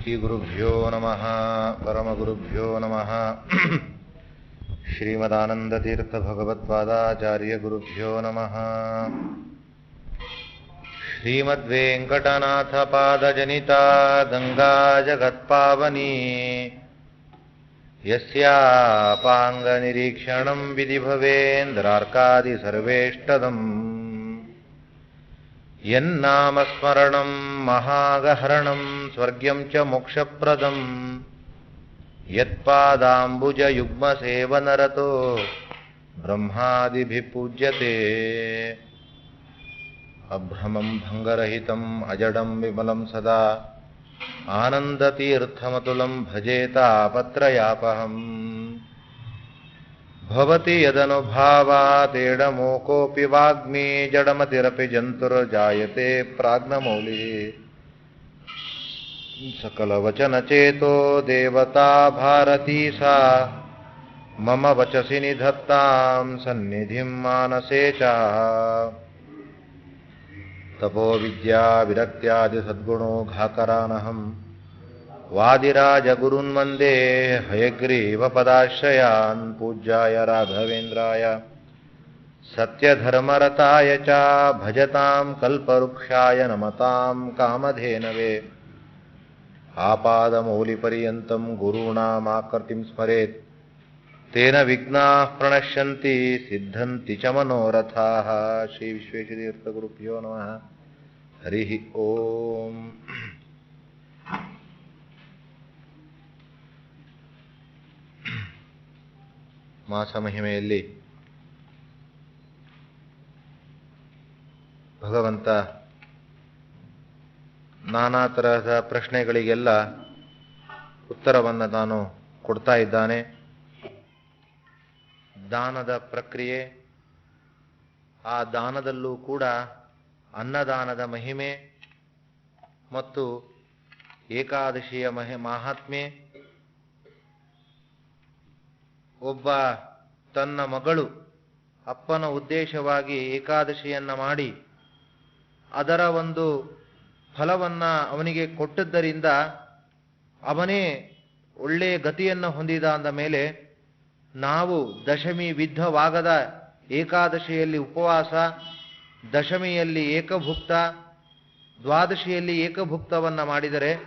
ಶ್ರೀಗುರುಭ್ಯೋ ನಮಃ ಪರಮಗುರುಭ್ಯೋ ನಮಃ ಶ್ರೀಮದಾನಂದತೀರ್ಥಭಗವತ್ಪಾದಾಚಾರ್ಯಗುರುಭ್ಯೋ ನಮಃ ಶ್ರೀಮದ್ವೆಂಕಟನಾಥಪಾದಜನಿತಾ ಗಂಗಾ ಜಗತ್ಪಾವನಿ ಯಸ್ಯಾಪಾಂಗನಿರೀಕ್ಷಣಂ ವಿಧಿ ಭವೇಂದ್ರಾರ್ಕಾದಿ ಸರ್ವೇಷ್ಟದಂ ಯನ್ನಾಮಸ್ಮರಣಂ ಮಹಾಗಹರಣಂ ಸ್ವರ್ಗ್ಯಂ ಚ ಮೋಕ್ಷಪ್ರದಂ ಯತ್ಪಾದಾಂಬುಜಯುಗ್ಮಸೇವನರತೋ ಬ್ರಹ್ಮಾದಿಭಿಃ ಪೂಜ್ಯತೆ ಅಭ್ರಮಂ ಭಂಗರಹಿತಂ ಅಜಡಂ ವಿಮಲಂ ಸದಾ ಆನಂದತೀರ್ಥಮತುಲಂ ಭಜೆ ತಾಪತ್ರಯಾಪಹಂ ಭವತಿ ಯದನುಭಾವಾದೇಡಮೋಕೋಪಿ ವಾಗ್ಮಿ ಜಡಮತಿರಪಿ ಜಂತುರ್ಜಾಯತೆ ಪ್ರಾಜ್ಞಮೌಲಿಃ ಸಕಲವಚನಚೇತೋ ದೇವತಾ ಭಾರತೀ ಸಾ ಮಮ ವಚಸಿ ನಿಧತ್ತಾಂ ಸನ್ನಿಧಿಂ ಮಾನಸೇ ಚ ತಪೋ ವಿದ್ಯಾ ವಿರಕ್ತ್ಯಾದಿ ಸದ್ಗುಣೋ ಘಾಕರಾನಹಂ ವಾದಿರಾಜಗುರುನ್ ವಂದೇ ಹಯಗ್ರೀವ ಪದಾಶ್ರಯಾನ್ ಪೂಜ್ಯಾಯ ರಾಘವೇಂದ್ರಾಯ ಸತ್ಯಧರ್ಮರತಾಯ ಚ ಭಜತಾಂ ಕಲ್ಪವೃಕ್ಷಾಯ ನಮತಾಂ ಕಾಮಧೇನವೇ ಆಪಾದಮೌಲಿಪರ್ಯಂತಂ ಗುರುಣಾಮಾಕೃತಿಂ ಸ್ಮರೇತ್ ತೇನ ವಿಘ್ನಾಃ ಪ್ರಣಶ್ಯಂತಿ ಸಿದ್ಧಂತಿ ಚ ಮನೋರಥಾಃ. ಶ್ರೀ ವಿಶ್ವೇಶತೀರ್ಥಗುರುಭ್ಯೋ ನಮಃ. ಹರಿ ಓಂ. ಮಾಸ ಮಹಿಮೆಯಲ್ಲಿ ಭಗವಂತ ನಾನಾ ತರಹದ ಪ್ರಶ್ನೆಗಳಿಗೆಲ್ಲ ಉತ್ತರವನ್ನು ತಾನು ಕೊಡ್ತಾ ಇದ್ದಾನೆ. ದಾನದ ಪ್ರಕ್ರಿಯೆ, ಆ ದಾನದಲ್ಲೂ ಕೂಡ ಅನ್ನದಾನದ ಮಹಿಮೆ ಮತ್ತು ಏಕಾದಶಿಯ ಮಹಾತ್ಮೆ, ಒಬ್ಬ ತನ್ನ ಮಗಳು ಅಪ್ಪನ ಉದ್ದೇಶವಾಗಿ ಏಕಾದಶಿಯನ್ನ ಮಾಡಿ ಅದರ ಒಂದು ಫಲವನ್ನ ಅವನಿಗೆ ಕೊಟ್ಟದ್ದರಿಂದ ಅವನೇ ಒಳ್ಳೆಯ ಗತಿಯನ್ನು ಹೊಂದಿದ ಅಂದ ಮೇಲೆ ನಾವು ದಶಮಿ ವಿದ್ಧವಾಗದ ಏಕಾದಶಿಯಲ್ಲಿ ಉಪವಾಸ, ದಶಮಿಯಲ್ಲಿ ಏಕಭುಕ್ತ, ದ್ವಾದಶಿಯಲ್ಲಿ ಏಕಭುಕ್ತವನ್ನ ಮಾಡಿದರೆ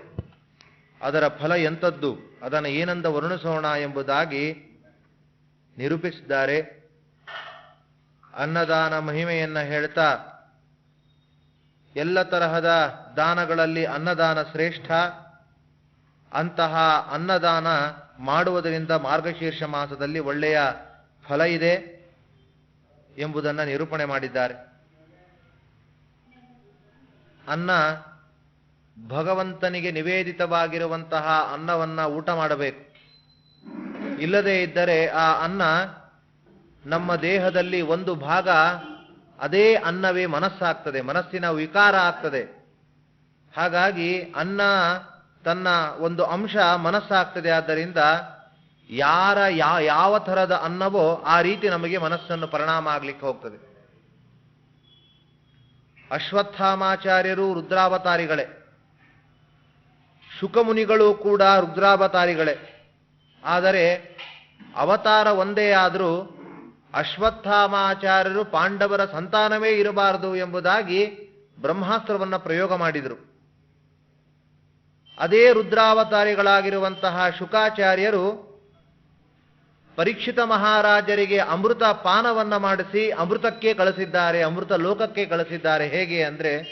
ಅದರ ಫಲ ಎಂಥದ್ದು, ಅದನ್ನು ಏನಂದ ವರ್ಣಿಸೋಣ ಎಂಬುದಾಗಿ ನಿರೂಪಿಸಿದ್ದಾರೆ. ಅನ್ನದಾನ ಮಹಿಮೆಯನ್ನ ಹೇಳ್ತಾ ಎಲ್ಲ ತರಹದ ದಾನಗಳಲ್ಲಿ ಅನ್ನದಾನ ಶ್ರೇಷ್ಠ, ಅಂತಹ ಅನ್ನದಾನ ಮಾಡುವುದರಿಂದ ಮಾರ್ಗಶೀರ್ಷ ಮಾಸದಲ್ಲಿ ಒಳ್ಳೆಯ ಫಲ ಇದೆ ಎಂಬುದನ್ನು ನಿರೂಪಣೆ ಮಾಡಿದ್ದಾರೆ. ಅನ್ನ ಭಗವಂತನಿಗೆ ನಿವೇದಿತವಾಗಿರುವಂತಹ ಅನ್ನವನ್ನ ಊಟ ಮಾಡಬೇಕು. ಇಲ್ಲದೇ ಇದ್ದರೆ ಆ ಅನ್ನ ನಮ್ಮ ದೇಹದಲ್ಲಿ ಒಂದು ಭಾಗ ಅದೇ ಅನ್ನವೇ ಮನಸ್ಸಾಗ್ತದೆ, ಮನಸ್ಸಿನ ವಿಕಾರ ಆಗ್ತದೆ. ಹಾಗಾಗಿ ಅನ್ನ ತನ್ನ ಒಂದು ಅಂಶ ಮನಸ್ಸಾಗ್ತದೆ. ಆದ್ದರಿಂದ ಯಾವ ಥರದ ಅನ್ನವೋ ಆ ರೀತಿ ನಮಗೆ ಮನಸ್ಸನ್ನು ಪರಿಣಾಮ ಆಗ್ಲಿಕ್ಕೆ ಹೋಗ್ತದೆ. ಅಶ್ವತ್ಥಾಮಾಚಾರ್ಯರು ರುದ್ರಾವತಾರಿಗಳೇ, ಶುಕಮುನಿಗಳು ಕೂಡ ರುದ್ರಾವತಾರಿಗಳೇ. ಆದರೆ ಅವತಾರ ಒಂದೇ ಆದರೂ ಅಶ್ವತ್ಥಾಮಾಚಾರ್ಯರು ಪಾಂಡವರ ಸಂತಾನವೇ ಇರಬಾರದು ಎಂಬುದಾಗಿ ಬ್ರಹ್ಮಾಸ್ತ್ರವನ್ನು ಪ್ರಯೋಗ ಮಾಡಿದರು. ಅದೇ ರುದ್ರಾವತಾರಿಗಳಾಗಿರುವಂತಹ ಶುಕಾಚಾರ್ಯರು ಪರೀಕ್ಷಿತ ಮಹಾರಾಜರಿಗೆ ಅಮೃತ ಪಾನವನ್ನ ಮಾಡಿಸಿ ಅಮೃತಕ್ಕೆ ಕಳಿಸಿದ್ದಾರೆ, ಅಮೃತ ಲೋಕಕ್ಕೆ ಕಳಿಸಿದ್ದಾರೆ. ಹೇಗೆ ಅಂದ್ರೆ,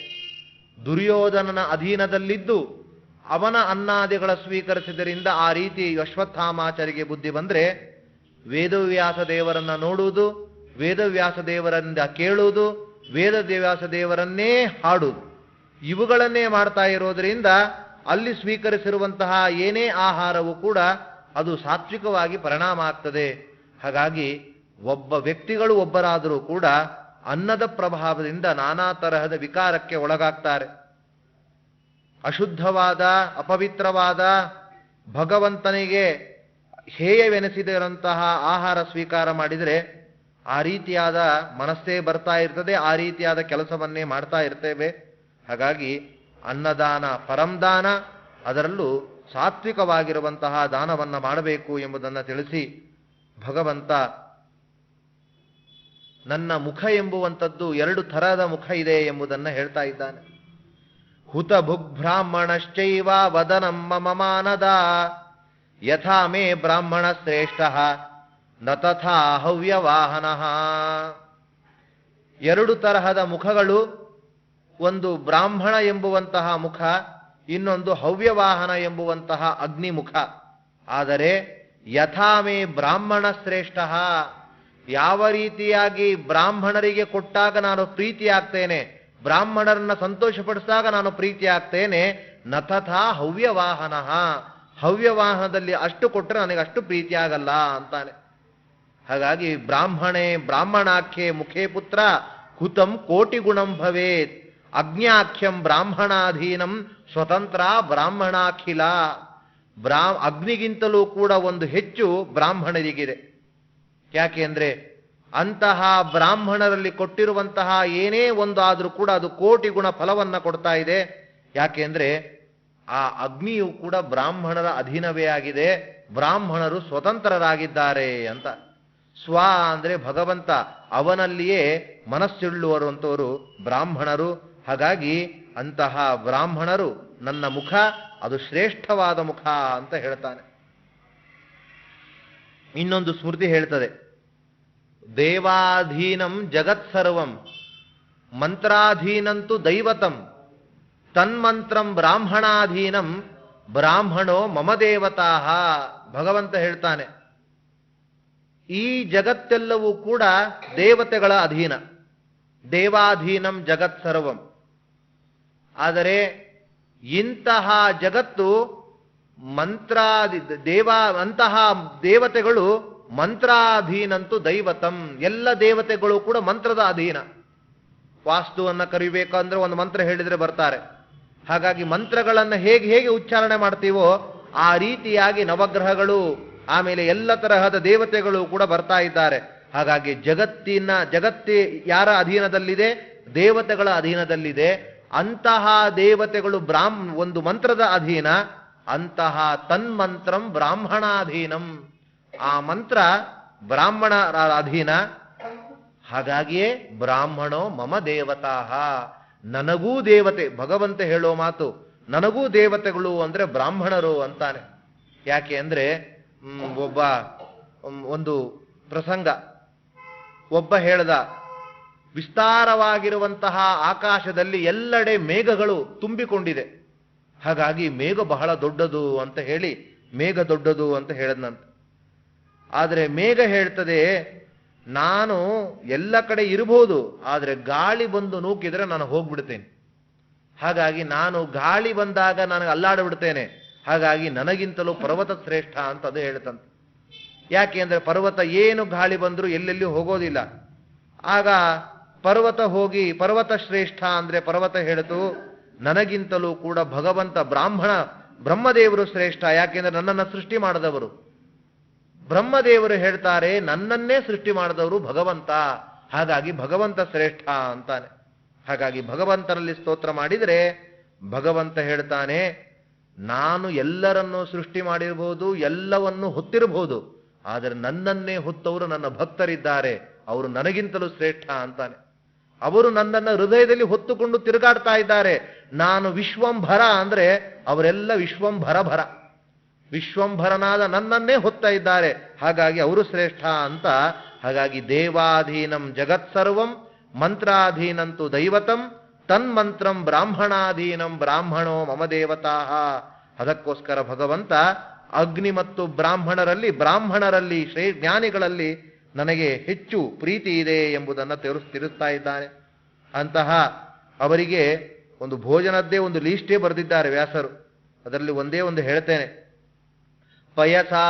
ದುರ್ಯೋಧನನ ಅಧೀನದಲ್ಲಿದ್ದು ಅವನ ಅನ್ನಾದಿಗಳ ಸ್ವೀಕರಿಸಿದ್ದರಿಂದ ಆ ರೀತಿ ಅಶ್ವತ್ಥಾಮಾಚಾರ್ಯರಿಗೆ ಬುದ್ಧಿ ಬಂದ್ರೆ ವೇದವ್ಯಾಸ ದೇವರನ್ನ ನೋಡುವುದು, ವೇದವ್ಯಾಸ ದೇವರಿಂದ ಕೇಳುವುದು, ವೇದವ್ಯಾಸ ದೇವರನ್ನೇ ಹಾಡುವುದು, ಇವುಗಳನ್ನೇ ಮಾಡ್ತಾ ಇರೋದರಿಂದ ಅಲ್ಲಿ ಸ್ವೀಕರಿಸಿರುವಂತಹ ಏನೇ ಆಹಾರವೂ ಕೂಡ ಅದು ಸಾತ್ವಿಕವಾಗಿ ಪರಿಣಾಮ ಆಗ್ತದೆ. ಹಾಗಾಗಿ ಒಬ್ಬ ವ್ಯಕ್ತಿಗಳು ಒಬ್ಬರಾದರೂ ಕೂಡ ಅನ್ನದ ಪ್ರಭಾವದಿಂದ ನಾನಾ ತರಹದ ವಿಕಾರಕ್ಕೆ ಒಳಗಾಗ್ತಾರೆ. ಅಶುದ್ಧವಾದ, ಅಪವಿತ್ರವಾದ, ಭಗವಂತನಿಗೆ ಹೇಯವೆನಿಸಿದಂತಹ ಆಹಾರ ಸ್ವೀಕಾರ ಮಾಡಿದರೆ ಆ ರೀತಿಯಾದ ಮನಸ್ಸೇ ಬರ್ತಾ ಇರ್ತದೆ, ಆ ರೀತಿಯಾದ ಕೆಲಸವನ್ನೇ ಮಾಡ್ತಾ ಇರ್ತೇವೆ. ಹಾಗಾಗಿ ಅನ್ನದಾನ ಪರಂದಾನ, ಅದರಲ್ಲೂ ಸಾತ್ವಿಕವಾಗಿರುವಂತಹ ದಾನವನ್ನು ಮಾಡಬೇಕು ಎಂಬುದನ್ನು ತಿಳಿಸಿ ಭಗವಂತ ನನ್ನ ಮುಖ ಎಂಬುವಂಥದ್ದು 2 ಥರದ ಮುಖ ಇದೆ ಎಂಬುದನ್ನು ಹೇಳ್ತಾ ಇದ್ದಾನೆ. ಹುತ ಭುಗ್ಬ್ರಾಹ್ಮಣಶ್ಚೈವ ವದನಂ ಮಮ ಮಾನದ ಯಥಾ ಮೇ ಬ್ರಾಹ್ಮಣ ಶ್ರೇಷ್ಠ ನ ತಥಾ ಹವ್ಯವಾಹನ. 2 ತರಹದ ಮುಖಗಳು, ಒಂದು ಬ್ರಾಹ್ಮಣ ಎಂಬುವಂತಹ ಮುಖ, ಇನ್ನೊಂದು ಹವ್ಯವಾಹನ ಎಂಬುವಂತಹ ಅಗ್ನಿಮುಖ. ಆದರೆ ಯಥಾ ಮೇ ಬ್ರಾಹ್ಮಣ ಶ್ರೇಷ್ಠ, ಯಾವ ರೀತಿಯಾಗಿ ಬ್ರಾಹ್ಮಣರಿಗೆ ಕೊಟ್ಟಾಗ ನಾನು ಪ್ರೀತಿ ಆಗ್ತೇನೆ, ಬ್ರಾಹ್ಮಣರನ್ನ ಸಂತೋಷಪಡಿಸಿದಾಗ ನಾನು ಪ್ರೀತಿ ಆಗ್ತೇನೆ, ನ ತಥಾ ಹವ್ಯವಾಹನ, ಹವ್ಯವಾಹನದಲ್ಲಿ ಅಷ್ಟು ಕೊಟ್ಟರೆ ನನಗೆ ಅಷ್ಟು ಪ್ರೀತಿ ಆಗಲ್ಲ ಅಂತಾನೆ. ಹಾಗಾಗಿ ಬ್ರಾಹ್ಮಣಾಖ್ಯೆ ಮುಖೇ ಪುತ್ರ ಹುತಂ ಕೋಟಿ ಗುಣಂ ಭವೇತ್, ಅಗ್ನ್ಯಾಖ್ಯಂ ಬ್ರಾಹ್ಮಣಾಧೀನಂ ಸ್ವತಂತ್ರ ಬ್ರಾಹ್ಮಣಾಖಿಲ. ಅಗ್ನಿಗಿಂತಲೂ ಕೂಡ ಒಂದು ಹೆಚ್ಚು ಬ್ರಾಹ್ಮಣರಿಗಿದೆ. ಯಾಕೆ ಅಂದ್ರೆ ಅಂತಹ ಬ್ರಾಹ್ಮಣರಲ್ಲಿ ಕೊಟ್ಟಿರುವಂತಹ ಏನೇ ಒಂದು ಆದರೂ ಕೂಡ ಅದು ಕೋಟಿ ಗುಣ ಫಲವನ್ನ ಕೊಡ್ತಾ ಇದೆ. ಯಾಕೆ ಅಂದ್ರೆ ಆ ಅಗ್ನಿಯು ಕೂಡ ಬ್ರಾಹ್ಮಣರ ಅಧೀನವೇ ಆಗಿದೆ, ಬ್ರಾಹ್ಮಣರು ಸ್ವತಂತ್ರರಾಗಿದ್ದಾರೆ ಅಂತ. ಸ್ವ ಅಂದ್ರೆ ಭಗವಂತ, ಅವನಲ್ಲಿಯೇ ಮನಸ್ಸುಳ್ಳುವರು ಅಂತವರು ಬ್ರಾಹ್ಮಣರು. ಹಾಗಾಗಿ ಅಂತಹ ಬ್ರಾಹ್ಮಣರು ನನ್ನ ಮುಖ ಅದು ಶ್ರೇಷ್ಠವಾದ ಮುಖ ಅಂತ ಹೇಳ್ತಾನೆ. ಇನ್ನೊಂದು ಸ್ಮೃತಿ ಹೇಳ್ತದೆ, ದೇವಾಧೀನಂ ಜಗತ್ಸರ್ವಂ ಮಂತ್ರಾಧೀನಂತು ದೈವತಂ ತನ್ಮಂತ್ರಂ ಬ್ರಾಹ್ಮಣಾಧೀನಂ ಬ್ರಾಹ್ಮಣೋ ಮಮ ದೇವತಾಹ. ಭಗವಂತ ಹೇಳ್ತಾನೆ, ಈ ಜಗತ್ತೆಲ್ಲವೂ ಕೂಡ ದೇವತೆಗಳ ಅಧೀನ, ದೇವಾಧೀನಂ ಜಗತ್ಸರ್ವಂ. ಆದರೆ ಇಂತಹ ಜಗತ್ತು ಅಂತಹ ದೇವತೆಗಳು ಮಂತ್ರಾಧೀನಂತೂ ದೈವತಂ, ಎಲ್ಲ ದೇವತೆಗಳು ಕೂಡ ಮಂತ್ರದ ಅಧೀನ. ವಾಸ್ತುವನ್ನ ಕರಿಬೇಕಂದ್ರೆ ಒಂದು ಮಂತ್ರ ಹೇಳಿದ್ರೆ ಬರ್ತಾರೆ. ಹಾಗಾಗಿ ಮಂತ್ರಗಳನ್ನು ಹೇಗೆ ಉಚ್ಚಾರಣೆ ಮಾಡ್ತೀವೋ ಆ ರೀತಿಯಾಗಿ ನವಗ್ರಹಗಳು, ಆಮೇಲೆ ಎಲ್ಲ ತರಹದ ದೇವತೆಗಳು ಕೂಡ ಬರ್ತಾ ಇದ್ದಾರೆ. ಹಾಗಾಗಿ ಜಗತ್ತಿ ಯಾರ ಅಧೀನದಲ್ಲಿದೆ? ದೇವತೆಗಳ ಅಧೀನದಲ್ಲಿದೆ. ಅಂತಹ ದೇವತೆಗಳು ಒಂದು ಮಂತ್ರದ ಅಧೀನ, ಅಂತಹ ತನ್ಮಂತ್ರಂ ಬ್ರಾಹ್ಮಣಾಧೀನಂ, ಆ ಮಂತ್ರ ಬ್ರಾಹ್ಮಣರ ಅಧೀನ. ಹಾಗಾಗಿಯೇ ಬ್ರಾಹ್ಮಣೋ ಮಮ ದೇವತಾಹ, ನನಗೂ ದೇವತೆ. ಭಗವಂತ ಹೇಳೋ ಮಾತು, ನನಗೂ ದೇವತೆಗಳು ಅಂದ್ರೆ ಬ್ರಾಹ್ಮಣರು ಅಂತಾನೆ. ಯಾಕೆ ಅಂದ್ರೆ ಒಂದು ಪ್ರಸಂಗ, ಒಬ್ಬ ಹೇಳ್ದ, ವಿಸ್ತಾರವಾಗಿರುವಂತಹ ಆಕಾಶದಲ್ಲಿ ಎಲ್ಲೆಡೆ ಮೇಘಗಳು ತುಂಬಿಕೊಂಡಿದೆ, ಹಾಗಾಗಿ ಮೇಘ ಬಹಳ ದೊಡ್ಡದು ಅಂತ ಹೇಳಿ ಮೇಘ ದೊಡ್ಡದು ಅಂತ ಹೇಳದ್ನಂತ. ಆದರೆ ಮೇಘ ಹೇಳ್ತದೆ, ನಾನು ಎಲ್ಲ ಕಡೆ ಇರಬಹುದು, ಆದರೆ ಗಾಳಿ ಬಂದು ನೂಕಿದ್ರೆ ನಾನು ಹೋಗ್ಬಿಡ್ತೇನೆ. ಹಾಗಾಗಿ ನಾನು ಗಾಳಿ ಬಂದಾಗ ನನಗೆ ಅಲ್ಲಾಡ್ಬಿಡ್ತೇನೆ. ಹಾಗಾಗಿ ನನಗಿಂತಲೂ ಪರ್ವತ ಶ್ರೇಷ್ಠ ಅಂತ ಅದು ಹೇಳ್ತಂತೆ. ಯಾಕೆ ಅಂದ್ರೆ ಪರ್ವತ ಏನು ಗಾಳಿ ಬಂದರೂ ಎಲ್ಲೆಲ್ಲಿ ಹೋಗೋದಿಲ್ಲ. ಆಗ ಪರ್ವತ ಶ್ರೇಷ್ಠ ಅಂದ್ರೆ ಪರ್ವತ ಹೇಳಿತು, ನನಗಿಂತಲೂ ಕೂಡ ಭಗವಂತ ಬ್ರಹ್ಮದೇವರು ಶ್ರೇಷ್ಠ. ಯಾಕೆಂದ್ರೆ ನನ್ನನ್ನು ಸೃಷ್ಟಿ ಮಾಡಿದವರು ಬ್ರಹ್ಮದೇವರು ಹೇಳ್ತಾರೆ, ನನ್ನನ್ನೇ ಸೃಷ್ಟಿ ಮಾಡಿದವರು ಭಗವಂತ, ಹಾಗಾಗಿ ಭಗವಂತ ಶ್ರೇಷ್ಠ ಅಂತಾನೆ. ಹಾಗಾಗಿ ಭಗವಂತನಲ್ಲಿ ಸ್ತೋತ್ರ ಮಾಡಿದರೆ ಭಗವಂತ ಹೇಳ್ತಾನೆ, ನಾನು ಎಲ್ಲರನ್ನೂ ಸೃಷ್ಟಿ ಮಾಡಿರಬಹುದು, ಎಲ್ಲವನ್ನೂ ಹೊತ್ತಿರಬಹುದು, ಆದರೆ ನನ್ನನ್ನೇ ಹೊತ್ತವರು ನನ್ನ ಭಕ್ತರಿದ್ದಾರೆ, ಅವರು ನನಗಿಂತಲೂ ಶ್ರೇಷ್ಠ ಅಂತಾನೆ. ಅವರು ನನ್ನನ್ನು ಹೃದಯದಲ್ಲಿ ಹೊತ್ತುಕೊಂಡು ತಿರುಗಾಡ್ತಾ ಇದ್ದಾರೆ. ನಾನು ವಿಶ್ವಂಭರ ಅಂದ್ರೆ ಅವರೆಲ್ಲ ವಿಶ್ವಂಭರನಾದ ನನ್ನನ್ನೇ ಹೊತ್ತಾ ಇದ್ದಾರೆ, ಹಾಗಾಗಿ ಅವರು ಶ್ರೇಷ್ಠ ಅಂತ. ಹಾಗಾಗಿ ದೇವಾಧೀನಂ ಜಗತ್ಸರ್ವಂ ಮಂತ್ರಾಧೀನಂತು ದೈವತಂ ತನ್ಮಂತ್ರಂ ಬ್ರಾಹ್ಮಣಾಧೀನಂ ಬ್ರಾಹ್ಮಣೋ ಮಮ ದೇವತಾಹ. ಅದಕ್ಕೋಸ್ಕರ ಭಗವಂತ ಅಗ್ನಿ ಮತ್ತು ಬ್ರಾಹ್ಮಣರಲ್ಲಿ ಜ್ಞಾನಿಗಳಲ್ಲಿ ನನಗೆ ಹೆಚ್ಚು ಪ್ರೀತಿ ಇದೆ ಎಂಬುದನ್ನು ತಿಳಿಸ್ತಾ ಇದ್ದಾನೆ. ಅಂತಹ ಅವರಿಗೆ ಒಂದು ಭೋಜನದ್ದೇ ಒಂದು ಲೀಸ್ಟೇ ಬರೆದಿದ್ದಾರೆ ವ್ಯಾಸರು. ಅದರಲ್ಲಿ ಒಂದೇ ಒಂದು ಹೇಳ್ತೇನೆ, ಪಯಸಾ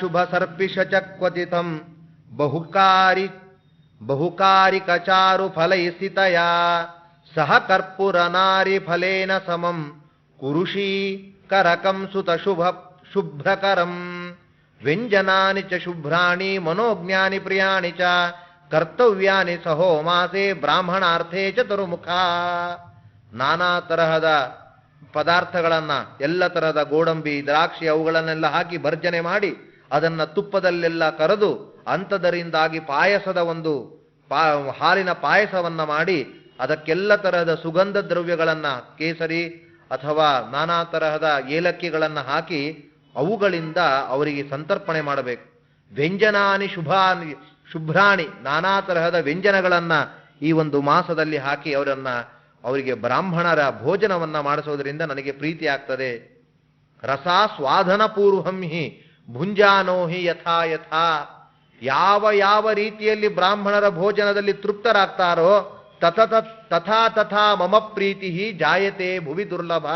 ಶುಭ ಸರ್ಪಿಷ ಚಕ್ವತಿತಂ ಬಹುಕಾರಿ ಕಚಾರು ಫಲೈಸಿತಯ ಸಹ ಕರ್ಪುರ ನಾರಿ ಫಲೇನ ಸಮಂ ಕುರುಷೀ ಕರಕಂ ಸುತ ಶುಭ್ರಕರಂ ವ್ಯಂಜನಾನಿ ಚ ಶುಭ್ರಾಣಿ ಮನೋಜ್ಞಾನಿ ಪ್ರಿಯಾಣಿ ಚ ಕರ್ತವ್ಯಾನಿ ಸಹೋ ಮಾಸೆ ಬ್ರಾಹ್ಮಣಾರ್ಥೇ ಚತುರ್ಮುಖ. ನಾನಾ ತರಹದ ಪದಾರ್ಥಗಳನ್ನ, ಎಲ್ಲ ತರಹದ ಗೋಡಂಬಿ, ದ್ರಾಕ್ಷಿ ಅವುಗಳನ್ನೆಲ್ಲ ಹಾಕಿ ಭರ್ಜನೆ ಮಾಡಿ ಅದನ್ನ ತುಪ್ಪದಲ್ಲೆಲ್ಲ ಕರೆದು ಅಂಥದರಿಂದಾಗಿ ಪಾಯಸದ ಒಂದು ಹಾಲಿನ ಪಾಯಸವನ್ನ ಮಾಡಿ ಅದಕ್ಕೆಲ್ಲ ತರಹದ ಸುಗಂಧ ದ್ರವ್ಯಗಳನ್ನ, ಕೇಸರಿ ಅಥವಾ ನಾನಾ ತರಹದ ಏಲಕ್ಕಿಗಳನ್ನ ಹಾಕಿ ಅವುಗಳಿಂದ ಅವರಿಗೆ ಸಂತರ್ಪಣೆ ಮಾಡಬೇಕು. ವ್ಯಂಜನಾನಿ ಶುಭ್ರಾಣಿ, ನಾನಾ ತರಹದ ವ್ಯಂಜನಗಳನ್ನ ಈ ಒಂದು ಮಾಸದಲ್ಲಿ ಹಾಕಿ ಅವರಿಗೆ ಬ್ರಾಹ್ಮಣರ ಭೋಜನವನ್ನ ಮಾಡಿಸೋದ್ರಿಂದ ನನಗೆ ಪ್ರೀತಿ ಆಗ್ತದೆ. ರಸಾಸ್ವಾದನ ಪೂರ್ವಂ ಹಿ ಭುಂಜಾನೋ ಹಿ ಯಥಾ ಯಥಾ, ಯಾವ ರೀತಿಯಲ್ಲಿ ಬ್ರಾಹ್ಮಣರ ಭೋಜನದಲ್ಲಿ ತೃಪ್ತರಾಗ್ತಾರೋ ತಥಾ ತಥಾ ಮಮ ಪ್ರೀತಿ ಜಾಯತೆ ಭುವಿ ದುರ್ಲಭ,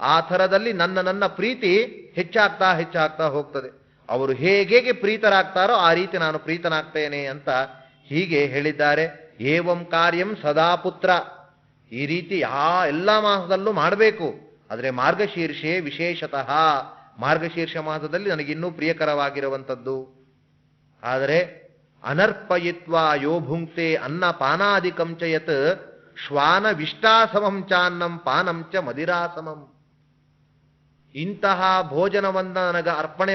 ಆ ಥರದಲ್ಲಿ ನನ್ನ ಪ್ರೀತಿ ಹೆಚ್ಚಾಗ್ತಾ ಹೋಗ್ತದೆ. ಅವರು ಹೇಗೆ ಪ್ರೀತರಾಗ್ತಾರೋ ಆ ರೀತಿ ನಾನು ಪ್ರೀತನಾಗ್ತೇನೆ ಅಂತ ಹೀಗೆ ಹೇಳಿದ್ದಾರೆ. ಏವಂ ಕಾರ್ಯಂ ಸದಾ ಪುತ್ರ, ಈ ರೀತಿ ಎಲ್ಲ ಮಾಸದಲ್ಲೂ ಮಾಡಬೇಕು. ಆದರೆ ಮಾರ್ಗಶೀರ್ಷೆ ವಿಶೇಷತಃ, ಮಾರ್ಗಶೀರ್ಷ ಮಾಸದಲ್ಲಿ ನನಗಿನ್ನೂ ಪ್ರಿಯಕರವಾಗಿರುವಂಥದ್ದು. ಆದರೆ ಅನರ್ಪಯಿತ್ವ ಯೋ ಭುಂಕ್ತೆ ಅನ್ನ ಪಾನಾದಿಕಂ ಚ ಯತ್ ಶ್ವಾನ ವಿಷ್ಟಾಸಮಂ ಚಾನ್ನಂ ಪಾನಂ ಚ ಮದಿರಾಸಮಂ, ಇಂತಹ ಭೋಜನವನ್ನ ನನಗೆ ಅರ್ಪಣೆ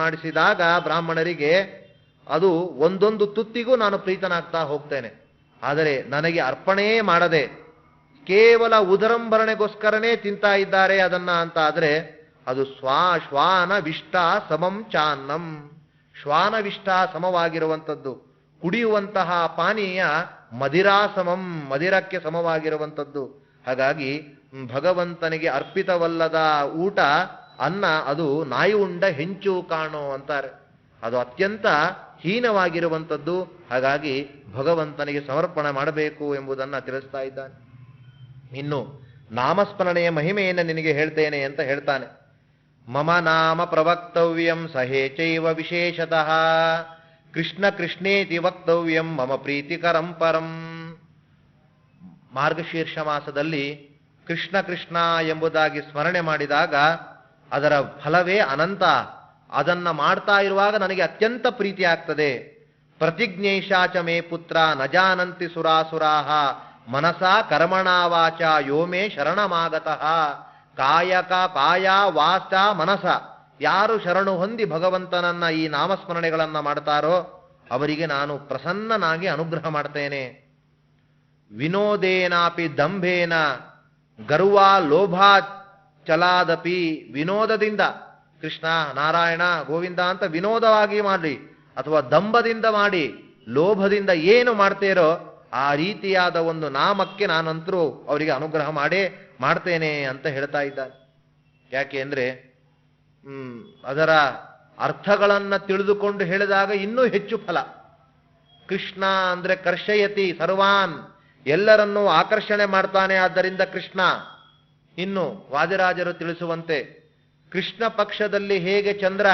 ಮಾಡಿಸಿದಾಗ ಬ್ರಾಹ್ಮಣರಿಗೆ ಅದು ಒಂದೊಂದು ತುತ್ತಿಗೂ ನಾನು ಪ್ರೀತನಾಗ್ತಾ ಹೋಗ್ತೇನೆ. ಆದರೆ ನನಗೆ ಅರ್ಪಣೆ ಮಾಡದೆ ಕೇವಲ ಉದರಂಭರಣೆಗೋಸ್ಕರನೇ ತಿಂತಾ ಇದ್ದಾರೆ ಅದನ್ನ ಅಂತ ಆದ್ರೆ ಅದು ಶ್ವಾನ ವಿಷ್ಟ ಸಮಂ ಚಾನ್ನಂ, ಶ್ವಾನವಿಷ್ಟ ಸಮವಾಗಿರುವಂಥದ್ದು. ಕುಡಿಯುವಂತಹ ಪಾನೀಯ ಮದಿರಾಸಮಂ, ಮದಿರಕ್ಕೆ ಸಮವಾಗಿರುವಂಥದ್ದು. ಹಾಗಾಗಿ ಭಗವಂತನಿಗೆ ಅರ್ಪಿತವಲ್ಲದ ಊಟ ಅನ್ನ ಅದು ನಾಯಿ ಉಂಡ ಹೆಂಚು ಕಾಣೋ ಅಂತಾರೆ. ಅದು ಅತ್ಯಂತ ಹೀನವಾಗಿರುವಂಥದ್ದು. ಹಾಗಾಗಿ ಭಗವಂತನಿಗೆ ಸಮರ್ಪಣೆ ಮಾಡಬೇಕು ಎಂಬುದನ್ನು ತಿಳಿಸ್ತಾ ಇದ್ದಾನೆ. ಇನ್ನು ನಾಮಸ್ಮರಣೆಯ ಮಹಿಮೆಯನ್ನು ನಿನಗೆ ಹೇಳ್ತೇನೆ ಅಂತ ಹೇಳ್ತಾನೆ. ಮಮ ನಾಮ ಪ್ರವಕ್ತವ್ಯಂ ಸಹೇಚೈವ ವಿಶೇಷತಃ ಕೃಷ್ಣ ಕೃಷ್ಣೇತಿ ವಕ್ತವ್ಯಂ ಮಮ ಪ್ರೀತಿಕರಂ ಪರಂ. ಮಾರ್ಗಶೀರ್ಷ ಮಾಸದಲ್ಲಿ ಕೃಷ್ಣ ಕೃಷ್ಣ ಎಂಬುದಾಗಿ ಸ್ಮರಣೆ ಮಾಡಿದಾಗ ಅದರ ಫಲವೇ ಅನಂತ. ಅದನ್ನ ಮಾಡ್ತಾ ಇರುವಾಗ ನನಗೆ ಅತ್ಯಂತ ಪ್ರೀತಿ ಆಗ್ತದೆ. ಪ್ರತಿಜ್ಞೈಷಾಚ ಮೇ ಪುತ್ರ ನ ಜಾನಂತಿ ಸುರಾಸುರಾಹ ಮನಸಾ ಕರ್ಮಣಾ ವಾಚ ಯೋ ಮೇ ಶರಣಮಾಗತಃ. ಕಾಯ ವಾಚ ಮನಸ, ಯಾರು ಶರಣು ಹೊಂದಿ ಭಗವಂತನನ್ನ ಈ ನಾಮಸ್ಮರಣೆಗಳನ್ನ ಮಾಡ್ತಾರೋ ಅವರಿಗೆ ನಾನು ಪ್ರಸನ್ನನಾಗಿ ಅನುಗ್ರಹ ಮಾಡ್ತೇನೆ. ವಿನೋದೇನಾಪಿ ದಂಭೇನ ಗರ್ವ ಲೋಭ ಚಲಾದಪಿ, ವಿನೋದದಿಂದ ಕೃಷ್ಣ ನಾರಾಯಣ ಗೋವಿಂದ ಅಂತ ವಿನೋದವಾಗಿ ಮಾಡಿ ಅಥವಾ ದಂಭದಿಂದ ಮಾಡಿ ಲೋಭದಿಂದ ಏನು ಮಾಡ್ತೇರೋ ಆ ರೀತಿಯಾದ ಒಂದು ನಾಮಕ್ಕೆ ನಾನಂತರೂ ಅವರಿಗೆ ಅನುಗ್ರಹ ಮಾಡ್ತೇನೆ ಅಂತ ಹೇಳ್ತಾ ಇದ್ದಾರೆ. ಯಾಕೆ ಅಂದ್ರೆ ಅದರ ಅರ್ಥಗಳನ್ನ ತಿಳಿದುಕೊಂಡು ಹೇಳಿದಾಗ ಇನ್ನೂ ಹೆಚ್ಚು ಫಲ. ಕೃಷ್ಣ ಅಂದ್ರೆ ಕರ್ಷಯತಿ ಸರ್ವಾನ್, ಎಲ್ಲರನ್ನೂ ಆಕರ್ಷಣೆ ಮಾಡ್ತಾನೆ, ಆದ್ದರಿಂದ ಕೃಷ್ಣ. ಇನ್ನು ವಾದಿರಾಜರು ತಿಳಿಸುವಂತೆ ಕೃಷ್ಣ ಪಕ್ಷದಲ್ಲಿ ಹೇಗೆ ಚಂದ್ರ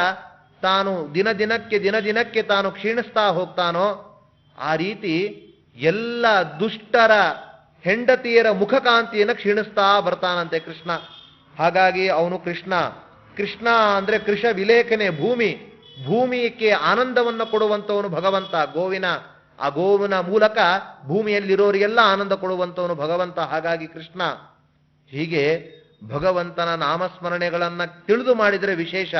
ತಾನು ದಿನದಿನಕ್ಕೆ ತಾನು ಕ್ಷೀಣಿಸ್ತಾ ಹೋಗ್ತಾನೋ ಆ ರೀತಿ ಎಲ್ಲ ದುಷ್ಟರ ಹೆಂಡತಿಯರ ಮುಖಕಾಂತಿಯನ್ನು ಕ್ಷೀಣಿಸ್ತಾ ಬರ್ತಾನಂತೆ ಕೃಷ್ಣ. ಹಾಗಾಗಿ ಅವನು ಕೃಷ್ಣ ಅಂದ್ರೆ ಕೃಷ ವಿಲೇಖನೆ, ಭೂಮಿಗೆ ಆನಂದವನ್ನು ಕೊಡುವಂಥವನು ಭಗವಂತ. ಆ ಗೋವಿನ ಮೂಲಕ ಭೂಮಿಯಲ್ಲಿರೋರಿಗೆಲ್ಲ ಆನಂದ ಕೊಡುವಂಥವನು ಭಗವಂತ. ಹಾಗಾಗಿ ಕೃಷ್ಣ. ಹೀಗೆ ಭಗವಂತನ ನಾಮಸ್ಮರಣೆಗಳನ್ನ ತಿಳಿದು ಮಾಡಿದರೆ ವಿಶೇಷ.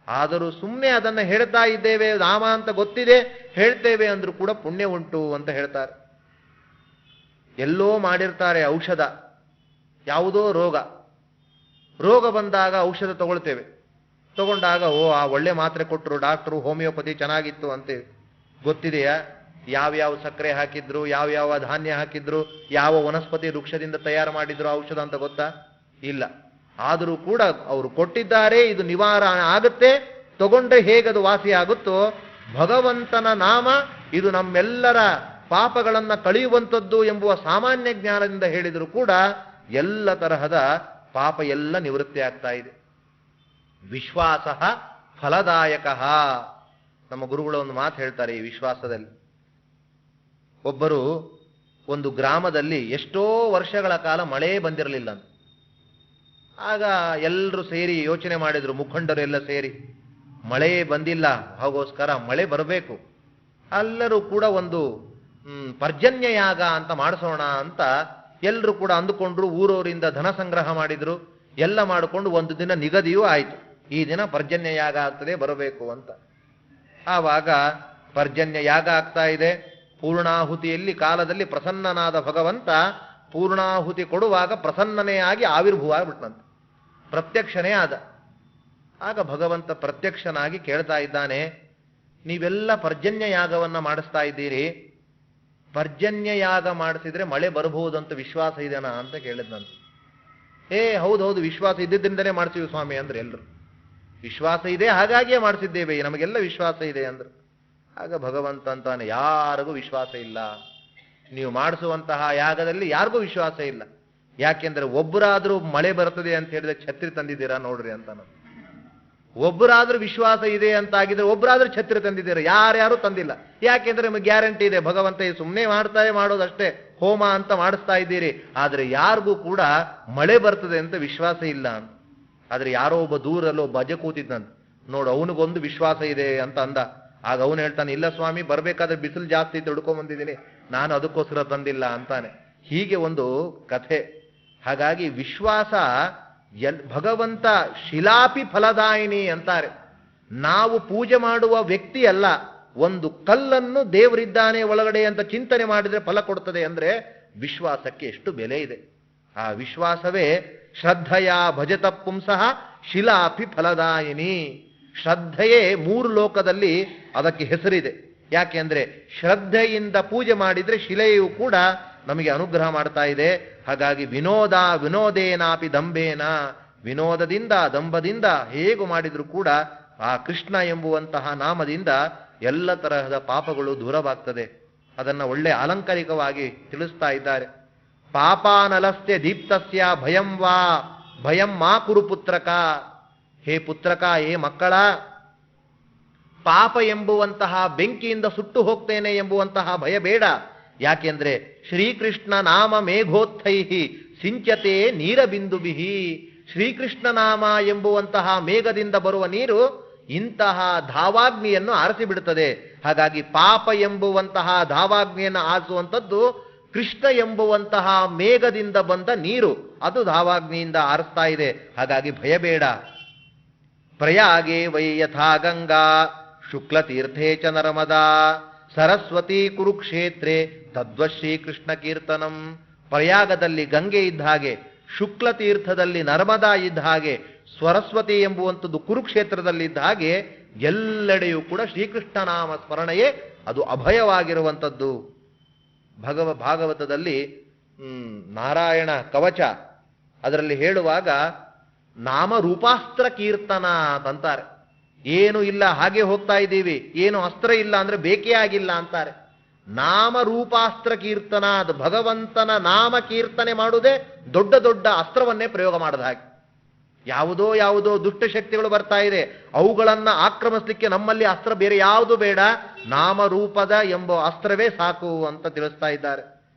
ಆದರೂ ಸುಮ್ಮನೆ ಅದನ್ನ ಹೇಳ್ತಾ ಇದ್ದೇವೆ, ನಾಮ ಅಂತ ಗೊತ್ತಿದೆ ಹೇಳ್ತೇವೆ ಅಂದ್ರೂ ಕೂಡ ಪುಣ್ಯ ಉಂಟು ಅಂತ ಹೇಳ್ತಾರೆ. ಎಲ್ಲೋ ಮಾಡಿರ್ತಾರೆ ಔಷಧ, ಯಾವುದೋ ರೋಗ ಬಂದಾಗ ಔಷಧ ತಗೊಂಡಾಗ ಆ ಒಳ್ಳೆ ಮಾತ್ರೆ ಕೊಟ್ಟರು ಡಾಕ್ಟ್ರು, ಹೋಮಿಯೋಪತಿ ಚೆನ್ನಾಗಿತ್ತು ಅಂತೇವೆ. ಗೊತ್ತಿದೆಯಾ ಯಾವ್ಯಾವ ಸಕ್ಕರೆ ಹಾಕಿದ್ರು, ಯಾವ್ಯಾವ ಧಾನ್ಯ ಹಾಕಿದ್ರು, ಯಾವ ವನಸ್ಪತಿ ವೃಕ್ಷದಿಂದ ತಯಾರು ಮಾಡಿದ್ರು ಔಷಧ ಅಂತ ಗೊತ್ತಾ? ಇಲ್ಲ. ಆದರೂ ಕೂಡ ಅವರು ಕೊಟ್ಟಿದ್ದಾರೆ, ಇದು ನಿವಾರಣೆ ಆಗುತ್ತೆ, ತಗೊಂಡ್ರೆ ಹೇಗದು ವಾಸಿ ಆಗುತ್ತೋ ಭಗವಂತನ ನಾಮ ಇದು ನಮ್ಮೆಲ್ಲರ ಪಾಪಗಳನ್ನ ಕಳೆಯುವಂಥದ್ದು ಎಂಬುವ ಸಾಮಾನ್ಯ ಜ್ಞಾನದಿಂದ ಹೇಳಿದರೂ ಕೂಡ ಎಲ್ಲ ತರಹದ ಪಾಪ ಎಲ್ಲ ನಿವೃತ್ತಿ ಆಗ್ತಾ ಇದೆ. ವಿಶ್ವಾಸ ಫಲದಾಯಕ. ನಮ್ಮ ಗುರುಗಳು ಒಂದು ಮಾತು ಹೇಳ್ತಾರೆ ಈ ವಿಶ್ವಾಸದಲ್ಲಿ. ಒಬ್ಬರು ಒಂದು ಗ್ರಾಮದಲ್ಲಿ ಎಷ್ಟೋ ವರ್ಷಗಳ ಕಾಲ ಮಳೆ ಬಂದಿರಲಿಲ್ಲ ಅಂತ. ಆಗ ಎಲ್ಲರೂ ಸೇರಿ ಯೋಚನೆ ಮಾಡಿದ್ರು, ಮುಖಂಡರು ಎಲ್ಲ ಸೇರಿ, ಮಳೆ ಬಂದಿಲ್ಲ, ಹಾಗೋಸ್ಕರ ಮಳೆ ಬರಬೇಕು, ಎಲ್ಲರೂ ಕೂಡ ಒಂದು ಪರ್ಜನ್ಯ ಯಾಗ ಅಂತ ಮಾಡಿಸೋಣ ಅಂತ ಎಲ್ಲರೂ ಕೂಡ ಅಂದುಕೊಂಡ್ರು, ಊರವರಿಂದ ಧನ ಸಂಗ್ರಹ ಮಾಡಿದ್ರು, ಎಲ್ಲ ಮಾಡಿಕೊಂಡು ಒಂದು ದಿನ ನಿಗದಿಯೂ ಆಯಿತು, ಈ ದಿನ ಪರ್ಜನ್ಯ ಯಾಗ ಆಗ್ತದೆ, ಬರಬೇಕು ಅಂತ. ಆವಾಗ ಪರ್ಜನ್ಯ ಯಾಗ ಆಗ್ತಾ ಇದೆ. ಪೂರ್ಣಾಹುತಿಯಲ್ಲಿ ಕಾಲದಲ್ಲಿ ಪ್ರಸನ್ನನಾದ ಭಗವಂತ ಪೂರ್ಣಾಹುತಿ ಕೊಡುವಾಗ ಪ್ರಸನ್ನನೇ ಆಗಿ ಆವಿರ್ಭೂವ ಆಗ್ಬಿಟ್ನಂತೆ, ಪ್ರತ್ಯಕ್ಷನೇ ಆದ. ಆಗ ಭಗವಂತ ಪ್ರತ್ಯಕ್ಷನಾಗಿ ಕೇಳ್ತಾ ಇದ್ದಾನೆ, ನೀವೆಲ್ಲ ಪರ್ಜನ್ಯ ಯಾಗವನ್ನ ಮಾಡಿಸ್ತಾ ಇದ್ದೀರಿ, ಪರ್ಜನ್ಯ ಯಾಗ ಮಾಡಿಸಿದ್ರೆ ಮಳೆ ಬರಬಹುದಂತ ವಿಶ್ವಾಸ ಇದೆನಾ ಅಂತ ಕೇಳಿದ್ನಂತೆ. ಹೌದೌದು, ವಿಶ್ವಾಸ ಇದ್ದಿದ್ದರಿಂದಲೇ ಮಾಡ್ತೀವಿ ಸ್ವಾಮಿ ಅಂದ್ರೆ ಎಲ್ಲರೂ. ವಿಶ್ವಾಸ ಇದೆ, ಹಾಗಾಗಿಯೇ ಮಾಡಿಸಿದ್ದೇವೆ, ನಮಗೆಲ್ಲ ವಿಶ್ವಾಸ ಇದೆ ಅಂದ್ರು. ಆಗ ಭಗವಂತ ಅಂತಾನೆ, ಯಾರಿಗೂ ವಿಶ್ವಾಸ ಇಲ್ಲ, ನೀವು ಮಾಡಿಸುವಂತಹ ಯಾಗದಲ್ಲಿ ಯಾರಿಗೂ ವಿಶ್ವಾಸ ಇಲ್ಲ. ಯಾಕೆಂದ್ರೆ ಒಬ್ಬರಾದ್ರೂ ಮಳೆ ಬರ್ತದೆ ಅಂತ ಹೇಳಿದ್ರೆ ಛತ್ರಿ ತಂದಿದ್ದೀರಾ ನೋಡ್ರಿ ಅಂತ. ಒಬ್ಬರಾದ್ರೂ ವಿಶ್ವಾಸ ಇದೆ ಅಂತ ಆಗಿದ್ರೆ ಒಬ್ಬರಾದ್ರೂ ಛತ್ರಿ ತಂದಿದ್ದೀರಾ? ಯಾರ್ಯಾರು ತಂದಿಲ್ಲ. ಯಾಕೆಂದ್ರೆ ನಿಮಗೆ ಗ್ಯಾರಂಟಿ ಇದೆ, ಭಗವಂತ ಸುಮ್ಮನೆ ಮಾಡೋದಷ್ಟೇ, ಹೋಮ ಅಂತ ಮಾಡಿಸ್ತಾ ಇದ್ದೀರಿ, ಆದ್ರೆ ಯಾರಿಗೂ ಕೂಡ ಮಳೆ ಬರ್ತದೆ ಅಂತ ವಿಶ್ವಾಸ ಇಲ್ಲ ಅಂತ. ಆದ್ರೆ ಯಾರೋ ಒಬ್ಬ ದೂರಲ್ಲಿ ಒಬ್ಬ ಅಜ ಕೂತಿದ್ದಂತ, ನೋಡು ಅವನಿಗೊಂದು ವಿಶ್ವಾಸ ಇದೆ ಅಂತ ಅಂದ. ಆಗ ಅವನು ಹೇಳ್ತಾನೆ, ಇಲ್ಲ ಸ್ವಾಮಿ, ಬರ್ಬೇಕಾದ್ರೆ ಬಿಸಿಲು ಜಾಸ್ತಿ ತಿಳ್ಕೊಂಡ್ ಬಂದಿದ್ದೀನಿ, ನಾನು ಅದಕ್ಕೋಸ್ಕರ ತಂದಿಲ್ಲ ಅಂತಾನೆ. ಹೀಗೆ ಒಂದು ಕಥೆ. ಹಾಗಾಗಿ ವಿಶ್ವಾಸ ಭಗವಂತ ಶಿಲಾಪಿ ಫಲದಾಯಿನಿ ಅಂತಾರೆ. ನಾವು ಪೂಜೆ ಮಾಡುವ ವ್ಯಕ್ತಿ ಅಲ್ಲ, ಒಂದು ಕಲ್ಲನ್ನು ದೇವರಿದ್ದಾನೆ ಒಳಗಡೆ ಅಂತ ಚಿಂತನೆ ಮಾಡಿದ್ರೆ ಫಲ ಕೊಡ್ತದೆ. ಅಂದ್ರೆ ವಿಶ್ವಾಸಕ್ಕೆ ಎಷ್ಟು ಬೆಲೆ ಇದೆ. ಆ ವಿಶ್ವಾಸವೇ ಶ್ರದ್ಧೆಯ ಭಜತ ಪುಂಸಃ ಶಿಲಾಪಿ ಫಲದಾಯಿನಿ. ಶ್ರದ್ಧೆಯೇ 3 ಲೋಕದಲ್ಲಿ ಅದಕ್ಕೆ ಹೆಸರಿದೆ. ಯಾಕೆಂದ್ರೆ ಶ್ರದ್ಧೆಯಿಂದ ಪೂಜೆ ಮಾಡಿದ್ರೆ ಶಿಲೆಯು ಕೂಡ ನಮಗೆ ಅನುಗ್ರಹ ಮಾಡ್ತಾ ಇದೆ. ಹಾಗಾಗಿ ವಿನೋದೇನಾಪಿ ದಂಭೇನ, ವಿನೋದದಿಂದ ದಂಭದಿಂದ ಹೇಗೂ ಮಾಡಿದ್ರು ಕೂಡ ಆ ಕೃಷ್ಣ ಎಂಬುವಂತಹ ನಾಮದಿಂದ ಎಲ್ಲ ತರಹದ ಪಾಪಗಳು ದೂರವಾಗ್ತದೆ. ಅದನ್ನ ಒಳ್ಳೆ ಅಲಂಕಾರಿಕವಾಗಿ ತಿಳಿಸ್ತಾ ಇದ್ದಾರೆ. ಪಾಪಾನಲಸ್ಯ ದೀಪ್ತಸ್ಯ ಭಯಂ ಮಾ ಕುರು ಪುತ್ರಕ. ಹೇ ಪುತ್ರಕ, ಹೇ ಮಕ್ಕಳ, ಪಾಪ ಎಂಬುವಂತಹ ಬೆಂಕಿಯಿಂದ ಸುಟ್ಟು ಹೋಗ್ತೇನೆ ಎಂಬುವಂತಹ ಭಯ ಬೇಡ. ಯಾಕೆಂದ್ರೆ ಶ್ರೀಕೃಷ್ಣ ನಾಮ ಮೇಘೋತ್ಥೈಹಿ ಸಿಂಚತೆ ನೀರಬಿಂದುಬಿಹಿ. ಶ್ರೀಕೃಷ್ಣ ನಾಮ ಎಂಬುವಂತಹ ಮೇಘದಿಂದ ಬರುವ ನೀರು ಇಂತಹ ಧಾವಾಗ್ನಿಯನ್ನು ಆರಿಸಿ ಬಿಡುತ್ತದೆ. ಹಾಗಾಗಿ ಪಾಪ ಎಂಬುವಂತಹ ಧಾವಾಗ್ನಿಯನ್ನು ಆರಿಸುವಂಥದ್ದು ಕೃಷ್ಣ ಎಂಬುವಂತಹ ಮೇಘದಿಂದ ಬಂದ ನೀರು, ಅದು ಧಾವಾಗ್ನಿಯಿಂದ ಆರಿಸ್ತಾ ಇದೆ. ಹಾಗಾಗಿ ಭಯ ಬೇಡ. ಪ್ರಯಾಗೆ ವೈ ಯಥಾ ಗಂಗಾ ಶುಕ್ಲತೀರ್ಥೇ ಚ ನರ್ಮದಾ ಸರಸ್ವತಿ ಕುರುಕ್ಷೇತ್ರೇ ತದ್ವಶ್ರೀ ಕೃಷ್ಣ ಕೀರ್ತನಂ. ಪ್ರಯಾಗದಲ್ಲಿ ಗಂಗೆ ಇದ್ದ ಹಾಗೆ, ಶುಕ್ಲ ತೀರ್ಥದಲ್ಲಿ ನರ್ಮದಾ ಇದ್ದ ಹಾಗೆ, ಸರಸ್ವತಿ ಎಂಬುವಂಥದ್ದು ಕುರುಕ್ಷೇತ್ರದಲ್ಲಿದ್ದ ಹಾಗೆ ಎಲ್ಲೆಡೆಯೂ ಕೂಡ ಶ್ರೀಕೃಷ್ಣ ನಾಮ ಸ್ಮರಣೆಯೇ ಅದು ಅಭಯವಾಗಿರುವಂಥದ್ದು. ಭಾಗವತದಲ್ಲಿ ನಾರಾಯಣ ಕವಚ ಅದರಲ್ಲಿ ಹೇಳುವಾಗ ನಾಮರೂಪಾಸ್ತ್ರ ಕೀರ್ತನ ಅಂತಾರೆ. ಏನು ಇಲ್ಲ, ಹಾಗೆ ಹೋಗ್ತಾ ಇದ್ದೀವಿ, ಏನು ಅಸ್ತ್ರ ಇಲ್ಲ ಅಂದ್ರೆ ಬೇಕೇ ಆಗಿಲ್ಲ ಅಂತಾರೆ. ನಾಮರೂಪಾಸ್ತ್ರ ಕೀರ್ತನ, ಅದು ಭಗವಂತನ ನಾಮ ಕೀರ್ತನೆ ಮಾಡುವುದೇ ದೊಡ್ಡ ದೊಡ್ಡ ಅಸ್ತ್ರವನ್ನೇ ಪ್ರಯೋಗ ಮಾಡಿದ ಹಾಗೆ. ಯಾವುದೋ ದುಷ್ಟಶಕ್ತಿಗಳು ಬರ್ತಾ ಇದೆ, ಅವುಗಳನ್ನ ಆಕ್ರಮಿಸಲಿಕ್ಕೆ ನಮ್ಮಲ್ಲಿ ಅಸ್ತ್ರ ಬೇರೆ ಯಾವುದು ಬೇಡ, ನಾಮರೂಪದ ಎಂಬ ಅಸ್ತ್ರವೇ ಸಾಕು ಅಂತ ತಿಳಿಸ್ತಾ ಇದ್ದಾರೆ.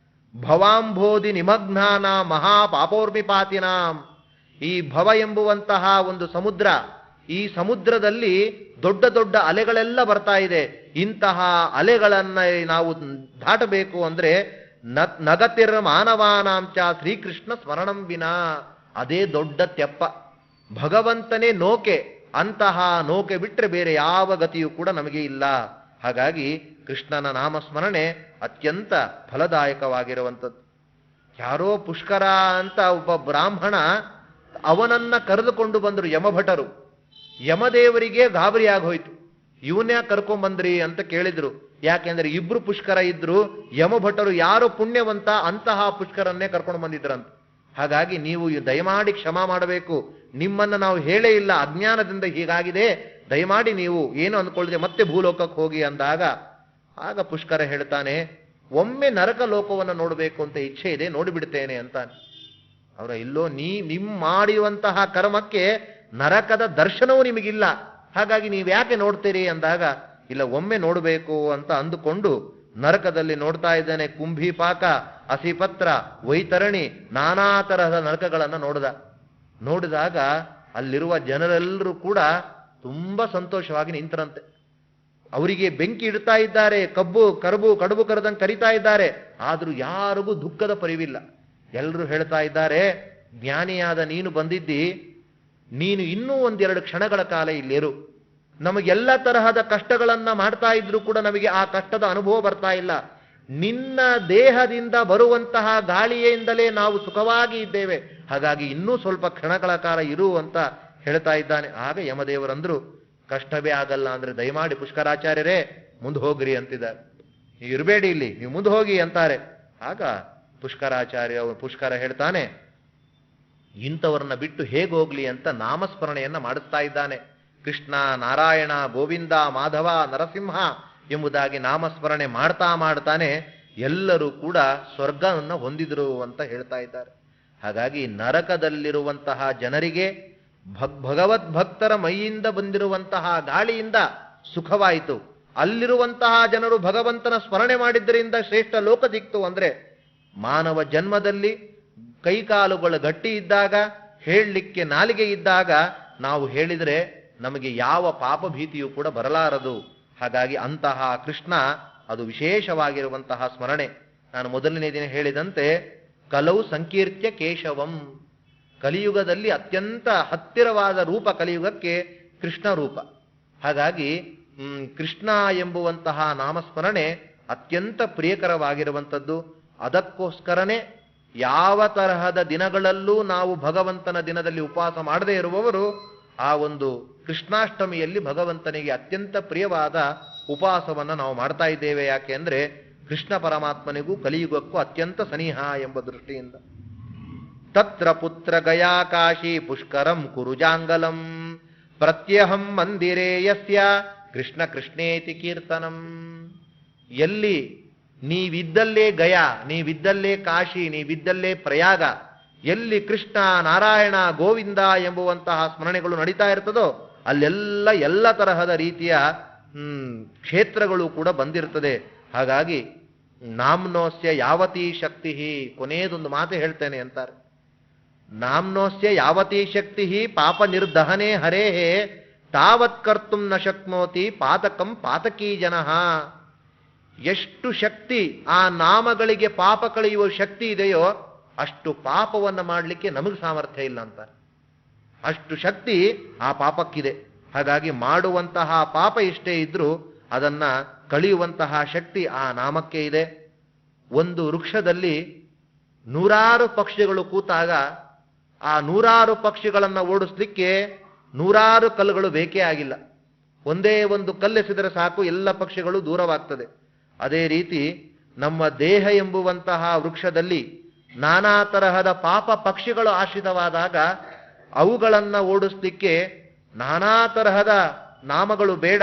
ಭವಾಂಬೋಧಿ ನಿಮಗ್ನಾನ ಮಹಾಪಾಪೋರ್ಮಿಪಾತಿನಾಂ. ಈ ಭವ ಎಂಬುವಂತಹ ಒಂದು ಸಮುದ್ರ, ಈ ಸಮುದ್ರದಲ್ಲಿ ದೊಡ್ಡ ದೊಡ್ಡ ಅಲೆಗಳೆಲ್ಲ ಬರ್ತಾ ಇದೆ. ಇಂತಹ ಅಲೆಗಳನ್ನ ನಾವು ದಾಟಬೇಕು ಅಂದ್ರೆ ನಗತಿರ್ ಮಾನವಾನಾಂಚ ಶ್ರೀಕೃಷ್ಣ ಸ್ಮರಣಂ ವಿನಾ. ಅದೇ ದೊಡ್ಡ ತೆಪ್ಪ, ಭಗವಂತನೇ ನೌಕೆ, ಅಂತಹ ನೌಕೆ ಬಿಟ್ಟರೆ ಬೇರೆ ಯಾವ ಗತಿಯೂ ಕೂಡ ನಮಗೆ ಇಲ್ಲ. ಹಾಗಾಗಿ ಕೃಷ್ಣನ ನಾಮಸ್ಮರಣೆ ಅತ್ಯಂತ ಫಲದಾಯಕವಾಗಿರುವಂಥದ್ದು. ಯಾರೋ ಪುಷ್ಕರ ಅಂತ ಒಬ್ಬ ಬ್ರಾಹ್ಮಣ, ಅವನನ್ನ ಕರೆದುಕೊಂಡು ಬಂದರು ಯಮಭಟರು. ಯಮದೇವರಿಗೆ ಗಾಬರಿ ಆಗೋಯ್ತು, ಇವನ್ಯಾ ಕರ್ಕೊಂಡ್ಬಂದ್ರಿ ಅಂತ ಕೇಳಿದ್ರು. ಯಾಕೆಂದ್ರೆ ಇಬ್ರು ಪುಷ್ಕರ ಇದ್ರು, ಯಮಭಟರು ಯಾರು ಪುಣ್ಯವಂತ ಅಂತಹ ಪುಷ್ಕರನ್ನೇ ಕರ್ಕೊಂಡು ಬಂದಿದ್ರಂತ. ಹಾಗಾಗಿ ನೀವು ದಯಮಾಡಿ ಕ್ಷಮಾ ಮಾಡಬೇಕು, ನಿಮ್ಮನ್ನ ನಾವು ಹೇಳೇ ಇಲ್ಲ, ಅಜ್ಞಾನದಿಂದ ಹೀಗಾಗಿದೆ, ದಯಮಾಡಿ ನೀವು ಏನು ಅಂದ್ಕೊಳ್ಳದೆ ಮತ್ತೆ ಭೂಲೋಕಕ್ಕೆ ಹೋಗಿ ಅಂದಾಗ ಆಗ ಪುಷ್ಕರ ಹೇಳ್ತಾನೆ, ಒಮ್ಮೆ ನರಕ ಲೋಕವನ್ನು ನೋಡಬೇಕು ಅಂತ ಇಚ್ಛೆ ಇದೆ, ನೋಡಿಬಿಡ್ತೇನೆ ಅಂತಾನೆ. ಅವರ ಇಲ್ಲೋ ನಿಮ್ ಮಾಡಿರುವಂತಹ ಕರ್ಮಕ್ಕೆ ನರಕದ ದರ್ಶನವೂ ನಿಮಗಿಲ್ಲ, ಹಾಗಾಗಿ ನೀವು ಯಾಕೆ ನೋಡ್ತೀರಿ ಅಂದಾಗ, ಇಲ್ಲ ಒಮ್ಮೆ ನೋಡಬೇಕು ಅಂತ ಅಂದುಕೊಂಡು ನರಕದಲ್ಲಿ ನೋಡ್ತಾ ಇದ್ದಾನೆ. ಕುಂಭಿಪಾಕ, ಅಸಿಪತ್ರ, ವೈತರಣಿ, ನಾನಾ ತರಹದ ನರಕಗಳನ್ನು ನೋಡಿದಾಗ ಅಲ್ಲಿರುವ ಜನರೆಲ್ಲರೂ ಕೂಡ ತುಂಬಾ ಸಂತೋಷವಾಗಿ ನಿಂತರಂತೆ. ಅವರಿಗೆ ಬೆಂಕಿ ಇಡ್ತಾ ಇದ್ದಾರೆ, ಕಡುಬು ಕರದಂಗೆ ಕರಿತಾ ಇದ್ದಾರೆ, ಆದ್ರೂ ಯಾರಿಗೂ ದುಃಖದ ಪರಿವಿಲ್ಲ. ಎಲ್ಲರೂ ಹೇಳ್ತಾ ಇದ್ದಾರೆ, ಜ್ಞಾನಿಯಾದ ನೀನು ಬಂದಿದ್ದಿ, ನೀನು ಇನ್ನೂ ಒಂದೆರಡು ಕ್ಷಣಗಳ ಕಾಲ ಇಲ್ಲಿರು. ನಮಗೆಲ್ಲ ತರಹದ ಕಷ್ಟಗಳನ್ನ ಮಾಡ್ತಾ ಇದ್ರು ಕೂಡ ನಮಗೆ ಆ ಕಷ್ಟದ ಅನುಭವ ಬರ್ತಾ ಇಲ್ಲ. ನಿನ್ನ ದೇಹದಿಂದ ಬರುವಂತಹ ಗಾಳಿಯಿಂದಲೇ ನಾವು ಸುಖವಾಗಿ ಇದ್ದೇವೆ. ಹಾಗಾಗಿ ಇನ್ನೂ ಸ್ವಲ್ಪ ಕ್ಷಣಗಳ ಕಾಲ ಇರು ಅಂತ ಹೇಳ್ತಾ ಇದ್ದಾನೆ. ಆಗ ಯಮದೇವರಂದ್ರು, ಕಷ್ಟವೇ ಆಗಲ್ಲ ಅಂದ್ರೆ ದಯಮಾಡಿ ಪುಷ್ಕರಾಚಾರ್ಯರೇ ಮುಂದೆ ಹೋಗ್ರಿ ಅಂತಿದ್ದಾರೆ. ನೀವು ಇರಬೇಡಿ ಇಲ್ಲಿ, ನೀವು ಮುಂದೆ ಹೋಗಿ ಅಂತಾರೆ. ಆಗ ಪುಷ್ಕರ ಹೇಳ್ತಾನೆ, ಇಂಥವ್ರನ್ನ ಬಿಟ್ಟು ಹೇಗೆ ಹೋಗ್ಲಿ ಅಂತ ನಾಮಸ್ಮರಣೆಯನ್ನ ಮಾಡಿಸ್ತಾ ಇದ್ದಾನೆ. ಕೃಷ್ಣ, ನಾರಾಯಣ, ಗೋವಿಂದ, ಮಾಧವ, ನರಸಿಂಹ ಎಂಬುದಾಗಿ ನಾಮಸ್ಮರಣೆ ಮಾಡ್ತಾನೆ ಎಲ್ಲರೂ ಕೂಡ ಸ್ವರ್ಗವನ್ನು ಹೊಂದಿದ್ರು ಅಂತ ಹೇಳ್ತಾ ಇದ್ದಾರೆ. ಹಾಗಾಗಿ ನರಕದಲ್ಲಿರುವಂತಹ ಜನರಿಗೆ ಭಗವದ್ಭಕ್ತರ ಮೈಯಿಂದ ಬಂದಿರುವಂತಹ ಗಾಳಿಯಿಂದ ಸುಖವಾಯಿತು. ಅಲ್ಲಿರುವಂತಹ ಜನರು ಭಗವಂತನ ಸ್ಮರಣೆ ಮಾಡಿದ್ದರಿಂದ ಶ್ರೇಷ್ಠ ಲೋಕ ಸಿಕ್ತು. ಅಂದ್ರೆ ಮಾನವ ಜನ್ಮದಲ್ಲಿ ಕೈಕಾಲುಗಳು ಗಟ್ಟಿ ಇದ್ದಾಗ, ಹೇಳಲಿಕ್ಕೆ ನಾಲಿಗೆ ಇದ್ದಾಗ ನಾವು ಹೇಳಿದರೆ ನಮಗೆ ಯಾವ ಪಾಪ ಭೀತಿಯೂ ಕೂಡ ಬರಲಾರದು. ಹಾಗಾಗಿ ಅಂತಹ ಕೃಷ್ಣ ಅದು ವಿಶೇಷವಾಗಿರುವಂತಹ ಸ್ಮರಣೆ. ನಾನು ಮೊದಲನೇ ದಿನ ಹೇಳಿದಂತೆ ಕಲವು ಸಂಕೀರ್ತ್ಯ ಕೇಶವಂ, ಕಲಿಯುಗದಲ್ಲಿ ಅತ್ಯಂತ ಹತ್ತಿರವಾದ ರೂಪ ಕಲಿಯುಗಕ್ಕೆ ಕೃಷ್ಣ ರೂಪ. ಹಾಗಾಗಿ ಕೃಷ್ಣ ಎಂಬುವಂತಹ ನಾಮಸ್ಮರಣೆ ಅತ್ಯಂತ ಪ್ರಿಯಕರವಾಗಿರುವಂಥದ್ದು. ಅದಕ್ಕೋಸ್ಕರನೇ ಯಾವ ತರಹದ ದಿನಗಳಲ್ಲೂ ನಾವು ಭಗವಂತನ ದಿನದಲ್ಲಿ ಉಪವಾಸ ಮಾಡದೇ ಇರುವವರು ಆ ಒಂದು ಕೃಷ್ಣಾಷ್ಟಮಿಯಲ್ಲಿ ಭಗವಂತನಿಗೆ ಅತ್ಯಂತ ಪ್ರಿಯವಾದ ಉಪವಾಸವನ್ನು ನಾವು ಮಾಡ್ತಾ ಇದ್ದೇವೆ. ಯಾಕೆ ಅಂದ್ರೆ ಕೃಷ್ಣ ಪರಮಾತ್ಮನಿಗೂ ಕಲಿಯುಗಕ್ಕೂ ಅತ್ಯಂತ ಸನಿಹ ಎಂಬ ದೃಷ್ಟಿಯಿಂದ. ತತ್ರ ಪುತ್ರ ಗಯಾ ಕಾಶಿ ಪುಷ್ಕರಂ ಕುರುಜಾಂಗಲಂ ಪ್ರತ್ಯಹಂ ಮಂದಿರೇ ಯಸ್ಯ ಕೃಷ್ಣ ಕೃಷ್ಣೇತಿ ಕೀರ್ತನಂ. ಎಲ್ಲಿ ನೀವಿದ್ದಲ್ಲೇ ಗಯಾ, ನೀವಿದ್ದಲ್ಲೇ ಕಾಶಿ, ನೀವಿದ್ದಲ್ಲೇ ಪ್ರಯಾಗ, ಎಲ್ಲಿ ಕೃಷ್ಣ, ನಾರಾಯಣ, ಗೋವಿಂದ ಎಂಬುವಂತಹ ಸ್ಮರಣೆಗಳು ನಡೀತಾ ಇರ್ತದೋ ಅಲ್ಲೆಲ್ಲ ಎಲ್ಲ ತರಹದ ರೀತಿಯ ಕ್ಷೇತ್ರಗಳು ಕೂಡ ಬಂದಿರ್ತದೆ. ಹಾಗಾಗಿ ನಾಮ್ನೋಸ್ಯ ಯಾವತೀ ಶಕ್ತಿ, ಕೊನೆಯದೊಂದು ಮಾತು ಹೇಳ್ತೇನೆ ಅಂತಾರೆ. ನಾಮ್ನೋಸ್ಯ ಯಾವತೀ ಶಕ್ತಿ ಪಾಪ ನಿರ್ದಹನೆ ಹರೇಹೇ ತಾವತ್ ಕರ್ತುಂ ನ ಶಕ್ನೋತಿ ಪಾತಕಂ ಪಾತಕೀ ಜನಃ. ಎಷ್ಟು ಶಕ್ತಿ ಆ ನಾಮಗಳಿಗೆ ಪಾಪ ಕಳೆಯುವ ಶಕ್ತಿ ಇದೆಯೋ ಅಷ್ಟು ಪಾಪವನ್ನು ಮಾಡಲಿಕ್ಕೆ ನಮಗೆ ಸಾಮರ್ಥ್ಯ ಇಲ್ಲ ಅಂತಾರೆ. ಅಷ್ಟು ಶಕ್ತಿ ಆ ಪಾಪಕ್ಕಿದೆ. ಹಾಗಾಗಿ ಮಾಡುವಂತಹ ಪಾಪ ಇಷ್ಟೇ ಇದ್ರೂ ಅದನ್ನ ಕಳೆಯುವಂತಹ ಶಕ್ತಿ ಆ ನಾಮಕ್ಕೆ ಇದೆ. ಒಂದು ವೃಕ್ಷದಲ್ಲಿ 100 ಪಕ್ಷಿಗಳು ಕೂತಾಗ ಆ 100 ಪಕ್ಷಿಗಳನ್ನು ಓಡಿಸ್ಲಿಕ್ಕೆ 100 ಕಲ್ಲುಗಳು ಬೇಕೇ ಆಗಿಲ್ಲ. ಒಂದೇ ಒಂದು ಕಲ್ಲೆಸೆದರೆ ಸಾಕು, ಎಲ್ಲ ಪಕ್ಷಿಗಳು ದೂರವಾಗ್ತದೆ. ಅದೇ ರೀತಿ ನಮ್ಮ ದೇಹ ಎಂಬುವಂತಹ ವೃಕ್ಷದಲ್ಲಿ ನಾನಾ ತರಹದ ಪಾಪ ಪಕ್ಷಿಗಳು ಆಶ್ರಿತವಾದಾಗ ಅವುಗಳನ್ನ ಓಡಿಸ್ಲಿಕ್ಕೆ ನಾನಾ ತರಹದ ನಾಮಗಳು ಬೇಡ.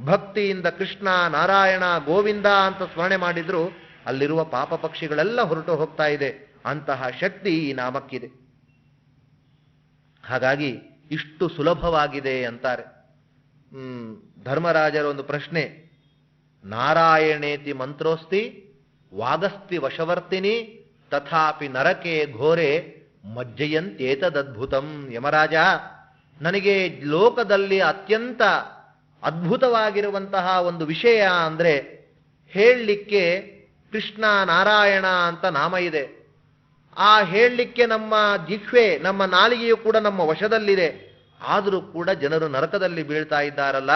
ಭಕ್ತಿಯಿಂದ ಕೃಷ್ಣ, ನಾರಾಯಣ, ಗೋವಿಂದ ಅಂತ ಸ್ಮರಣೆ ಮಾಡಿದ್ರು ಅಲ್ಲಿರುವ ಪಾಪ ಪಕ್ಷಿಗಳೆಲ್ಲ ಹೊರಟು ಹೋಗ್ತಾ ಇದೆ. ಅಂತಹ ಶಕ್ತಿ ಈ ನಾಮಕ್ಕಿದೆ. ಹಾಗಾಗಿ ಇಷ್ಟು ಸುಲಭವಾಗಿದೆ ಅಂತಾರೆ. ಧರ್ಮರಾಜರ ಒಂದು ಪ್ರಶ್ನೆ, ನಾರಾಯಣೇತಿ ಮಂತ್ರೋಸ್ತಿ ವಾಗಸ್ತಿ ವಶವರ್ತಿನಿ ತಥಾಪಿ ನರಕೆ ಘೋರೆ ಮಜ್ಜಯಂತೇತದದ್ಭುತಂ. ಯಮರಾಜ, ನನಗೆ ಲೋಕದಲ್ಲಿ ಅತ್ಯಂತ ಅದ್ಭುತವಾಗಿರುವಂತಹ ಒಂದು ವಿಷಯ ಅಂದ್ರೆ ಹೇಳಲಿಕ್ಕೆ ಕೃಷ್ಣ, ನಾರಾಯಣ ಅಂತ ನಾಮ ಇದೆ. ಆ ಹೇಳಲಿಕ್ಕೆ ನಮ್ಮ ಜಿಹ್ವೆ, ನಮ್ಮ ನಾಲಿಗೆಯು ಕೂಡ ನಮ್ಮ ವಶದಲ್ಲಿದೆ. ಆದರೂ ಕೂಡ ಜನರು ನರಕದಲ್ಲಿ ಬೀಳ್ತಾ ಇದ್ದಾರಲ್ಲ,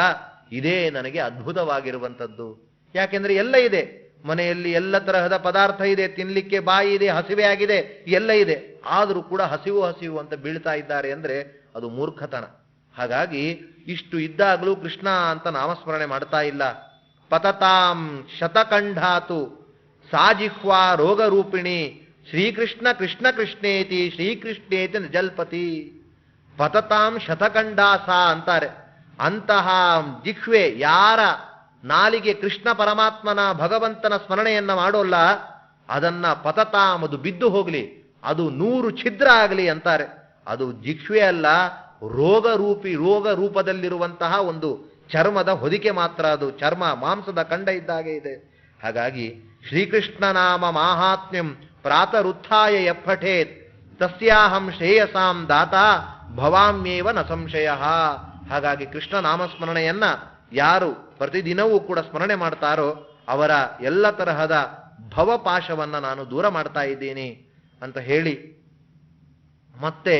ಇದೇ ನನಗೆ ಅದ್ಭುತವಾಗಿರುವಂಥದ್ದು. ಯಾಕೆಂದ್ರೆ ಎಲ್ಲ ಇದೆ, ಮನೆಯಲ್ಲಿ ಎಲ್ಲ ತರಹದ ಪದಾರ್ಥ ಇದೆ, ತಿನ್ಲಿಕ್ಕೆ ಬಾಯಿ ಇದೆ, ಹಸಿವೆ ಆಗಿದೆ, ಎಲ್ಲ ಇದೆ. ಆದರೂ ಕೂಡ ಹಸಿವು ಅಂತ ಬೀಳ್ತಾ ಇದ್ದಾರೆ ಅಂದ್ರೆ ಅದು ಮೂರ್ಖತನ. ಹಾಗಾಗಿ ಇಷ್ಟು ಇದ್ದಾಗಲೂ ಕೃಷ್ಣ ಅಂತ ನಾಮಸ್ಮರಣೆ ಮಾಡ್ತಾ ಇಲ್ಲ. ಪತತಾಂ ಶತಕಂಠಾತು ಸಾಜಿಹ್ವಾ ರೋಗರೂಪಿಣಿ ಶ್ರೀಕೃಷ್ಣ ಕೃಷ್ಣ ಕೃಷ್ಣೇತಿ ಶ್ರೀಕೃಷ್ಣೇತಿ ನಿಜಲ್ಪತಿ. ಪತತಾಂ ಶತಕಂಡಾಸ ಅಂತಾರೆ. ಅಂತಹ ಜಿಹ್ವೆ, ಯಾರ ನಾಲಿಗೆ ಕೃಷ್ಣ ಪರಮಾತ್ಮನ ಭಗವಂತನ ಸ್ಮರಣೆಯನ್ನ ಮಾಡೋಲ್ಲ, ಅದನ್ನ ಪತತಾಂ, ಅದು ಬಿದ್ದು ಹೋಗ್ಲಿ, ಅದು 100 ಛಿದ್ರ ಆಗಲಿ ಅಂತಾರೆ. ಅದು ಜಿಹ್ವೆ ಅಲ್ಲ, ರೋಗ ರೂಪದಲ್ಲಿರುವಂತಹ ಒಂದು ಚರ್ಮದ ಹೊದಿಕೆ ಮಾತ್ರ. ಅದು ಚರ್ಮ, ಮಾಂಸದ ಕಂಡ ಇದ್ದಾಗೆ ಇದೆ. ಹಾಗಾಗಿ ಶ್ರೀಕೃಷ್ಣ ನಾಮ ಮಾಹಾತ್ಮ್ಯಂ ಪ್ರಾತರುತ್ಥಾಯ ಯಪ್ಪಠೇತ್ ತಸ್ಯಾಹಂ ಶ್ರೇಯಸಾಂ ದಾತ ಭವಾಮ್ಯೇವ ನ ಸಂಶಯ. ಹಾಗಾಗಿ ಕೃಷ್ಣ ನಾಮಸ್ಮರಣೆಯನ್ನ ಯಾರು ಪ್ರತಿದಿನವೂ ಕೂಡ ಸ್ಮರಣೆ ಮಾಡ್ತಾರೋ ಅವರ ಎಲ್ಲ ತರಹದ ಭವಪಾಶವನ್ನ ನಾನು ದೂರ ಮಾಡ್ತಾ ಇದ್ದೀನಿ. ಅಂತ ಹೇಳಿ ಮತ್ತೆ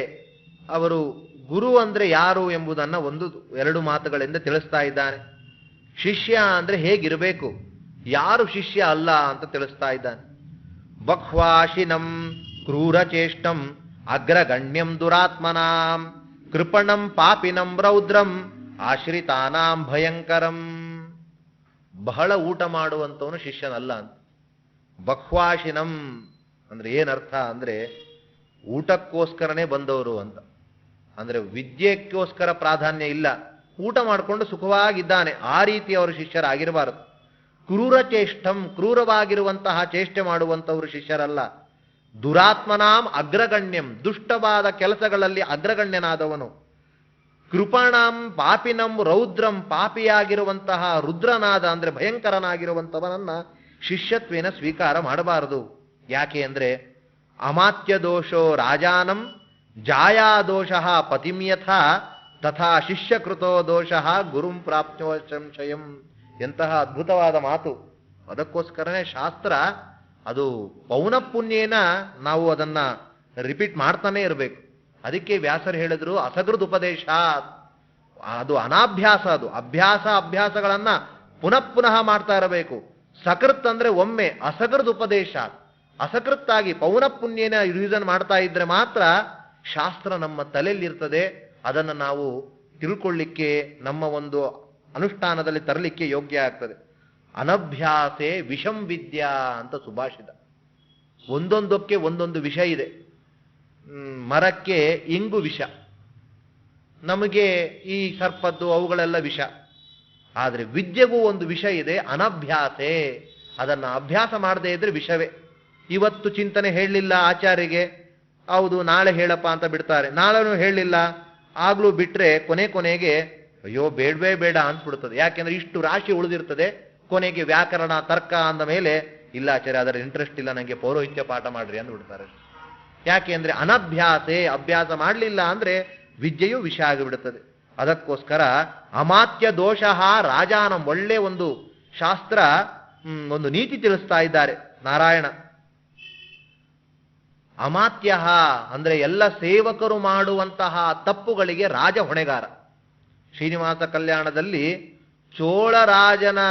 ಅವರು ಗುರು ಅಂದ್ರೆ ಯಾರು ಎಂಬುದನ್ನ ಎರಡು ಮಾತುಗಳಿಂದ ತಿಳಿಸ್ತಾ ಇದ್ದಾನೆ. ಶಿಷ್ಯ ಅಂದ್ರೆ ಹೇಗಿರಬೇಕು, ಯಾರು ಶಿಷ್ಯ ಅಲ್ಲ ಅಂತ ತಿಳಿಸ್ತಾ ಇದ್ದಾನೆ. ಬಹ್ವಾಶಿನಂ ಕ್ರೂರಚೇಷ್ಟಂ ಅಗ್ರಗಣ್ಯಂ ದುರಾತ್ಮನಾಂ ಕೃಪಣಂ ಪಾಪಿನಂ ರೌದ್ರಂ ಆಶ್ರಿತಾನಾಂ ಭಯಂಕರಂ. ಬಹಳ ಊಟ ಮಾಡುವಂತವನು ಶಿಷ್ಯನಲ್ಲ ಅಂತ. ಬಹ್ವಾಶಿನಂ ಅಂದ್ರೆ ಏನರ್ಥ ಅಂದ್ರೆ ಊಟಕ್ಕೋಸ್ಕರನೇ ಬಂದವರು ಅಂತ. ಅಂದ್ರೆ ವಿದ್ಯೆಗೋಸ್ಕರ ಪ್ರಾಧಾನ್ಯ ಇಲ್ಲ, ಊಟ ಮಾಡಿಕೊಂಡು ಸುಖವಾಗಿದ್ದಾನೆ, ಆ ರೀತಿ ಅವರು ಶಿಷ್ಯರಾಗಿರಬಾರದು. ಕ್ರೂರಚೇಷ್ಟಂ ಕ್ರೂರವಾಗಿರುವಂತಹ ಚೇಷ್ಟೆ ಮಾಡುವಂತವರು ಶಿಷ್ಯರಲ್ಲ. ದುರಾತ್ಮನಾಂ ಅಗ್ರಗಣ್ಯಂ ದುಷ್ಟವಾದ ಕೆಲಸಗಳಲ್ಲಿ ಅಗ್ರಗಣ್ಯನಾದವನು. ಕೃಪಣಂ ಪಾಪಿನಂ ರೌದ್ರಂ ಪಾಪಿಯಾಗಿರುವಂತಹ ರುದ್ರನಾದ ಅಂದ್ರೆ ಭಯಂಕರನಾಗಿರುವಂತವನನ್ನ ಶಿಷ್ಯತ್ವೇನ ಸ್ವೀಕಾರ ಮಾಡಬಾರದು. ಯಾಕೆ ಅಂದ್ರೆ ಅಮಾತ್ಯ ದೋಷೋ ರಾಜಾನಂ ಜಾಯಾದೋಷ ಪತಿಮ್ಯಥ ತಥಾ ಶಿಷ್ಯಕೃತೋ ದೋಷ ಗುರುಂ ಪ್ರಾಪ್ತೋ ಸಂಶಯಂ. ಎಂತಹ ಅದ್ಭುತವಾದ ಮಾತು. ಅದಕ್ಕೋಸ್ಕರನೇ ಶಾಸ್ತ್ರ ಅದು ಪೌನಃಪುಣ್ಯೇನ ನಾವು ಅದನ್ನ ರಿಪೀಟ್ ಮಾಡ್ತಾನೆ ಇರಬೇಕು. ಅದಕ್ಕೆ ವ್ಯಾಸರು ಹೇಳಿದ್ರು ಅಸಕೃತ್ ಉಪದೇಶ, ಅದು ಅನಾಭ್ಯಾಸ, ಅದು ಅಭ್ಯಾಸಗಳನ್ನ ಪುನಃ ಮಾಡ್ತಾ ಇರಬೇಕು. ಸಕೃತ್ ಅಂದ್ರೆ ಒಮ್ಮೆ, ಅಸಕೃತ್ ಉಪದೇಶ ಅಸಕೃತ್ತಾಗಿ ಪೌನಃಪುಣ್ಯೇನ ರಿವಿಷನ್ ಮಾಡ್ತಾ ಇದ್ರೆ ಮಾತ್ರ ಶಾಸ್ತ್ರ ನಮ್ಮ ತಲೆಯಲ್ಲಿರ್ತದೆ, ಅದನ್ನು ನಾವು ತಿಳ್ಕೊಳ್ಳಿಕ್ಕೆ ನಮ್ಮ ಒಂದು ಅನುಷ್ಠಾನದಲ್ಲಿ ತರಲಿಕ್ಕೆ ಯೋಗ್ಯ ಆಗ್ತದೆ. ಅನಭ್ಯಾಸೆ ವಿಷಂ ವಿದ್ಯಾ ಅಂತ ಸುಭಾಷಿತ. ಒಂದೊಂದಕ್ಕೆ ಒಂದೊಂದು ವಿಷ ಇದೆ. ಮರಕ್ಕೆ ಇಂಗು ವಿಷ, ನಮಗೆ ಈ ಸರ್ಪದ್ದು ಅವುಗಳೆಲ್ಲ ವಿಷ. ಆದರೆ ವಿದ್ಯೆಗೂ ಒಂದು ವಿಷ ಇದೆ, ಅನಭ್ಯಾಸೆ. ಅದನ್ನ ಅಭ್ಯಾಸ ಮಾಡದೇ ಇದ್ರೆ ವಿಷವೇ. ಇವತ್ತು ಚಿಂತನೆ ಹೇಳಲಿಲ್ಲ ಆಚಾರ್ಯಗೆ, ಹೌದು ನಾಳೆ ಹೇಳಪ್ಪ ಅಂತ ಬಿಡ್ತಾರೆ. ನಾಳೆನೂ ಹೇಳಲಿಲ್ಲ, ಆಗ್ಲೂ ಬಿಟ್ರೆ ಕೊನೆಗೆ ಅಯ್ಯೋ ಬೇಡವೇ ಬೇಡ ಅನ್ಸ್ಬಿಡ್ತದೆ. ಯಾಕೆಂದ್ರೆ ಇಷ್ಟು ರಾಶಿ ಉಳಿದಿರ್ತದೆ. ಕೊನೆಗೆ ವ್ಯಾಕರಣ ತರ್ಕ ಅಂದ ಮೇಲೆ ಇಲ್ಲ ಆಚಾರ್ಯ ಅದರ ಇಂಟ್ರೆಸ್ಟ್ ಇಲ್ಲ, ನನಗೆ ಪೌರೋಹಿತ್ಯ ಪಾಠ ಮಾಡ್ರಿ ಅಂದ್ಬಿಡ್ತಾರೆ. ಯಾಕೆ ಅಂದ್ರೆ ಅನಭ್ಯಾಸೆ, ಅಭ್ಯಾಸ ಮಾಡಲಿಲ್ಲ ಅಂದ್ರೆ ವಿದ್ಯೆಯು ವಿಷ ಆಗಿಬಿಡುತ್ತದೆ. ಅದಕ್ಕೋಸ್ಕರ ಅಮಾತ್ಯ ದೋಷ ರಾಜಾನಂ, ಒಳ್ಳೆ ಒಂದು ಶಾಸ್ತ್ರ ಒಂದು ನೀತಿ ತಿಳಿಸ್ತಾ ಇದ್ದಾರೆ ನಾರಾಯಣ. ಅಮಾತ್ಯ ಅಂದ್ರೆ ಎಲ್ಲ ಸೇವಕರು ಮಾಡುವಂತಹ ತಪ್ಪುಗಳಿಗೆ ರಾಜ ಹೊಣೆಗಾರ. ಶ್ರೀನಿವಾಸ ಕಲ್ಯಾಣದಲ್ಲಿ ಚೋಳರಾಜನ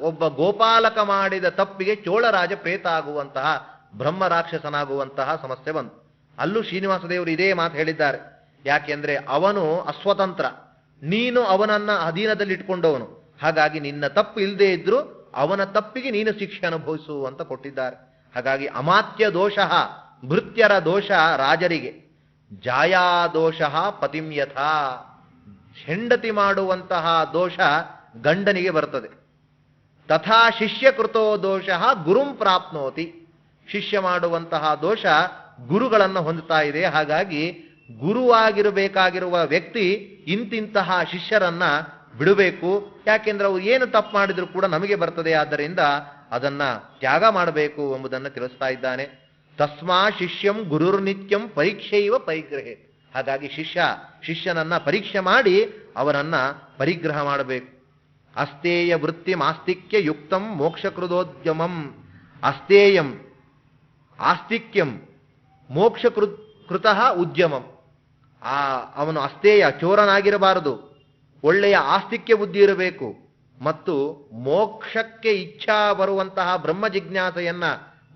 ಒಬ್ಬ ಗೋಪಾಲಕ ಮಾಡಿದ ತಪ್ಪಿಗೆ ಚೋಳರಾಜ ಪ್ರೇತ ಆಗುವಂತಹ, ಬ್ರಹ್ಮ ರಾಕ್ಷಸನಾಗುವಂತಹ ಸಮಸ್ಯೆ ಬಂತು. ಅಲ್ಲೂ ಶ್ರೀನಿವಾಸ ದೇವರು ಇದೇ ಮಾತು ಹೇಳಿದ್ದಾರೆ. ಯಾಕೆಂದ್ರೆ ಅವನು ಅಸ್ವತಂತ್ರ, ನೀನು ಅವನನ್ನ ಅಧೀನದಲ್ಲಿ ಇಟ್ಕೊಂಡವನು, ಹಾಗಾಗಿ ನಿನ್ನ ತಪ್ಪು ಇಲ್ಲದೆ ಇದ್ರು ಅವನ ತಪ್ಪಿಗೆ ನೀನು ಶಿಕ್ಷೆ ಅನುಭವಿಸು ಅಂತ ಕೊಟ್ಟಿದ್ದಾರೆ. ಹಾಗಾಗಿ ಅಮಾತ್ಯ ದೋಷ, ಭೃತ್ಯರ ದೋಷ ರಾಜರಿಗೆ, ಜಾಯಾದೋಷ ಪತಿಮ್ಯಥ, ಹೆಂಡತಿ ಮಾಡುವಂತಹ ದೋಷ ಗಂಡನಿಗೆ ಬರ್ತದೆ. ತಥಾ ಶಿಷ್ಯಕೃತೋ ದೋಷ ಗುರುಂ ಪ್ರಾಪ್ನೋತಿ, ಶಿಷ್ಯ ಮಾಡುವಂತಹ ದೋಷ ಗುರುಗಳನ್ನು ಹೊಂದುತ್ತಾ ಇದೆ. ಹಾಗಾಗಿ ಗುರುವಾಗಿರಬೇಕಾಗಿರುವ ವ್ಯಕ್ತಿ ಇಂತಿಂತಹ ಶಿಷ್ಯರನ್ನ ಬಿಡಬೇಕು. ಯಾಕೆಂದ್ರೆ ಅವರು ಏನು ತಪ್ಪು ಮಾಡಿದ್ರು ಕೂಡ ನಮಗೆ ಬರ್ತದೆ, ಆದ್ದರಿಂದ ಅದನ್ನ ತ್ಯಾಗ ಮಾಡಬೇಕು ಎಂಬುದನ್ನು ತಿಳಿಸ್ತಾ ಇದ್ದಾನೆ. ತಸ್ಮಾ ಶಿಷ್ಯಂ ಗುರುರ್ನಿತ್ಯಂ ಪರೀಕ್ಷೆಯವ ಪರಿಗ್ರಹೆ. ಹಾಗಾಗಿ ಶಿಷ್ಯನನ್ನ ಪರೀಕ್ಷೆ ಮಾಡಿ ಅವನನ್ನ ಪರಿಗ್ರಹ ಮಾಡಬೇಕು. ಅಸ್ತೇಯ ವೃತ್ತಿ ಆಸ್ತಿಕ್ಯ ಯುಕ್ತಂ ಮೋಕ್ಷಕೃದೋದ್ಯಮಂ. ಅಸ್ತೇಯಂ ಆಸ್ತಿಕ್ಯಂ ಮೋಕ್ಷಕೃತಃ ಉದ್ಯಮಂ. ಅವನು ಅಸ್ತೇಯ, ಚೋರನಾಗಿರಬಾರದು, ಒಳ್ಳೆಯ ಆಸ್ತಿಕ್ಯ ಬುದ್ಧಿ ಇರಬೇಕು, ಮತ್ತು ಮೋಕ್ಷಕ್ಕೆ ಇಚ್ಛಾ ಬರುವಂತಹ ಬ್ರಹ್ಮ ಜಿಜ್ಞಾಸೆಯನ್ನ,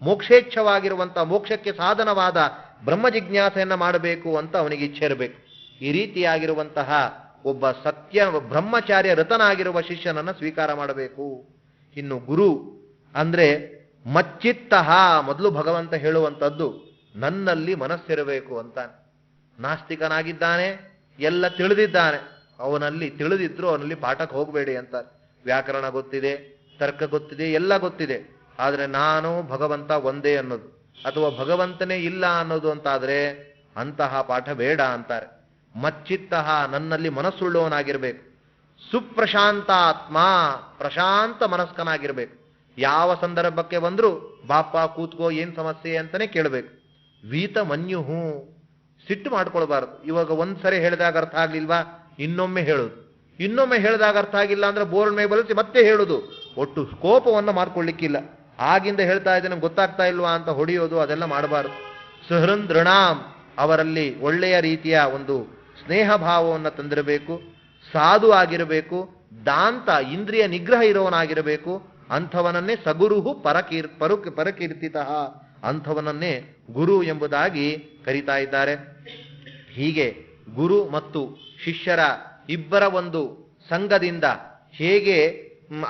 ಮೋಕ್ಷೇಚ್ಛವಾಗಿರುವಂತಹ ಮೋಕ್ಷಕ್ಕೆ ಸಾಧನವಾದ ಬ್ರಹ್ಮ ಜಿಜ್ಞಾಸೆಯನ್ನ ಮಾಡಬೇಕು ಅಂತ ಅವನಿಗೆ ಇಚ್ಛೆ ಇರಬೇಕು. ಈ ರೀತಿಯಾಗಿರುವಂತಹ ಒಬ್ಬ ಸತ್ಯ ಬ್ರಹ್ಮಚಾರ್ಯ ರತನಾಗಿರುವ ಶಿಷ್ಯನನ್ನ ಸ್ವೀಕಾರ ಮಾಡಬೇಕು. ಇನ್ನು ಗುರು ಅಂದ್ರೆ ಮಚ್ಚಿತ್ತಃ, ಮೊದಲು ಭಗವಂತ ಹೇಳುವಂಥದ್ದು ನನ್ನಲ್ಲಿ ಮನಸ್ಸಿರಬೇಕು ಅಂತ. ನಾಸ್ತಿಕನಾಗಿದ್ದಾನೆ, ಎಲ್ಲ ತಿಳಿದಿದ್ದಾನೆ, ಅವನಲ್ಲಿ ತಿಳಿದಿದ್ರು ಅವನಲ್ಲಿ ಪಾಠಕ್ಕೆ ಹೋಗಬೇಡಿ ಅಂತ. ವ್ಯಾಕರಣ ಗೊತ್ತಿದೆ, ತರ್ಕ ಗೊತ್ತಿದೆ, ಎಲ್ಲ ಗೊತ್ತಿದೆ, ಆದರೆ ನಾನು ಭಗವಂತ ಒಂದೇ ಅನ್ನೋದು ಅಥವಾ ಭಗವಂತನೇ ಇಲ್ಲ ಅನ್ನೋದು ಅಂತಾದ್ರೆ ಅಂತಹ ಪಾಠ ಬೇಡ ಅಂತಾರೆ. ಮಚ್ಚಿತ್ತಃ, ನನ್ನಲ್ಲಿ ಮನಸ್ಸುಳ್ಳವನಾಗಿರ್ಬೇಕು. ಸುಪ್ರಶಾಂತಾತ್ಮ, ಪ್ರಶಾಂತ ಮನಸ್ಕನಾಗಿರ್ಬೇಕು. ಯಾವ ಸಂದರ್ಭಕ್ಕೆ ಬಂದ್ರು ಬಾಪ ಕೂತ್ಕೋ, ಏನ್ ಸಮಸ್ಯೆ ಅಂತಾನೆ ಕೇಳಬೇಕು. ವೀತ ಮನ್ಯುಹು, ಸಿಟ್ಟು ಮಾಡ್ಕೊಳ್ಬಾರ್ದು. ಇವಾಗ ಒಂದ್ಸರಿ ಹೇಳಿದಾಗ ಅರ್ಥ ಆಗ್ಲಿಲ್ವಾ ಇನ್ನೊಮ್ಮೆ ಹೇಳುದು, ಇನ್ನೊಮ್ಮೆ ಹೇಳಿದಾಗ ಅರ್ಥ ಆಗಿಲ್ಲ ಅಂದ್ರೆ ಬೋರ್ಡ್ ಮೇಲೆ ಬಲಿಸಿ ಮತ್ತೆ ಹೇಳುದು. ಒಟ್ಟು ಕೋಪವನ್ನು ಮಾಡ್ಕೊಳ್ಳಿಕ್ಕಿಲ್ಲ. ಆಗಿಂದ ಹೇಳ್ತಾ ಇದ್ದೆ ನಮ್ಗೆ ಗೊತ್ತಾಗ್ತಾ ಇಲ್ವಾ ಅಂತ ಹೊಡೆಯೋದು, ಅದೆಲ್ಲ ಮಾಡಬಾರ್ದು. ಸುಹೃಂದೃಣಾಂ, ಅವರಲ್ಲಿ ಒಳ್ಳೆಯ ರೀತಿಯ ಒಂದು ಸ್ನೇಹ ಭಾವವನ್ನು ತಂದಿರಬೇಕು, ಸಾಧು ಆಗಿರಬೇಕು, ದಾಂತ ಇಂದ್ರಿಯ ನಿಗ್ರಹ ಇರೋವನಾಗಿರಬೇಕು. ಅಂಥವನನ್ನೇ ಸಗುರುಹು ಪರಕೀರ್ತಿತ, ಅಂಥವನನ್ನೇ ಗುರು ಎಂಬುದಾಗಿ ಕರೀತಾ ಇದ್ದಾರೆ. ಹೀಗೆ ಗುರು ಮತ್ತು ಶಿಷ್ಯರ ಇಬ್ಬರ ಒಂದು ಸಂಘದಿಂದ ಹೇಗೆ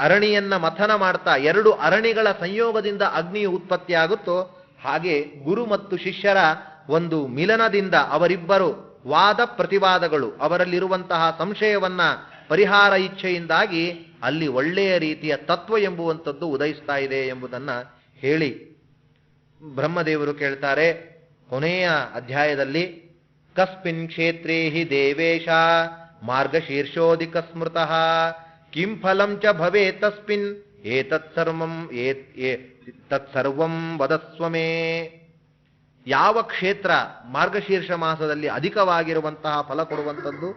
ಅರಣಿಯನ್ನ ಮಥನ ಮಾಡ್ತಾ ಎರಡು ಅರಣಿಗಳ ಸಂಯೋಗದಿಂದ ಅಗ್ನಿಯು ಉತ್ಪತ್ತಿಯಾಗುತ್ತೋ, ಹಾಗೆ ಗುರು ಮತ್ತು ಶಿಷ್ಯರ ಒಂದು ಮಿಲನದಿಂದ ಅವರಿಬ್ಬರು ವಾದ ಪ್ರತಿವಾದಗಳು, ಅವರಲ್ಲಿರುವಂತಹ ಸಂಶಯವನ್ನ ಪರಿಹಾರ ಇಚ್ಛೆಯಿಂದಾಗಿ ಅಲ್ಲಿ ಒಳ್ಳೆಯ ರೀತಿಯ ತತ್ವ ಎಂಬುವಂಥದ್ದು ಉದಯಿಸ್ತಾ ಇದೆ ಎಂಬುದನ್ನ ಹೇಳಿ ಬ್ರಹ್ಮದೇವರು ಕೇಳ್ತಾರೆ ಕೊನೆಯ ಅಧ್ಯಾಯದಲ್ಲಿ, ಕಸ್ಮಿನ್ ಕ್ಷೇತ್ರೇ ಹಿ ದೇವೇಶ ಮಾರ್ಗಶೀರ್ಷೋಧಿಕ ಸ್ಮೃತಃ ಕಿಂ ಫಲಂ ಚ ಭವೇ ತಸ್ಮಿನ್ ತತ್ಸರ್ವಂ ವದಸ್ವಮೇ. ಯಾವ ಕ್ಷೇತ್ರ ಮಾರ್ಗಶೀರ್ಷ ಮಾಸದಲ್ಲಿ ಅಧಿಕವಾಗಿರುವಂತಹ ಫಲ ಕೊಡುವಂಥದ್ದು,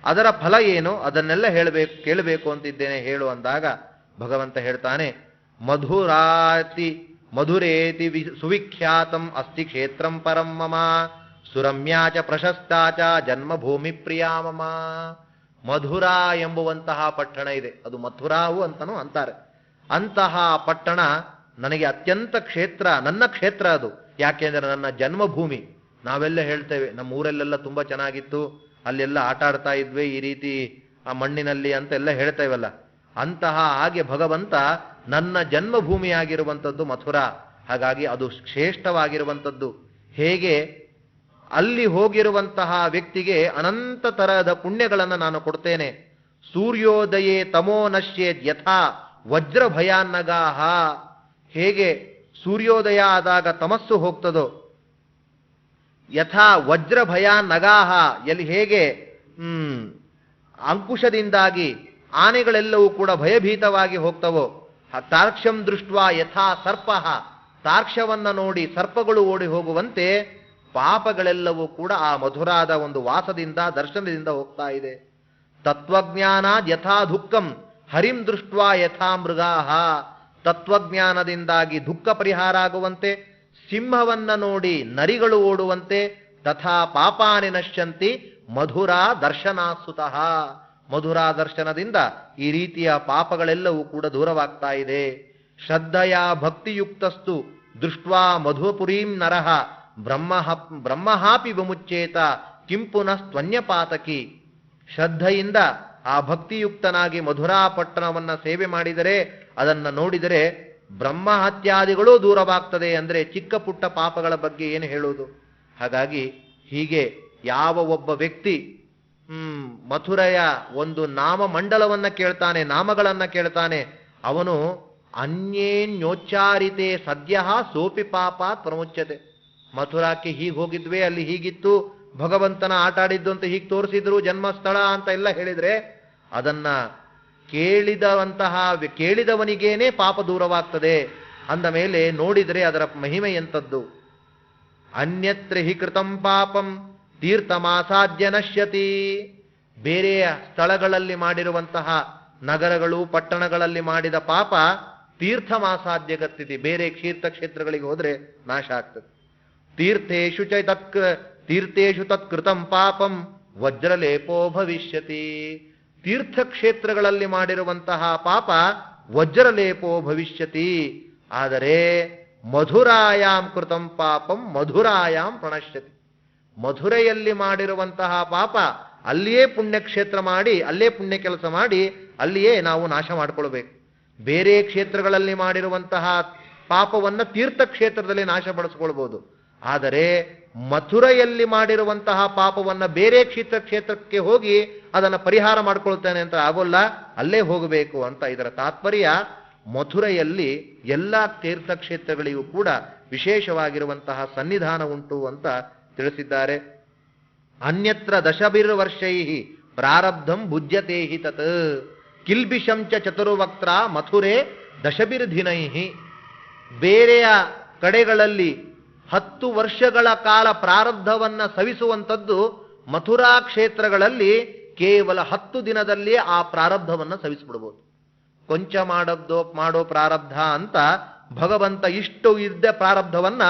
ಅದರ ಫಲ ಏನು ಅದನ್ನೆಲ್ಲ ಕೇಳಬೇಕು ಅಂತಿದ್ದೇನೆ ಹೇಳು ಅಂದಾಗ ಭಗವಂತ ಹೇಳ್ತಾನೆ, ಮಧುರೇತಿ ಸುವಿಖ್ಯಾತಂ ಅಸ್ತಿ ಕ್ಷೇತ್ರಂ ಪರಂ ಮಮ ಸುರಮ್ಯಾ ಚ ಪ್ರಶಸ್ತಾ ಚ ಜನ್ಮಭೂಮಿ ಪ್ರಿಯಾ ಮಮ. ಮಧುರಾ ಎಂಬುವಂತಹ ಪಟ್ಟಣ ಇದೆ, ಅದು ಮಥುರಾವು ಅಂತನೂ ಅಂತಾರೆ. ಅಂತಹ ಪಟ್ಟಣ ನನಗೆ ಅತ್ಯಂತ ಕ್ಷೇತ್ರ, ನನ್ನ ಕ್ಷೇತ್ರ ಅದು. ಯಾಕೆಂದ್ರೆ ನನ್ನ ಜನ್ಮಭೂಮಿ. ನಾವೆಲ್ಲ ಹೇಳ್ತೇವೆ ನಮ್ಮ ಊರಲ್ಲೆಲ್ಲ ತುಂಬಾ ಚೆನ್ನಾಗಿತ್ತು, ಅಲ್ಲೆಲ್ಲ ಆಟ ಆಡ್ತಾ ಇದ್ವಿ ಈ ರೀತಿ ಆ ಮಣ್ಣಿನಲ್ಲಿ ಅಂತೆಲ್ಲ ಹೇಳ್ತೇವಲ್ಲ, ಅಂತಹ ಹಾಗೆ ಭಗವಂತ ನನ್ನ ಜನ್ಮಭೂಮಿಯಾಗಿರುವಂಥದ್ದು ಮಥುರಾ. ಹಾಗಾಗಿ ಅದು ಶ್ರೇಷ್ಠವಾಗಿರುವಂಥದ್ದು. ಹೇಗೆ ಅಲ್ಲಿ ಹೋಗಿರುವಂತಹ ವ್ಯಕ್ತಿಗೆ ಅನಂತ ತರಹದ ಪುಣ್ಯಗಳನ್ನು ನಾನು ಕೊಡ್ತೇನೆ. ಸೂರ್ಯೋದಯೇ ತಮೋ ನಶ್ಯೇದ್ ಯಥಾ ವಜ್ರ ಭಯಾನ್ನಗಾಹ, ಹೇಗೆ ಸೂರ್ಯೋದಯ ಆದಾಗ ತಮಸ್ಸು ಹೋಗ್ತದೋ, ಯಥಾ ವಜ್ರ ಭಯಾನ್ನಗಾಹ, ಎಲ್ಲಿ ಹೇಗೆ ಅಂಕುಶದಿಂದಾಗಿ ಆನೆಗಳೆಲ್ಲವೂ ಕೂಡ ಭಯಭೀತವಾಗಿ ಹೋಗ್ತವೋ, ತಾರ್ಕ್ಷ್ಯಂ ದೃಷ್ಟ್ವಾ ಯಥಾ ಸರ್ಪ, ತಾರ್ಕ್ಷ್ಯವನ್ನ ನೋಡಿ ಸರ್ಪಗಳು ಓಡಿ ಹೋಗುವಂತೆ ಪಾಪಗಳೆಲ್ಲವೂ ಕೂಡ ಆ ಮಧುರಾದ ಒಂದು ವಾಸದಿಂದ ದರ್ಶನದಿಂದ ಹೋಗ್ತಾ ಇದೆ. ತತ್ವಜ್ಞಾನಾದ್ ಯಥಾ ದುಃಖಂ ಹರಿಂ ದೃಷ್ಟ್ವಾ ಯಥಾ ಮೃಗಾಹ, ತತ್ವಜ್ಞಾನದಿಂದಾಗಿ ದುಃಖ ಪರಿಹಾರ ಆಗುವಂತೆ, ಸಿಂಹವನ್ನ ನೋಡಿ ನರಿಗಳು ಓಡುವಂತೆ, ತಥಾ ಪಾಪಾನಿ ನಶ್ಯಂತಿ ಮಧುರಾ ದರ್ಶನಾಸುತಃ, ಮಧುರಾ ದರ್ಶನದಿಂದ ಈ ರೀತಿಯ ಪಾಪಗಳೆಲ್ಲವೂ ಕೂಡ ದೂರವಾಗ್ತಾ ಇದೆ. ಶ್ರದ್ಧೆಯ ಭಕ್ತಿಯುಕ್ತಸ್ತು ದೃಷ್ಟ್ವಾ ಮಧುಪುರೀಂ ನರಃ ಬ್ರಹ್ಮಹಾಪಿ ವಿಮುಚ್ಚೇತ ಕಿಂ ಪುನಃ ತ್ವನ್ಯಪಾತಕಿ. ಶ್ರದ್ಧೆಯಿಂದ ಆ ಭಕ್ತಿಯುಕ್ತನಾಗಿ ಮಧುರಾ ಪಟ್ಟಣವನ್ನ ಸೇವೆ ಮಾಡಿದರೆ, ಅದನ್ನ ನೋಡಿದರೆ ಬ್ರಹ್ಮಹತ್ಯಾದಿಗಳೂ ದೂರವಾಗ್ತದೆ. ಅಂದ್ರೆ ಚಿಕ್ಕ ಪುಟ್ಟ ಪಾಪಗಳ ಬಗ್ಗೆ ಏನು ಹೇಳುವುದು. ಹಾಗಾಗಿ ಹೀಗೆ ಯಾವ ಒಬ್ಬ ವ್ಯಕ್ತಿ ಮಥುರೆಯ ಒಂದು ನಾಮ ಮಂಡಲವನ್ನ ಕೇಳ್ತಾನೆ, ನಾಮಗಳನ್ನ ಕೇಳ್ತಾನೆ, ಅವನು ಅನ್ಯೇನ್ಯೋಚ್ಚಾರಿತೆ ಸದ್ಯ ಸೋಪಿ ಪಾಪಾತ್ ಪ್ರಮುಚ್ಯತೆ. ಮಥುರಾಕ್ಕೆ ಹೀಗೆ ಹೋಗಿದ್ವಿ, ಅಲ್ಲಿ ಹೀಗಿತ್ತು, ಭಗವಂತನ ಆಟ ಆಡಿದ್ದು ಅಂತ ಹೀಗೆ ತೋರಿಸಿದ್ರು, ಜನ್ಮಸ್ಥಳ ಅಂತ ಎಲ್ಲ ಹೇಳಿದ್ರೆ ಅದನ್ನ ಕೇಳಿದವನಿಗೇನೆ ಪಾಪ ದೂರವಾಗ್ತದೆ. ಅಂದ ಮೇಲೆ ನೋಡಿದರೆ ಅದರ ಮಹಿಮೆ ಎಂಥದ್ದು. ಅನ್ಯತ್ರ ಹಿ ಕೃತಂ ಪಾಪಂ ತೀರ್ಥಮಾಸಾದ್ಯ ನಶ್ಯತಿ. ಬೇರೆಯ ಸ್ಥಳಗಳಲ್ಲಿ ಮಾಡಿರುವಂತಹ ನಗರಗಳು ಪಟ್ಟಣಗಳಲ್ಲಿ ಮಾಡಿದ ಪಾಪ ತೀರ್ಥಮಾಸಾದ್ಯ ಗತಿತಿ, ಬೇರೆ ಕ್ಷೇತ್ರಗಳಿಗೆ ಹೋದ್ರೆ ನಾಶ ಆಗ್ತದೆ. ತೀರ್ಥೇಶು ತತ್ಕೃತಂ ಪಾಪಂ ವಜ್ರಲೇಪೋ ಭವಿಷ್ಯತಿ. ತೀರ್ಥಕ್ಷೇತ್ರಗಳಲ್ಲಿ ಮಾಡಿರುವಂತಹ ಪಾಪ ವಜ್ರಲೇಪೋ ಭವಿಷ್ಯತಿ. ಆದರೆ ಮಧುರಾಯಾಂ ಕೃತಂ ಪಾಪಂ ಮಧುರಾಯಾಂ ಪ್ರಣಶ್ಯತಿ. ಮಧುರೆಯಲ್ಲಿ ಮಾಡಿರುವಂತಹ ಪಾಪ ಅಲ್ಲಿಯೇ ಪುಣ್ಯಕ್ಷೇತ್ರ ಮಾಡಿ, ಅಲ್ಲೇ ಪುಣ್ಯ ಕೆಲಸ ಮಾಡಿ ಅಲ್ಲಿಯೇ ನಾವು ನಾಶ ಮಾಡಿಕೊಳ್ಬೇಕು. ಬೇರೆ ಕ್ಷೇತ್ರಗಳಲ್ಲಿ ಮಾಡಿರುವಂತಹ ಪಾಪವನ್ನ ತೀರ್ಥಕ್ಷೇತ್ರದಲ್ಲಿ ನಾಶಪಡಿಸ್ಕೊಳ್ಬಹುದು. ಆದರೆ ಮಥುರೆಯಲ್ಲಿ ಮಾಡಿರುವಂತಹ ಪಾಪವನ್ನ ಬೇರೆ ಕ್ಷೇತ್ರಕ್ಕೆ ಹೋಗಿ ಅದನ್ನು ಪರಿಹಾರ ಮಾಡ್ಕೊಳ್ತೇನೆ ಅಂತ ಆಗೋಲ್ಲ, ಅಲ್ಲೇ ಹೋಗಬೇಕು ಅಂತ ಇದರ ತಾತ್ಪರ್ಯ. ಮಥುರೆಯಲ್ಲಿ ಎಲ್ಲ ತೀರ್ಥಕ್ಷೇತ್ರಗಳಿಗೂ ಕೂಡ ವಿಶೇಷವಾಗಿರುವಂತಹ ಸನ್ನಿಧಾನ ಉಂಟು ಅಂತ ತಿಳಿಸಿದ್ದಾರೆ. ಅನ್ಯತ್ರ ದಶಭಿರ್ವರ್ಷೈ ಪ್ರಾರಬ್ಧಂ ಭುಜ್ಯತೆ ಹಿ ತತ್ ಕಿಲ್ಬಿಷಂ ಚ ಚತುರ್ವಕ್ತ್ರ ಮಥುರೆ ದಶಭಿರ್ಧಿನೈ. ಬೇರೆಯ ಕಡೆಗಳಲ್ಲಿ 10 ವರ್ಷಗಳ ಕಾಲ ಪ್ರಾರಬ್ಧವನ್ನ ಸವಿಸುವಂಥದ್ದು ಮಥುರಾ ಕ್ಷೇತ್ರಗಳಲ್ಲಿ ಕೇವಲ 10 ದಿನದಲ್ಲಿ ಆ ಪ್ರಾರಬ್ಧವನ್ನ ಸವಿಸ್ಬಿಡ್ಬೋದು. ಕೊಂಚ ಮಾಡೋ ಪ್ರಾರಬ್ಧ ಅಂತ ಭಗವಂತ ಇಷ್ಟು ಇದ್ದ ಪ್ರಾರಬ್ಧವನ್ನ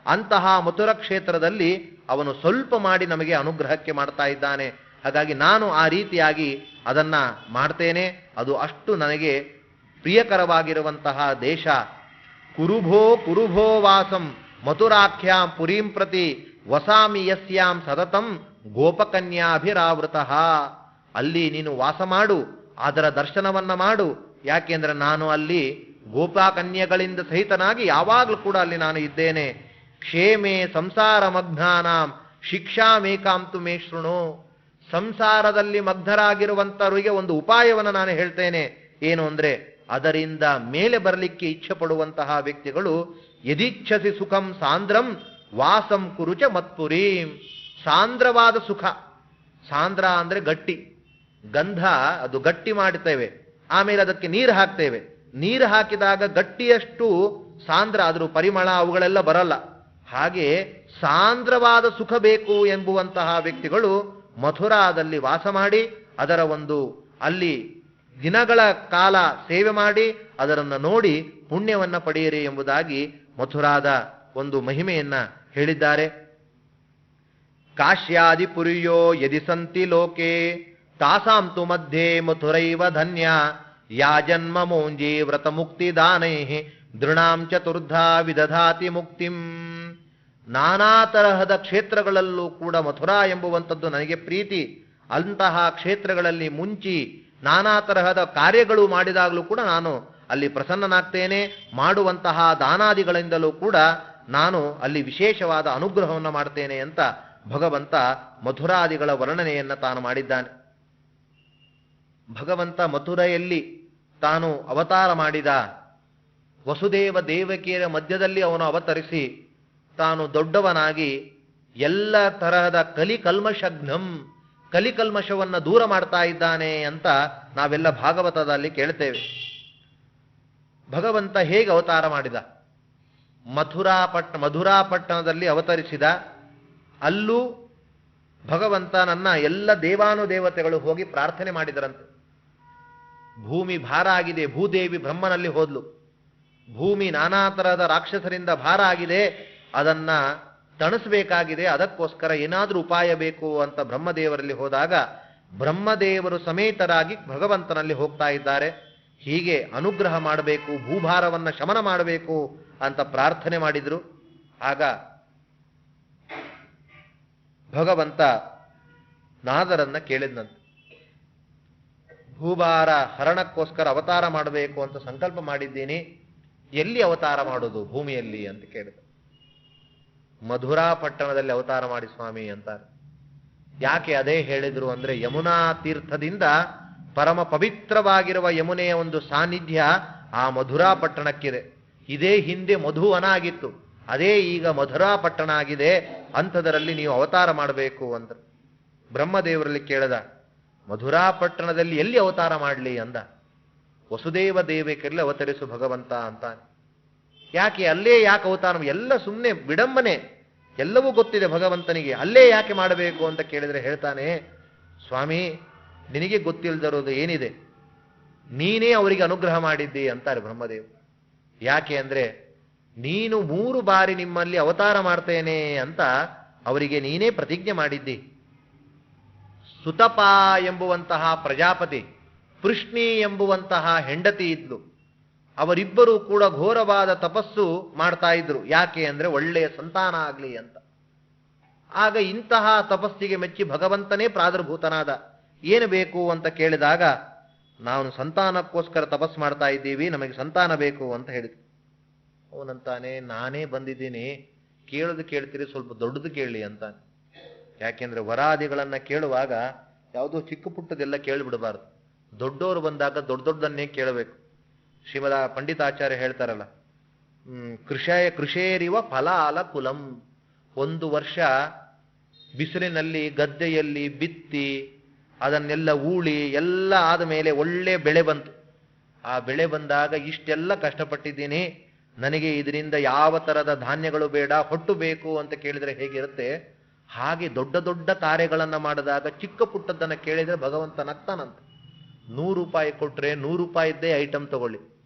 ಅಂತಹ ಮಥುರಾ ಕ್ಷೇತ್ರದಲ್ಲಿ ಅವನು ಸ್ವಲ್ಪ ಮಾಡಿ ನಮಗೆ ಅನುಗ್ರಹಕ್ಕೆ ಮಾಡ್ತಾ ಇದ್ದಾನೆ. ಹಾಗಾಗಿ ನಾನು ಆ ರೀತಿಯಾಗಿ ಅದನ್ನ ಮಾಡ್ತೇನೆ. ಅದು ಅಷ್ಟು ನನಗೆ ಪ್ರಿಯಕರವಾಗಿರುವಂತಹ ದೇಶ. ಕುರುಭೋ ವಾಸಂ ಮಥುರಾಖ್ಯಾಂ ಪುರೀಂ ಪ್ರತಿ ವಸಾಮಿ ಯಸ್ಯಾಂ ಸತತಂ ಗೋಪಕನ್ಯಾಭಿರಾವೃತಃ. ಅಲ್ಲಿ ನೀನು ವಾಸ ಮಾಡು, ಅದರ ದರ್ಶನವನ್ನ ಮಾಡು. ಯಾಕೆಂದ್ರೆ ನಾನು ಅಲ್ಲಿ ಗೋಪಕನ್ಯಗಳಿಂದ ಸಹಿತನಾಗಿ ಯಾವಾಗಲೂ ಕೂಡ ಅಲ್ಲಿ ನಾನು ಇದ್ದೇನೆ. ಕ್ಷೇಮೇ ಸಂಸಾರ ಮಗ್ನಾನಾಂ ಶಿಕ್ಷಾಮೇಕಾಂತು ಮೇ ಶೃಣು. ಸಂಸಾರದಲ್ಲಿ ಮಗ್ಧರಾಗಿರುವಂತವರಿಗೆ ಒಂದು ಉಪಾಯವನ್ನು ನಾನು ಹೇಳ್ತೇನೆ. ಏನು ಅಂದ್ರೆ, ಅದರಿಂದ ಮೇಲೆ ಬರಲಿಕ್ಕೆ ಇಚ್ಛೆ ಪಡುವಂತಹ ವ್ಯಕ್ತಿಗಳು ಯದಿಚ್ಛಸಿ ಸುಖಂ ಸಾಂದ್ರಂ ವಾಸಂ ಕುರುಚ ಮತ್ಪುರೀಂ. ಸಾಂದ್ರವಾದ ಸುಖ, ಸಾಂದ್ರ ಅಂದ್ರೆ ಗಟ್ಟಿ, ಗಂಧ ಅದು ಗಟ್ಟಿ ಮಾಡುತ್ತೇವೆ, ಆಮೇಲೆ ಅದಕ್ಕೆ ನೀರು ಹಾಕ್ತೇವೆ. ನೀರು ಹಾಕಿದಾಗ ಗಟ್ಟಿಯಷ್ಟು ಸಾಂದ್ರ, ಅದ್ರ ಪರಿಮಳ ಅವುಗಳೆಲ್ಲ ಬರಲ್ಲ. ಹಾಗೆ ಸಾಂದ್ರವಾದ ಸುಖ ಬೇಕು ಎಂಬುವಂತಹ ವ್ಯಕ್ತಿಗಳು ಮಥುರಾದಲ್ಲಿ ವಾಸ ಮಾಡಿ ಅದರ ಒಂದು ಅಲ್ಲಿ ದಿನಗಳ ಕಾಲ ಸೇವೆ ಮಾಡಿ ಅದರನ್ನು ನೋಡಿ ಪುಣ್ಯವನ್ನ ಪಡೆಯಿರಿ ಎಂಬುದಾಗಿ ಮಥುರಾದ ಒಂದು ಮಹಿಮೆಯನ್ನ ಹೇಳಿದ್ದಾರೆ. ಕಾಶ್ಯಾದಿ ಪುರಿಯೋ ಯದಿ ಸಂತಿ ಲೋಕೆ ತಾಸಾಂ ತು ಮಧ್ಯೆ ಮಥುರೈವ ಧನ್ಯ ಯಾ ಜನ್ಮ ಮೋಂಜಿ ವ್ರತ ಮುಕ್ತಿ ದಾನೈ ದೃಢಾಂ ಚತುರ್ಧಾ ವಿದಧಾತಿ ಮುಕ್ತಿಂ. ನಾನಾ ತರಹದ ಕ್ಷೇತ್ರಗಳಲ್ಲೂ ಕೂಡ ಮಥುರಾ ಎಂಬುವಂಥದ್ದು ನನಗೆ ಪ್ರೀತಿ. ಅಂತಹ ಕ್ಷೇತ್ರಗಳಲ್ಲಿ ಮುಂಚಿ ನಾನಾ ತರಹದ ಕಾರ್ಯಗಳು ಮಾಡಿದಾಗಲೂ ಕೂಡ ನಾನು ಅಲ್ಲಿ ಪ್ರಸನ್ನನಾಗ್ತೇನೆ. ಮಾಡುವಂತಹ ದಾನಾದಿಗಳಿಂದಲೂ ಕೂಡ ನಾನು ಅಲ್ಲಿ ವಿಶೇಷವಾದ ಅನುಗ್ರಹವನ್ನು ಮಾಡ್ತೇನೆ ಅಂತ ಭಗವಂತ ಮಥುರಾದಿಗಳ ವರ್ಣನೆಯನ್ನ ತಾನು ಮಾಡಿದ್ದಾನೆ. ಭಗವಂತ ಮಥುರೆಯಲ್ಲಿ ತಾನು ಅವತಾರ ಮಾಡಿದ. ವಸುದೇವ ದೇವಕಿಯರ ಮಧ್ಯದಲ್ಲಿ ಅವನು ಅವತರಿಸಿ ತಾನು ದೊಡ್ಡವನಾಗಿ ಎಲ್ಲ ತರಹದ ಕಲಿಕಲ್ಮಷಘ್ನಂ, ಕಲಿಕಲ್ಮಷವನ್ನ ದೂರ ಮಾಡ್ತಾ ಇದ್ದಾನೆ ಅಂತ ನಾವೆಲ್ಲ ಭಾಗವತದಲ್ಲಿ ಕೇಳ್ತೇವೆ. ಭಗವಂತ ಹೇಗೆ ಅವತಾರ ಮಾಡಿದ? ಮಧುರಾಪಟ್ಟಣದಲ್ಲಿ ಅವತರಿಸಿದ. ಅಲ್ಲೂ ಭಗವಂತನನ್ನ ಎಲ್ಲ ದೇವಾನುದೇವತೆಗಳು ಹೋಗಿ ಪ್ರಾರ್ಥನೆ ಮಾಡಿದರಂತೆ. ಭೂಮಿ ಭಾರ ಆಗಿದೆ, ಭೂದೇವಿ ಬ್ರಹ್ಮನಲ್ಲಿ ಹೋದ್ಲು. ಭೂಮಿ ನಾನಾ ತರಹದ ರಾಕ್ಷಸರಿಂದ ಭಾರ ಆಗಿದೆ, ಅದನ್ನ ತಣಿಸಬೇಕಾಗಿದೆ, ಅದಕ್ಕೋಸ್ಕರ ಏನಾದ್ರೂ ಉಪಾಯ ಬೇಕು ಅಂತ ಬ್ರಹ್ಮದೇವರಲ್ಲಿ ಹೋದಾಗ ಬ್ರಹ್ಮದೇವರು ಸಮೇತರಾಗಿ ಭಗವಂತನಲ್ಲಿ ಹೋಗ್ತಾ ಇದ್ದಾರೆ. ಹೀಗೆ ಅನುಗ್ರಹ ಮಾಡಬೇಕು, ಭೂಭಾರವನ್ನ ಶಮನ ಮಾಡಬೇಕು ಅಂತ ಪ್ರಾರ್ಥನೆ ಮಾಡಿದ್ರು. ಆಗ ಭಗವಂತ ನಾರದರನ್ನ ಕೇಳಿದ್ನಂತೆ, ಭೂಭಾರ ಹರಣಕ್ಕೋಸ್ಕರ ಅವತಾರ ಮಾಡಬೇಕು ಅಂತ ಸಂಕಲ್ಪ ಮಾಡಿದ್ದೀನಿ, ಎಲ್ಲಿ ಅವತಾರ ಮಾಡೋದು ಭೂಮಿಯಲ್ಲಿ ಅಂತ ಕೇಳಿದ. ಮಧುರಾ ಪಟ್ಟಣದಲ್ಲಿ ಅವತಾರ ಮಾಡಿ ಸ್ವಾಮಿ ಅಂತಾರೆ. ಯಾಕೆ ಅದೇ ಹೇಳಿದ್ರು ಅಂದ್ರೆ, ಯಮುನಾ ತೀರ್ಥದಿಂದ ಪರಮ ಪವಿತ್ರವಾಗಿರುವ ಯಮುನೆಯ ಒಂದು ಸಾನ್ನಿಧ್ಯ ಆ ಮಧುರಾ ಪಟ್ಟಣಕ್ಕಿದೆ. ಇದೇ ಹಿಂದೆ ಮಧುವನ ಆಗಿತ್ತು, ಅದೇ ಈಗ ಮಧುರಾ ಪಟ್ಟಣ ಆಗಿದೆ. ಅಂಥದರಲ್ಲಿ ನೀವು ಅವತಾರ ಮಾಡಬೇಕು ಅಂತ ಬ್ರಹ್ಮದೇವರಲ್ಲಿ ಕೇಳದ. ಮಧುರಾ ಪಟ್ಟಣದಲ್ಲಿ ಎಲ್ಲಿ ಅವತಾರ ಮಾಡಲಿ ಅಂದ. ವಸುದೇವ ದೇವಕರಲ್ಲಿ ಅವತರಿಸು ಭಗವಂತ ಅಂತ. ಯಾಕೆ ಅಲ್ಲೇ ಯಾಕೆ ಅವತಾರ? ಎಲ್ಲ ಸುಮ್ಮನೆ ವಿಡಂಬನೆ, ಎಲ್ಲವೂ ಗೊತ್ತಿದೆ ಭಗವಂತನಿಗೆ, ಅಲ್ಲೇ ಯಾಕೆ ಮಾಡಬೇಕು ಅಂತ ಕೇಳಿದ್ರೆ ಹೇಳ್ತಾನೆ, ಸ್ವಾಮಿ ನಿನಗೆ ಗೊತ್ತಿಲ್ಲದಿರೋದು ಏನಿದೆ, ನೀನೇ ಅವರಿಗೆ ಅನುಗ್ರಹ ಮಾಡಿದ್ದಿ ಅಂತಾರೆ ಬ್ರಹ್ಮದೇವ್. ಯಾಕೆ ಅಂದ್ರೆ, ನೀನು 3 ಬಾರಿ ನಿಮ್ಮಲ್ಲಿ ಅವತಾರ ಮಾಡ್ತೇನೆ ಅಂತ ಅವರಿಗೆ ನೀನೇ ಪ್ರತಿಜ್ಞೆ ಮಾಡಿದ್ದಿ. ಸುತಪ ಎಂಬುವಂತಹ ಪ್ರಜಾಪತಿ, ಪೃಷ್ಣಿ ಎಂಬುವಂತಹ ಹೆಂಡತಿ ಇದ್ಲು. ಅವರಿಬ್ಬರೂ ಕೂಡ ಘೋರವಾದ ತಪಸ್ಸು ಮಾಡ್ತಾ ಇದ್ರು. ಯಾಕೆ ಅಂದ್ರೆ ಒಳ್ಳೆಯ ಸಂತಾನ ಆಗ್ಲಿ ಅಂತ. ಆಗ ಇಂತಹ ತಪಸ್ಸಿಗೆ ಮೆಚ್ಚಿ ಭಗವಂತನೇ ಪ್ರಾದುರ್ಭೂತನಾದ. ಏನು ಬೇಕು ಅಂತ ಕೇಳಿದಾಗ, ನಾವು ಸಂತಾನಕ್ಕೋಸ್ಕರ ತಪಸ್ಸು ಮಾಡ್ತಾ ಇದ್ದೀವಿ, ನಮಗೆ ಸಂತಾನ ಬೇಕು ಅಂತ ಹೇಳಿದ್ರು. ಅವನಂತಾನೆ, ನಾನೇ ಬಂದಿದ್ದೀನಿ, ಕೇಳೋದು ಕೇಳ್ತೀರಿ, ಸ್ವಲ್ಪ ದೊಡ್ಡದು ಕೇಳಿ ಅಂತಾನೆ. ಯಾಕೆಂದ್ರೆ ವರಾದಿಗಳನ್ನ ಕೇಳುವಾಗ ಯಾವುದೋ ಚಿಕ್ಕ ಪುಟ್ಟದೆಲ್ಲ ಕೇಳಿಬಿಡಬಾರ್ದು. ದೊಡ್ಡವರು ಬಂದಾಗ ದೊಡ್ಡದನ್ನೇ ಕೇಳಬೇಕು. ಶ್ರೀಮದ ಪಂಡಿತಾಚಾರ್ಯ ಹೇಳ್ತಾರಲ್ಲ, ಕೃಷೇರಿವ ಫಲಾಲ ಕುಲಂ. 1 ವರ್ಷ ಬಿಸಿಲಿನಲ್ಲಿ ಗದ್ದೆಯಲ್ಲಿ ಬಿತ್ತಿ ಅದನ್ನೆಲ್ಲ ಊಳಿ ಎಲ್ಲ ಆದ ಮೇಲೆ ಒಳ್ಳೆ ಬೆಳೆ ಬಂತು. ಆ ಬೆಳೆ ಬಂದಾಗ ಇಷ್ಟೆಲ್ಲ ಕಷ್ಟಪಟ್ಟಿದ್ದೀನಿ, ನನಗೆ ಇದರಿಂದ ಯಾವ ತರದ ಧಾನ್ಯಗಳು ಬೇಡ, ಹೊಟ್ಟು ಬೇಕು ಅಂತ ಕೇಳಿದ್ರೆ ಹೇಗಿರುತ್ತೆ ಹಾಗೆ ದೊಡ್ಡ ದೊಡ್ಡ ಕಾರ್ಯಗಳನ್ನ ಮಾಡಿದಾಗ ಚಿಕ್ಕ ಪುಟ್ಟದ್ದನ್ನ ಕೇಳಿದ್ರೆ ಭಗವಂತ ನಗ್ತಾನಂತ. 100 ರೂಪಾಯಿ ಕೊಟ್ರೆ 100 ರೂಪಾಯಿದ್ದೇ ಐಟಮ್ ತಗೊಳ್ಳಿ,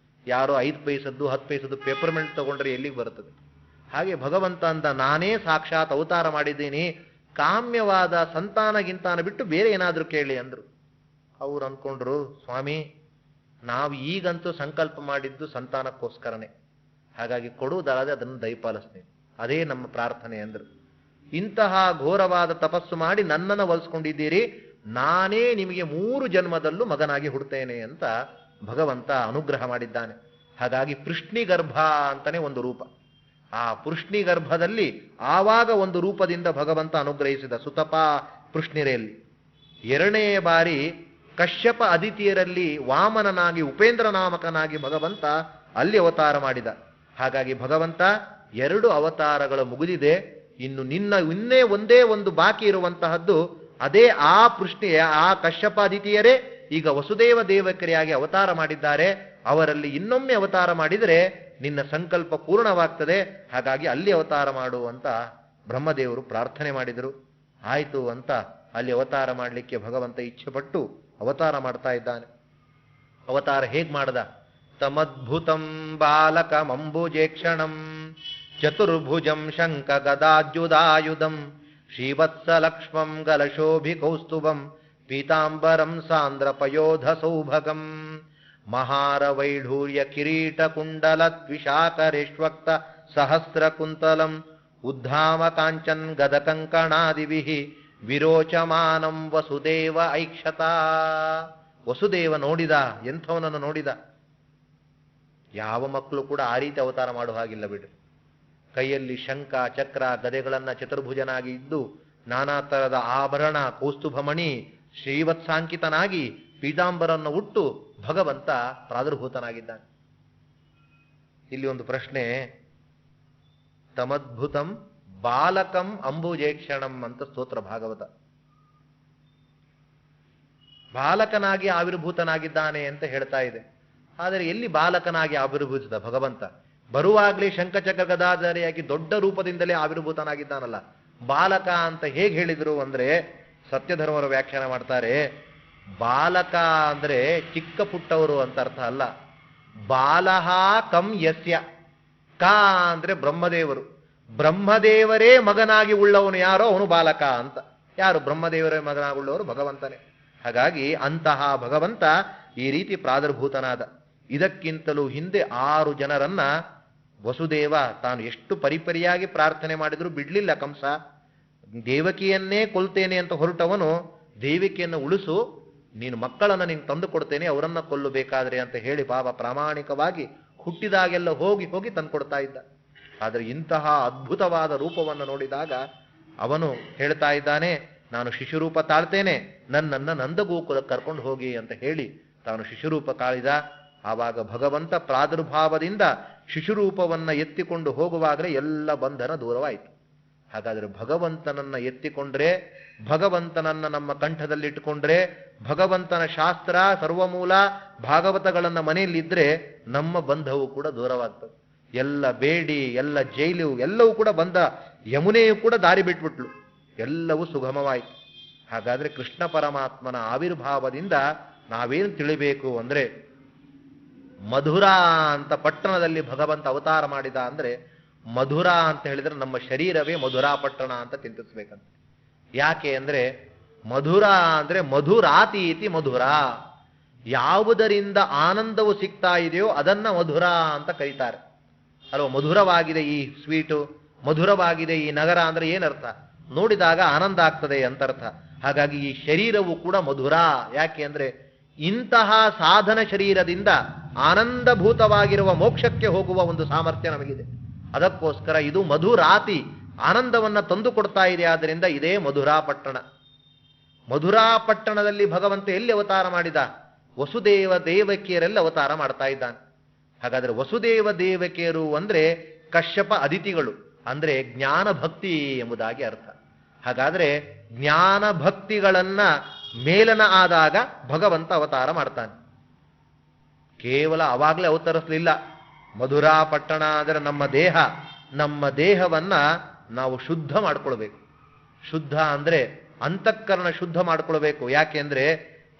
ಯಾರೋ 5 ಪೈಸದ್ದು 10 ಪೈಸದ್ದು ಪೇಪರ್ಮೆಂಟ್ ತಗೊಂಡ್ರೆ ಎಲ್ಲಿಗೆ ಬರ್ತದೆ? ಹಾಗೆ ಭಗವಂತ ಅಂತ ನಾನೇ ಸಾಕ್ಷಾತ್ ಅವತಾರ ಮಾಡಿದ್ದೀನಿ, ಕಾಮ್ಯವಾದ ಸಂತಾನಗಿಂತಾನ ಬಿಟ್ಟು ಬೇರೆ ಏನಾದರೂ ಕೇಳಿ ಅಂದ್ರು. ಅವ್ರು ಅಂದ್ಕೊಂಡ್ರು, ಸ್ವಾಮಿ ನಾವು ಈಗಂತೂ ಸಂಕಲ್ಪ ಮಾಡಿದ್ದು ಸಂತಾನಕ್ಕೋಸ್ಕರನೇ, ಹಾಗಾಗಿ ಕೊಡುವುದಾದರೆ ಅದನ್ನು ದಯಪಾಲಿಸ್ತೀನಿ, ಅದೇ ನಮ್ಮ ಪ್ರಾರ್ಥನೆ ಅಂದ್ರು. ಇಂತಹ ಘೋರವಾದ ತಪಸ್ಸು ಮಾಡಿ ನನ್ನನ್ನು ಒಲಿಸ್ಕೊಂಡಿದ್ದೀರಿ, ನಾನೇ ನಿಮಗೆ 3 ಜನ್ಮದಲ್ಲೂ ಮಗನಾಗಿ ಹುಡ್ತೇನೆ ಅಂತ ಭಗವಂತ ಅನುಗ್ರಹ ಮಾಡಿದ್ದಾನೆ. ಹಾಗಾಗಿ ಪೃಷ್ಣಿಗರ್ಭ ಅಂತಾನೆ ಒಂದು ರೂಪ. ಆ ಪೃಷ್ಣಿಗರ್ಭದಲ್ಲಿ ಆವಾಗ ಒಂದು ರೂಪದಿಂದ ಭಗವಂತ ಅನುಗ್ರಹಿಸಿದ ಸುತಪ ಪೃಷ್ಣಿರೆಯಲ್ಲಿ. 2ನೇ ಬಾರಿ ಕಶ್ಯಪ ಅದಿತಿಯರಲ್ಲಿ ವಾಮನನಾಗಿ ಉಪೇಂದ್ರ ನಾಮಕನಾಗಿ ಭಗವಂತ ಅಲ್ಲಿ ಅವತಾರ ಮಾಡಿದ. ಹಾಗಾಗಿ ಭಗವಂತ 2 ಅವತಾರಗಳು ಮುಗಿದಿದೆ. ಇನ್ನು ಇನ್ನೇ ಒಂದೇ ಒಂದು ಬಾಕಿ ಇರುವಂತಹದ್ದು, ಅದೇ ಆ ಆ ಕಶ್ಯಪ ಅದಿತಿಯರೇ ಈಗ ವಸುದೇವ ದೇವಕರಿಯಾಗಿ ಅವತಾರ ಮಾಡಿದ್ದಾರೆ. ಅವರಲ್ಲಿ ಇನ್ನೊಮ್ಮೆ ಅವತಾರ ಮಾಡಿದರೆ ನಿನ್ನ ಸಂಕಲ್ಪ ಪೂರ್ಣವಾಗ್ತದೆ, ಹಾಗಾಗಿ ಅಲ್ಲಿ ಅವತಾರ ಮಾಡುವಂತ ಬ್ರಹ್ಮದೇವರು ಪ್ರಾರ್ಥನೆ ಮಾಡಿದರು. ಆಯಿತು ಅಂತ ಅಲ್ಲಿ ಅವತಾರ ಮಾಡಲಿಕ್ಕೆ ಭಗವಂತ ಇಚ್ಛೆಪಟ್ಟು ಅವತಾರ ಮಾಡ್ತಾ ಇದ್ದಾನೆ. ಅವತಾರ ಹೇಗ್ ಮಾಡದ? ತಮದ್ಭುತಂ ಬಾಲಕಮಂಬುಜೇಕ್ಷಣಂ ಚತುರ್ಭುಜಂ ಶಂಕ ಗದಾಜ್ಯುದಾಯುಧಂ ಶ್ರೀವತ್ಸಲಕ್ಷ್ಮಂ ಗಲಶೋಭಿಕೌಸ್ತುಭಂ ಪೀತಾಂಬರಂ ಸಾಂದ್ರಪಯೋಧ ಸೌಭಗಂ ಮಹಾರವೈಢೂರ್ಯ ಕಿರೀಟ ಕುಂಡಲದ್ವಿಷಾಕರೇಷ್ವಕ್ತ ಸಹಸ್ರ ಕುಂತಲಂ ಉದ್ಧಾಮ ಕಾಂಚನ್ ಗದಕಂಕಣಾದಿಭಿಃ ವಿರೋಚಮಾನಂ ವಸುದೇವ ಐಕ್ಷತಾ. ವಸುದೇವ ನೋಡಿದ, ಎಂಥವನನ್ನು ನೋಡಿದ. ಯಾವ ಮಕ್ಕಳು ಕೂಡ ಆ ರೀತಿ ಅವತಾರ ಮಾಡುವ ಹಾಗಿಲ್ಲ ಬಿಡ್ರಿ. ಕೈಯಲ್ಲಿ ಶಂಖ ಚಕ್ರ ಗದೆಗಳನ್ನ ಚತುರ್ಭುಜನಾಗಿ ಇದ್ದು, ನಾನಾ ತರದ ಆಭರಣ ಕೌಸ್ತುಭಮಣಿ ಶ್ರೀವತ್ಸಾಂಕಿತನಾಗಿ ಪೀತಾಂಬರನ್ನು ಉಟ್ಟು ಭಗವಂತ ಪ್ರಾದುರ್ಭೂತನಾಗಿದ್ದಾನೆ. ಇಲ್ಲಿ ಒಂದು ಪ್ರಶ್ನೆ, ತಮದ್ಭುತಂ ಬಾಲಕಂ ಅಂಬುಜೇಕ್ಷಣಂ ಅಂತ ಸ್ತೋತ್ರ ಭಾಗವತ. ಬಾಲಕನಾಗಿ ಆವಿರ್ಭೂತನಾಗಿದ್ದಾನೆ ಅಂತ ಹೇಳ್ತಾ ಇದೆ. ಆದರೆ ಎಲ್ಲಿ ಬಾಲಕನಾಗಿ ಆವಿರ್ಭೂತ ಭಗವಂತ? ಬರುವಾಗಲೇ ಶಂಖಚಕ್ರ ಗದಾಧಾರಿಯಾಗಿ ದೊಡ್ಡ ರೂಪದಿಂದಲೇ ಆವಿರ್ಭೂತನಾಗಿದ್ದಾನಲ್ಲ. ಬಾಲಕ ಅಂತ ಹೇಗೆ ಹೇಳಿದ್ರು ಅಂದ್ರೆ, ಸತ್ಯಧರ್ಮರು ವ್ಯಾಖ್ಯಾನ ಮಾಡ್ತಾರೆ, ಬಾಲಕ ಅಂದ್ರೆ ಚಿಕ್ಕ ಪುಟ್ಟವರು ಅಂತ ಅರ್ಥ ಅಲ್ಲ. ಬಾಲಹ ಕಂ ಯಸ್ಯ, ಕ ಅಂದ್ರೆ ಬ್ರಹ್ಮದೇವರು. ಬ್ರಹ್ಮದೇವರೇ ಮಗನಾಗಿ ಉಳ್ಳವನು ಯಾರೋ ಅವನು ಬಾಲಕ ಅಂತ. ಯಾರು? ಬ್ರಹ್ಮದೇವರೇ ಮಗನಾಗಿ ಉಳ್ಳವರು ಭಗವಂತನೇ. ಹಾಗಾಗಿ ಅಂತಹ ಭಗವಂತ ಈ ರೀತಿ ಪ್ರಾದುರ್ಭೂತನಾದ. ಇದಕ್ಕಿಂತಲೂ ಹಿಂದೆ 6 ಜನರನ್ನ ವಸುದೇವ ತಾನು ಎಷ್ಟು ಪರಿಪರಿಯಾಗಿ ಪ್ರಾರ್ಥನೆ ಮಾಡಿದ್ರು ಬಿಡ್ಲಿಲ್ಲ ಕಂಸ. ದೇವಕಿಯನ್ನೇ ಕೊಲ್ತೇನೆ ಅಂತ ಹೊರಟವನು, ದೇವಕಿಯನ್ನು ಉಳಿಸು, ನೀನು ಮಕ್ಕಳನ್ನ ನೀನು ತಂದು ಕೊಡ್ತೇನೆ, ಅವರನ್ನ ಕೊಲ್ಲಬೇಕಾದ್ರೆ ಅಂತ ಹೇಳಿ ಪಾಪ ಪ್ರಾಮಾಣಿಕವಾಗಿ ಹುಟ್ಟಿದಾಗೆಲ್ಲ ಹೋಗಿ ಹೋಗಿ ತಂದುಕೊಡ್ತಾ ಇದ್ದ. ಆದರೆ ಇಂತಹ ಅದ್ಭುತವಾದ ರೂಪವನ್ನು ನೋಡಿದಾಗ ಅವನು ಹೇಳ್ತಾ ಇದ್ದಾನೆ, ನಾನು ಶಿಶುರೂಪ ತಾಳ್ತೇನೆ, ನನ್ನನ್ನ ನಂದಗೋಕುಲಕ್ಕೆ ಕರ್ಕೊಂಡು ಹೋಗಿ ಅಂತ ಹೇಳಿ ತಾನು ಶಿಶುರೂಪ ತಾಳಿದ. ಆವಾಗ ಭಗವಂತ ಪ್ರಾದುರ್ಭಾವದಿಂದ ಶಿಶುರೂಪವನ್ನ ಎತ್ತಿಕೊಂಡು ಹೋಗುವಾಗಲೇ ಎಲ್ಲ ಬಂಧನ ದೂರವಾಯಿತು. ಹಾಗಾದ್ರೆ ಭಗವಂತನನ್ನ ಎತ್ತಿಕೊಂಡ್ರೆ, ಭಗವಂತನನ್ನ ನಮ್ಮ ಕಂಠದಲ್ಲಿಟ್ಟುಕೊಂಡ್ರೆ, ಭಗವಂತನ ಶಾಸ್ತ್ರ ಸರ್ವಮೂಲ ಭಾಗವತಗಳನ್ನ ಮನೆಯಲ್ಲಿದ್ರೆ ನಮ್ಮ ಬಂಧವು ಕೂಡ ದೂರವಾಗ್ತದೆ. ಎಲ್ಲ ಬೇಡಿ, ಎಲ್ಲ ಜೈಲು, ಎಲ್ಲವೂ ಕೂಡ ಬಂದ. ಯಮುನೆಯೂ ಕೂಡ ದಾರಿ ಬಿಟ್ಬಿಟ್ಲು, ಎಲ್ಲವೂ ಸುಗಮವಾಯಿತು. ಹಾಗಾದ್ರೆ ಕೃಷ್ಣ ಪರಮಾತ್ಮನ ಆವಿರ್ಭಾವದಿಂದ ನಾವೇನು ತಿಳಿಬೇಕು ಅಂದ್ರೆ, ಮಧುರಾ ಅಂತ ಪಟ್ಟಣದಲ್ಲಿ ಭಗವಂತ ಅವತಾರ ಮಾಡಿದ ಅಂದ್ರೆ, ಮಧುರಾ ಅಂತ ಹೇಳಿದ್ರೆ ನಮ್ಮ ಶರೀರವೇ ಮಧುರಾ ಪಟ್ಟಣ ಅಂತ ಚಿಂತಿಸ್ಬೇಕಂತ. ಯಾಕೆ ಅಂದ್ರೆ ಮಧುರಾ ಅಂದ್ರೆ ಮಧುರಾತೀತಿ ಮಧುರಾ, ಯಾವುದರಿಂದ ಆನಂದವು ಸಿಗ್ತಾ ಇದೆಯೋ ಅದನ್ನ ಮಧುರಾ ಅಂತ ಕರೀತಾರೆ ಅಲ್ವ. ಮಧುರವಾಗಿದೆ ಈ ಸ್ವೀಟು, ಮಧುರವಾಗಿದೆ ಈ ನಗರ ಅಂದ್ರೆ ಏನರ್ಥ? ನೋಡಿದಾಗ ಆನಂದ ಆಗ್ತದೆ ಅಂತ ಅರ್ಥ. ಹಾಗಾಗಿ ಈ ಶರೀರವು ಕೂಡ ಮಧುರಾ. ಯಾಕೆ ಅಂದ್ರೆ ಇಂತಹ ಸಾಧನ ಶರೀರದಿಂದ ಆನಂದಭೂತವಾಗಿರುವ ಮೋಕ್ಷಕ್ಕೆ ಹೋಗುವ ಒಂದು ಸಾಮರ್ಥ್ಯ ನಮಗಿದೆ. ಅದಕ್ಕೋಸ್ಕರ ಇದು ಮಧುರಾತಿ, ಆನಂದವನ್ನ ತಂದು ಕೊಡ್ತಾ ಇದೆ. ಆದ್ದರಿಂದ ಇದೇ ಮಧುರಾ ಪಟ್ಟಣ. ಮಧುರಾ ಪಟ್ಟಣದಲ್ಲಿ ಭಗವಂತ ಎಲ್ಲಿ ಅವತಾರ ಮಾಡಿದ? ವಸುದೇವ ದೇವಕಿಯರೆಲ್ಲ ಅವತಾರ ಮಾಡ್ತಾ ಇದ್ದಾನೆ. ಹಾಗಾದ್ರೆ ವಸುದೇವ ದೇವಕಿಯರು ಅಂದ್ರೆ ಕಶ್ಯಪ ಅದಿತಿಗಳು, ಅಂದ್ರೆ ಜ್ಞಾನ ಭಕ್ತಿ ಎಂಬುದಾಗಿ ಅರ್ಥ. ಹಾಗಾದ್ರೆ ಜ್ಞಾನ ಭಕ್ತಿಗಳನ್ನ ಮೇಲನ ಆದಾಗ ಭಗವಂತ ಅವತಾರ ಮಾಡ್ತಾನೆ. ಕೇವಲ ಅವಾಗಲೇ ಅವತರಿಸಲಿಲ್ಲ. ಮಧುರಾ ಪಟ್ಟಣ ಅಂದರೆ ನಮ್ಮ ದೇಹ, ನಮ್ಮ ದೇಹವನ್ನ ನಾವು ಶುದ್ಧ ಮಾಡ್ಕೊಳ್ಬೇಕು. ಶುದ್ಧ ಅಂದ್ರೆ ಅಂತಃಕರಣ ಶುದ್ಧ ಮಾಡ್ಕೊಳ್ಬೇಕು. ಯಾಕೆ ಅಂದ್ರೆ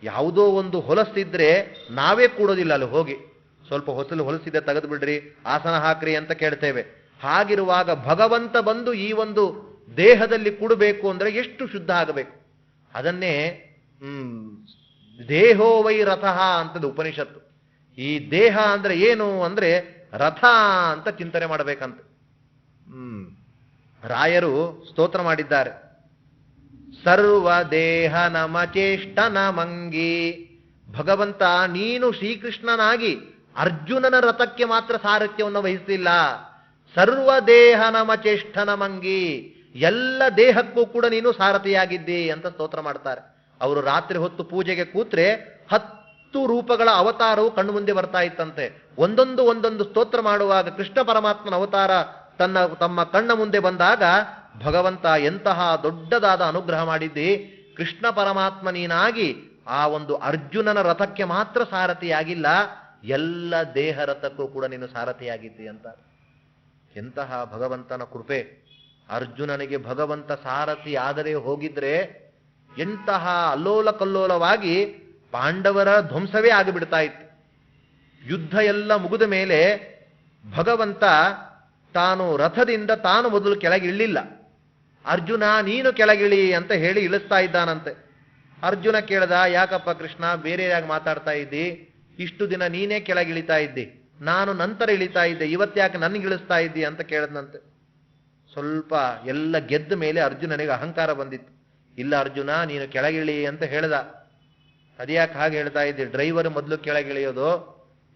ಯಾವುದೋ ಒಂದು ಹೊಲಸಿದ್ರೆ ನಾವೇ ಕೂಡೋದಿಲ್ಲ ಅಲ್ಲಿ ಹೋಗಿ. ಸ್ವಲ್ಪ ಹೊಲಸಿದೆ ತೆಗೆದು ಬಿಡ್ರಿ, ಆಸನ ಹಾಕ್ರಿ ಅಂತ ಕೇಳ್ತೇವೆ. ಹಾಗಿರುವಾಗ ಭಗವಂತ ಬಂದು ಈ ಒಂದು ದೇಹದಲ್ಲಿ ಕೂಡಬೇಕು ಅಂದ್ರೆ ಎಷ್ಟು ಶುದ್ಧ ಆಗಬೇಕು. ಅದನ್ನೇ ದೇಹೋ ವೈ ರಥಃ ಅಂತದ್ದು ಉಪನಿಷತ್ತು. ಈ ದೇಹ ಅಂದ್ರೆ ಏನು ಅಂದ್ರೆ ರಥ ಅಂತ ಚಿಂತನೆ ಮಾಡಬೇಕಂತ. ರಾಯರು ಸ್ತೋತ್ರ ಮಾಡಿದ್ದಾರೆ. ಸರ್ವ ದೇಹ ನಮಚೇಷ್ಟ ನಮಂಗಿ. ಭಗವಂತ ನೀನು ಶ್ರೀಕೃಷ್ಣನಾಗಿ ಅರ್ಜುನನ ರಥಕ್ಕೆ ಮಾತ್ರ ಸಾರಥ್ಯವನ್ನು ವಹಿಸಲಿಲ್ಲ. ಸರ್ವ ದೇಹ ನಮಚೇಷ್ಟ ನಮಂಗಿ, ಎಲ್ಲ ದೇಹಕ್ಕೂ ಕೂಡ ನೀನು ಸಾರಥಿಯಾಗಿದ್ದಿ ಅಂತ ಸ್ತೋತ್ರ ಮಾಡ್ತಾರೆ. ಅವರು ರಾತ್ರಿ ಹೊತ್ತು ಪೂಜೆಗೆ ಕೂತ್ರೆ 10 ರೂಪಗಳ ಅವತಾರವು ಕಣ್ಣು ಮುಂದೆ ಬರ್ತಾ ಇತ್ತಂತೆ. ಒಂದೊಂದು ಸ್ತೋತ್ರ ಮಾಡುವಾಗ ಕೃಷ್ಣ ಪರಮಾತ್ಮನ ಅವತಾರ ತಮ್ಮ ಕಣ್ಣ ಮುಂದೆ ಬಂದಾಗ ಭಗವಂತ ಎಂತಹ ದೊಡ್ಡದಾದ ಅನುಗ್ರಹ ಮಾಡಿದ್ದಿ, ಕೃಷ್ಣ ಪರಮಾತ್ಮ ನೀನಾಗಿ ಆ ಒಂದು ಅರ್ಜುನನ ರಥಕ್ಕೆ ಮಾತ್ರ ಸಾರಥಿಯಾಗಿಲ್ಲ, ಎಲ್ಲ ದೇಹ ರಥಕ್ಕೂ ಕೂಡ ನೀನು ಸಾರಥಿಯಾಗಿದ್ದಿ ಅಂತ. ಎಂತಹ ಭಗವಂತನ ಕೃಪೆ. ಅರ್ಜುನನಿಗೆ ಭಗವಂತ ಸಾರಥಿ ಆದರೆ ಹೋಗಿದ್ರೆ ಎಂತಹ ಅಲ್ಲೋಲ ಕಲ್ಲೋಲವಾಗಿ ಪಾಂಡವರ ಧ್ವಂಸವೇ ಆಗಿಬಿಡ್ತಾ ಇತ್ತು. ಯುದ್ಧ ಎಲ್ಲ ಮುಗಿದ ಮೇಲೆ ಭಗವಂತ ತಾನು ರಥದಿಂದ ತಾನು ಮೊದಲು ಕೆಳಗೆ ಇಳಿಲ್ಲ. ಅರ್ಜುನ ನೀನು ಕೆಳಗಿಳಿ ಅಂತ ಹೇಳಿ ಇಳಿಸ್ತಾ ಇದ್ದಾನಂತೆ. ಅರ್ಜುನ ಕೇಳ್ದ, ಯಾಕಪ್ಪ ಕೃಷ್ಣ ಬೇರೆಯಾಗಿ ಮಾತಾಡ್ತಾ ಇದ್ದಿ, ಇಷ್ಟು ದಿನ ನೀನೇ ಕೆಳಗಿಳಿತಾ ಇದ್ದಿ, ನಾನು ನಂತರ ಇಳಿತಾ ಇದ್ದೆ, ಇವತ್ತ್ಯಾಕೆ ನನಗೆ ಇಳಿಸ್ತಾ ಇದ್ದಿ ಅಂತ ಕೇಳದ್ನಂತೆ. ಸ್ವಲ್ಪ ಎಲ್ಲ ಗೆದ್ದ ಮೇಲೆ ಅರ್ಜುನನಿಗೆ ಅಹಂಕಾರ ಬಂದಿತ್ತು. ಇಲ್ಲ ಅರ್ಜುನ ನೀನು ಕೆಳಗಿಳಿ ಅಂತ ಹೇಳ್ದ. ಅದ್ಯಾಕೆ ಹಾಗೆ ಹೇಳ್ತಾ ಇದ್ದಿ? ಡ್ರೈವರ್ ಮೊದಲು ಕೆಳಗಿಳಿಯೋದು,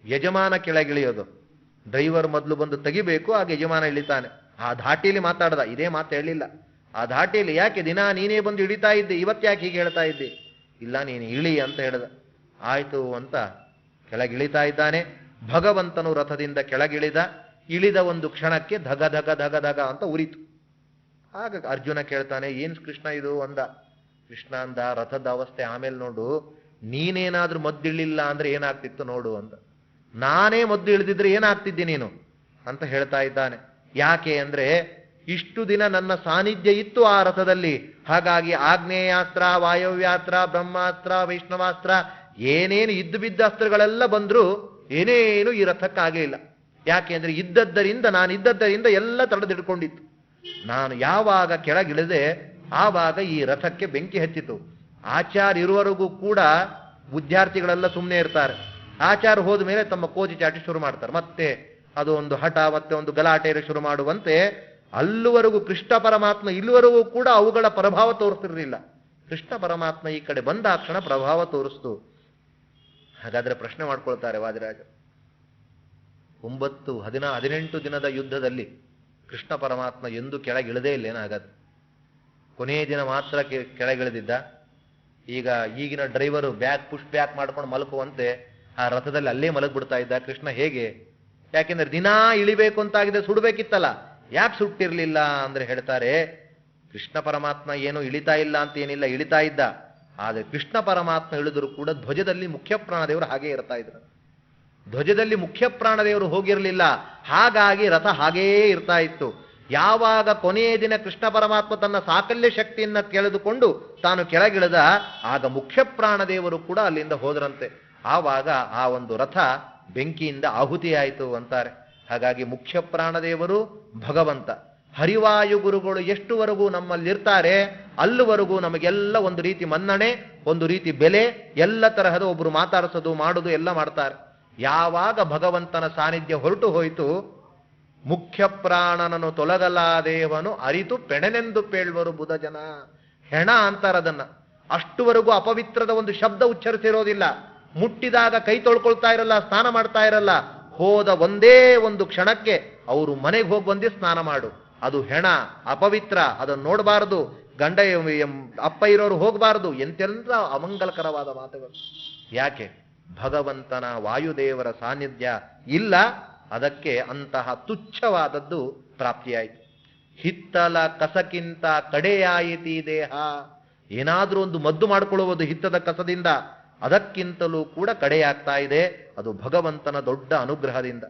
ಯಜಮಾನ ಕೆಳಗಿಳಿಯೋದು. ಡ್ರೈವರ್ ಮೊದಲು ಬಂದು ತೆಗಿಬೇಕು, ಆಗ ಯಜಮಾನ ಇಳಿತಾನೆ. ಆ ಧಾಟಿಯಲ್ಲಿ ಮಾತಾಡ್ದ, ಇದೇ ಮಾತು ಹೇಳಿಲ್ಲ. ಆ ಧಾಟಿಯಲ್ಲಿ ಯಾಕೆ ದಿನ ನೀನೇ ಬಂದು ಇಳಿತಾ ಇದ್ದೆ, ಇವತ್ತ್ಯಾಕೆ ಹೀಗೆ ಹೇಳ್ತಾ ಇದ್ದಿ? ಇಲ್ಲ ನೀನು ಇಳಿ ಅಂತ ಹೇಳ್ದ. ಆಯ್ತು ಅಂತ ಕೆಳಗಿಳಿತಾ ಇದ್ದಾನೆ. ಭಗವಂತನು ರಥದಿಂದ ಕೆಳಗಿಳಿದ. ಇಳಿದ ಒಂದು ಕ್ಷಣಕ್ಕೆ ಧಗ ಧಗ ಧಗ ಧಗ ಅಂತ ಉರಿತು. ಆಗ ಅರ್ಜುನ ಕೇಳ್ತಾನೆ, ಏನ್ ಕೃಷ್ಣ ಇದು ಅಂದ. ಕೃಷ್ಣ ಅಂದ, ರಥದ ಅವಸ್ಥೆ ಆಮೇಲೆ ನೋಡು, ನೀನೇನಾದ್ರೂ ಮದ್ದಿಳಿಲ್ಲ ಅಂದ್ರೆ ಏನಾಗ್ತಿತ್ತು ನೋಡು ಅಂದ. ನಾನೇ ಮದ್ದು ಇಳಿದಿದ್ರೆ ಏನಾಗ್ತಿದ್ದೆ ನೀನು ಅಂತ ಹೇಳ್ತಾ ಇದ್ದಾನೆ. ಯಾಕೆ ಅಂದ್ರೆ ಇಷ್ಟು ದಿನ ನನ್ನ ಸಾನ್ನಿಧ್ಯ ಇತ್ತು ಆ ರಥದಲ್ಲಿ. ಹಾಗಾಗಿ ಆಗ್ನೇಯಾಸ್ತ್ರ, ವಾಯವ್ಯಾಸ್ತ್ರ, ಬ್ರಹ್ಮಾಸ್ತ್ರ, ವೈಷ್ಣವಾಸ್ತ್ರ, ಏನೇನು ಇದ್ದು ಬಿದ್ದ ಅಸ್ತ್ರಗಳೆಲ್ಲ ಬಂದ್ರು ಏನೇನು ಈ ರಥಕ್ಕಾಗೇ ಇಲ್ಲ. ಯಾಕೆ ಅಂದ್ರೆ ನಾನಿದ್ದದ್ದರಿಂದ ಎಲ್ಲ ತಡೆದಿಡ್ಕೊಂಡಿತ್ತು. ನಾನು ಯಾವಾಗ ಕೆಳಗಿಳಿದೆ ಆವಾಗ ಈ ರಥಕ್ಕೆ ಬೆಂಕಿ ಹಚ್ಚಿತು. ಆಚಾರ್ಯ ಇರುವವರೆಗೂ ಕೂಡ ವಿದ್ಯಾರ್ಥಿಗಳೆಲ್ಲ ಸುಮ್ಮನೆ ಇರ್ತಾರೆ. ಆಚಾರ್ಯ ಹೋದ ಮೇಲೆ ತಮ್ಮ ಕೋಚಿ ಚಾಟಿ ಶುರು ಮಾಡ್ತಾರೆ. ಮತ್ತೆ ಅದು ಒಂದು ಹಠ, ಮತ್ತೆ ಒಂದು ಗಲಾಟೆ ಶುರು ಮಾಡುವಂತೆ ಅಲ್ಲಿವರೆಗೂ ಕೃಷ್ಣ ಪರಮಾತ್ಮ ಇಲ್ಲಿವರೆಗೂ ಕೂಡ ಅವುಗಳ ಪ್ರಭಾವ ತೋರಿಸ್ತಿರ್ಲಿಲ್ಲ. ಕೃಷ್ಣ ಪರಮಾತ್ಮ ಈ ಕಡೆ ಬಂದ ಕ್ಷಣ ಪ್ರಭಾವ ತೋರಿಸ್ತು. ಹಾಗಾದ್ರೆ ಪ್ರಶ್ನೆ ಮಾಡ್ಕೊಳ್ತಾರೆ ವಾದಿರಾಜ, 18 ದಿನದ ಯುದ್ಧದಲ್ಲಿ ಕೃಷ್ಣ ಪರಮಾತ್ಮ ಎಂದು ಕೆಳಗಿಳದೇ ಇಲ್ಲೇನಾಗತ್ತೆ? ಕೊನೆಯ ದಿನ ಮಾತ್ರ ಕೆಳಗಿಳಿದಿದ್ದ. ಈಗಿನ ಡ್ರೈವರು ಪುಷ್ ಬ್ಯಾಕ್ ಮಾಡ್ಕೊಂಡು ಮಲಗುವಂತೆ ಆ ರಥದಲ್ಲಿ ಅಲ್ಲೇ ಮಲಗ್ಬಿಡ್ತಾ ಇದ್ದ ಕೃಷ್ಣ. ಹೇಗೆ? ಯಾಕೆಂದ್ರೆ ದಿನಾ ಇಳಿಬೇಕು ಅಂತಾಗಿದೆ, ಸುಡ್ಬೇಕಿತ್ತಲ್ಲ, ಯಾಕೆ ಸುಟ್ಟಿರ್ಲಿಲ್ಲ ಅಂದ್ರೆ ಹೇಳ್ತಾರೆ, ಕೃಷ್ಣ ಪರಮಾತ್ಮ ಏನು ಇಳಿತಾ ಇಲ್ಲ ಅಂತ ಏನಿಲ್ಲ, ಇಳಿತಾ ಇದ್ದ. ಆದ್ರೆ ಕೃಷ್ಣ ಪರಮಾತ್ಮ ಇಳಿದ್ರು ಕೂಡ ಧ್ವಜದಲ್ಲಿ ಮುಖ್ಯ ಪ್ರಾಣದೇವರು ಹಾಗೇ ಇರ್ತಾ ಇದ್ರು. ಧ್ವಜದಲ್ಲಿ ಮುಖ್ಯ ಪ್ರಾಣದೇವರು ಹೋಗಿರಲಿಲ್ಲ. ಹಾಗಾಗಿ ರಥ ಹಾಗೇ ಇರ್ತಾ ಇತ್ತು. ಯಾವಾಗ ಕೊನೆಯ ದಿನ ಕೃಷ್ಣ ಪರಮಾತ್ಮ ತನ್ನ ಸಾಕಲ್ಯ ಶಕ್ತಿಯನ್ನ ಕೆಳೆದುಕೊಂಡು ತಾನು ಕೆಳಗಿಳಿದ, ಆಗ ಮುಖ್ಯ ಪ್ರಾಣದೇವರು ಕೂಡ ಅಲ್ಲಿಂದ ಹೋದ್ರಂತೆ. ಆವಾಗ ಆ ಒಂದು ರಥ ಬೆಂಕಿಯಿಂದ ಆಹುತಿಯಾಯಿತು ಅಂತಾರೆ. ಹಾಗಾಗಿ ಮುಖ್ಯ ಪ್ರಾಣದೇವರು ಭಗವಂತ, ಹರಿವಾಯು ಗುರುಗಳು ಎಷ್ಟುವರೆಗೂ ನಮ್ಮಲ್ಲಿರ್ತಾರೆ ಅಲ್ಲಿವರೆಗೂ ನಮಗೆಲ್ಲ ಒಂದು ರೀತಿ ಮನ್ನಣೆ, ಒಂದು ರೀತಿ ಬೆಲೆ, ಎಲ್ಲ ತರಹದ ಒಬ್ರು ಮಾತಾಡಿಸೋದು ಮಾಡೋದು ಎಲ್ಲ ಮಾಡ್ತಾರೆ. ಯಾವಾಗ ಭಗವಂತನ ಸಾನ್ನಿಧ್ಯ ಹೊರಟು ಹೋಯಿತು, ಮುಖ್ಯ ಪ್ರಾಣನನು ತೊಲಗಲಾದೇವನು ಅರಿತು ಪೆಣನೆಂದು ಪೇಳ್ವರು ಬುಧ ಜನ. ಹೆಣ ಅಂತಾರದನ್ನ. ಅಷ್ಟುವರೆಗೂ ಅಪವಿತ್ರದ ಒಂದು ಶಬ್ದ ಉಚ್ಚರಿಸಿರೋದಿಲ್ಲ. ಮುಟ್ಟಿದಾಗ ಕೈ ತೊಳ್ಕೊಳ್ತಾ ಇರಲ್ಲ, ಸ್ನಾನ ಮಾಡ್ತಾ ಇರಲ್ಲ. ಹೋದ ಒಂದೇ ಒಂದು ಕ್ಷಣಕ್ಕೆ ಅವರು ಮನೆಗೆ ಹೋಗಿ ಬಂದು ಸ್ನಾನ ಮಾಡು, ಅದು ಹೆಣ, ಅಪವಿತ್ರ, ಅದನ್ನು ನೋಡಬಾರದು, ಗಂಡ ಅಪ್ಪ ಇರೋರು ಹೋಗಬಾರದು. ಎಂತೆಲ್ಲ ಅಮಂಗಲಕರವಾದ ಮಾತುಗಳು. ಯಾಕೆ? ಭಗವಂತನ ವಾಯುದೇವರ ಸಾನ್ನಿಧ್ಯ ಇಲ್ಲ, ಅದಕ್ಕೆ ಅಂತಹ ತುಚ್ಛವಾದದ್ದು ಪ್ರಾಪ್ತಿಯಾಯಿತು. ಹಿತ್ತಲ ಕಸಕ್ಕಿಂತ ಕಡೆಯಾಯಿತಿ ದೇಹ. ಏನಾದ್ರೂ ಒಂದು ಮದ್ದು ಮಾಡಿಕೊಳ್ಳುವುದು ಹಿತ್ತದ ಕಸದಿಂದ, ಅದಕ್ಕಿಂತಲೂ ಕೂಡ ಕಡೆಯಾಗ್ತಾ ಇದೆ. ಅದು ಭಗವಂತನ ದೊಡ್ಡ ಅನುಗ್ರಹದಿಂದ.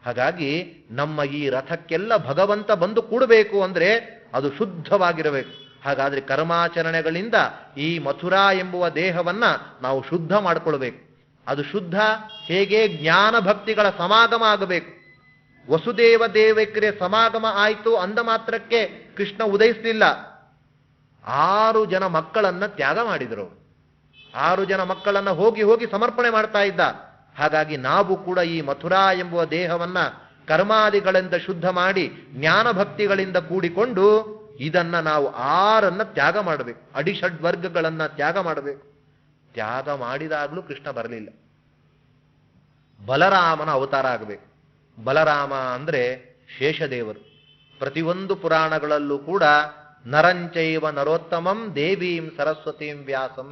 ಹಾಗಾಗಿ ನಮ್ಮ ಈ ರಥಕ್ಕೆಲ್ಲ ಭಗವಂತ ಬಂದು ಕೂಡಬೇಕು ಅಂದ್ರೆ ಅದು ಶುದ್ಧವಾಗಿರಬೇಕು. ಹಾಗಾದ್ರೆ ಕರ್ಮಾಚರಣೆಗಳಿಂದ ಈ ಮಥುರಾ ಎಂಬುವ ದೇಹವನ್ನ ನಾವು ಶುದ್ಧ ಮಾಡಿಕೊಳ್ಬೇಕು. ಅದು ಶುದ್ಧ ಹೇಗೆ? ಜ್ಞಾನ ಭಕ್ತಿಗಳ ಸಮಾಗಮ ಆಗಬೇಕು. ವಸುದೇವ ದೇವಕ್ರೆ ಸಮಾಗಮ ಆಯಿತು ಅಂದ ಮಾತ್ರಕ್ಕೆ ಕೃಷ್ಣ ಉದಯಿಸಲಿಲ್ಲ. 6 ಜನ ಮಕ್ಕಳನ್ನ ತ್ಯಾಗ ಮಾಡಿದರು. 6 ಜನ ಮಕ್ಕಳನ್ನ ಹೋಗಿ ಹೋಗಿ ಸಮರ್ಪಣೆ ಮಾಡ್ತಾ ಇದ್ದ. ಹಾಗಾಗಿ ನಾವು ಕೂಡ ಈ ಮಥುರಾ ಎಂಬುವ ದೇಹವನ್ನ ಕರ್ಮಾದಿಗಳಿಂದ ಶುದ್ಧ ಮಾಡಿ ಜ್ಞಾನ ಭಕ್ತಿಗಳಿಂದ ಕೂಡಿಕೊಂಡು ಇದನ್ನ ನಾವು 6 ತ್ಯಾಗ ಮಾಡಬೇಕು. ಅಡಿಷಡ್ವರ್ಗಗಳನ್ನ ತ್ಯಾಗ ಮಾಡಬೇಕು. ತ್ಯಾಗ ಮಾಡಿದಾಗಲೂ ಕೃಷ್ಣ ಬರಲಿಲ್ಲ. ಬಲರಾಮನ ಅವತಾರ ಆಗಬೇಕು. ಬಲರಾಮ ಅಂದ್ರೆ ಶೇಷದೇವರು. ಪ್ರತಿಯೊಂದು ಪುರಾಣಗಳಲ್ಲೂ ಕೂಡ ನರಂಚೈವ ನರೋತ್ತಮಂ ದೇವೀಂ ಸರಸ್ವತೀಂ ವ್ಯಾಸಂ.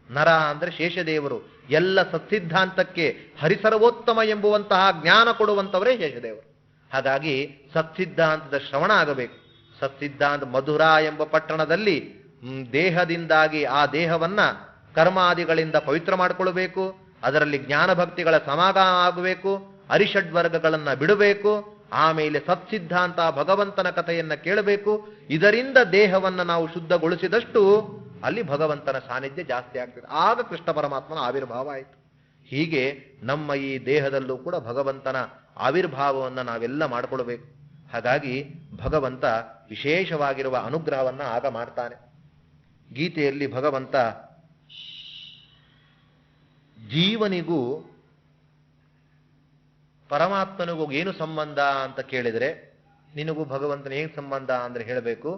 ನರ ಅಂದ್ರೆ ಶೇಷದೇವರು. ಎಲ್ಲ ಸತ್ಸಿದ್ಧಾಂತಕ್ಕೆ ಹರಿಸರ್ವೋತ್ತಮ ಎಂಬುವಂತಹ ಜ್ಞಾನ ಕೊಡುವಂಥವರೇ ಶೇಷದೇವರು. ಹಾಗಾಗಿ ಸತ್ಸಿದ್ಧಾಂತದ ಶ್ರವಣ ಆಗಬೇಕು. ಸತ್ಸಿದ್ಧಾಂತ ಮಧುರ ಎಂಬ ಪಟ್ಟಣದಲ್ಲಿ ದೇಹದಿಂದಾಗಿ ಆ ದೇಹವನ್ನ ಕರ್ಮಾದಿಗಳಿಂದ ಪವಿತ್ರ ಮಾಡಿಕೊಳ್ಬೇಕು. ಅದರಲ್ಲಿ ಜ್ಞಾನ ಭಕ್ತಿಗಳ ಸಮಾಗಮ ಆಗಬೇಕು. ಅರಿಷಡ್ವರ್ಗಗಳನ್ನ ಬಿಡಬೇಕು. ಆಮೇಲೆ ಸತ್ಸಿದ್ಧಾಂತ ಭಗವಂತನ ಕಥೆಯನ್ನ ಕೇಳಬೇಕು. ಇದರಿಂದ ದೇಹವನ್ನು ನಾವು ಶುದ್ಧಗೊಳಿಸಿದಷ್ಟು ಅಲ್ಲಿ ಭಗವಂತನ ಸಾನ್ನಿಧ್ಯ ಜಾಸ್ತಿ ಆಗ್ತದೆ. ಆಗ ಕೃಷ್ಣ ಪರಮಾತ್ಮನ ಆವಿರ್ಭಾವ ಆಯಿತು. ಹೀಗೆ ನಮ್ಮ ಈ ದೇಹದಲ್ಲೂ ಕೂಡ ಭಗವಂತನ ಆವಿರ್ಭಾವವನ್ನು ನಾವೆಲ್ಲ ಮಾಡಿಕೊಳ್ಬೇಕು. ಹಾಗಾಗಿ ಭಗವಂತ ವಿಶೇಷವಾಗಿರುವ ಅನುಗ್ರಹವನ್ನ ಆಗ ಮಾಡ್ತಾನೆ. ಗೀತೆಯಲ್ಲಿ ಭಗವಂತ ಜೀವನಿಗೂ ಪರಮಾತ್ಮನಿಗೂ ಏನು ಸಂಬಂಧ ಅಂತ ಕೇಳಿದರೆ, ನಿನಗೂ ಭಗವಂತನ ಹೇಗೆ ಸಂಬಂಧ ಅಂದ್ರೆ ಹೇಳಬೇಕು,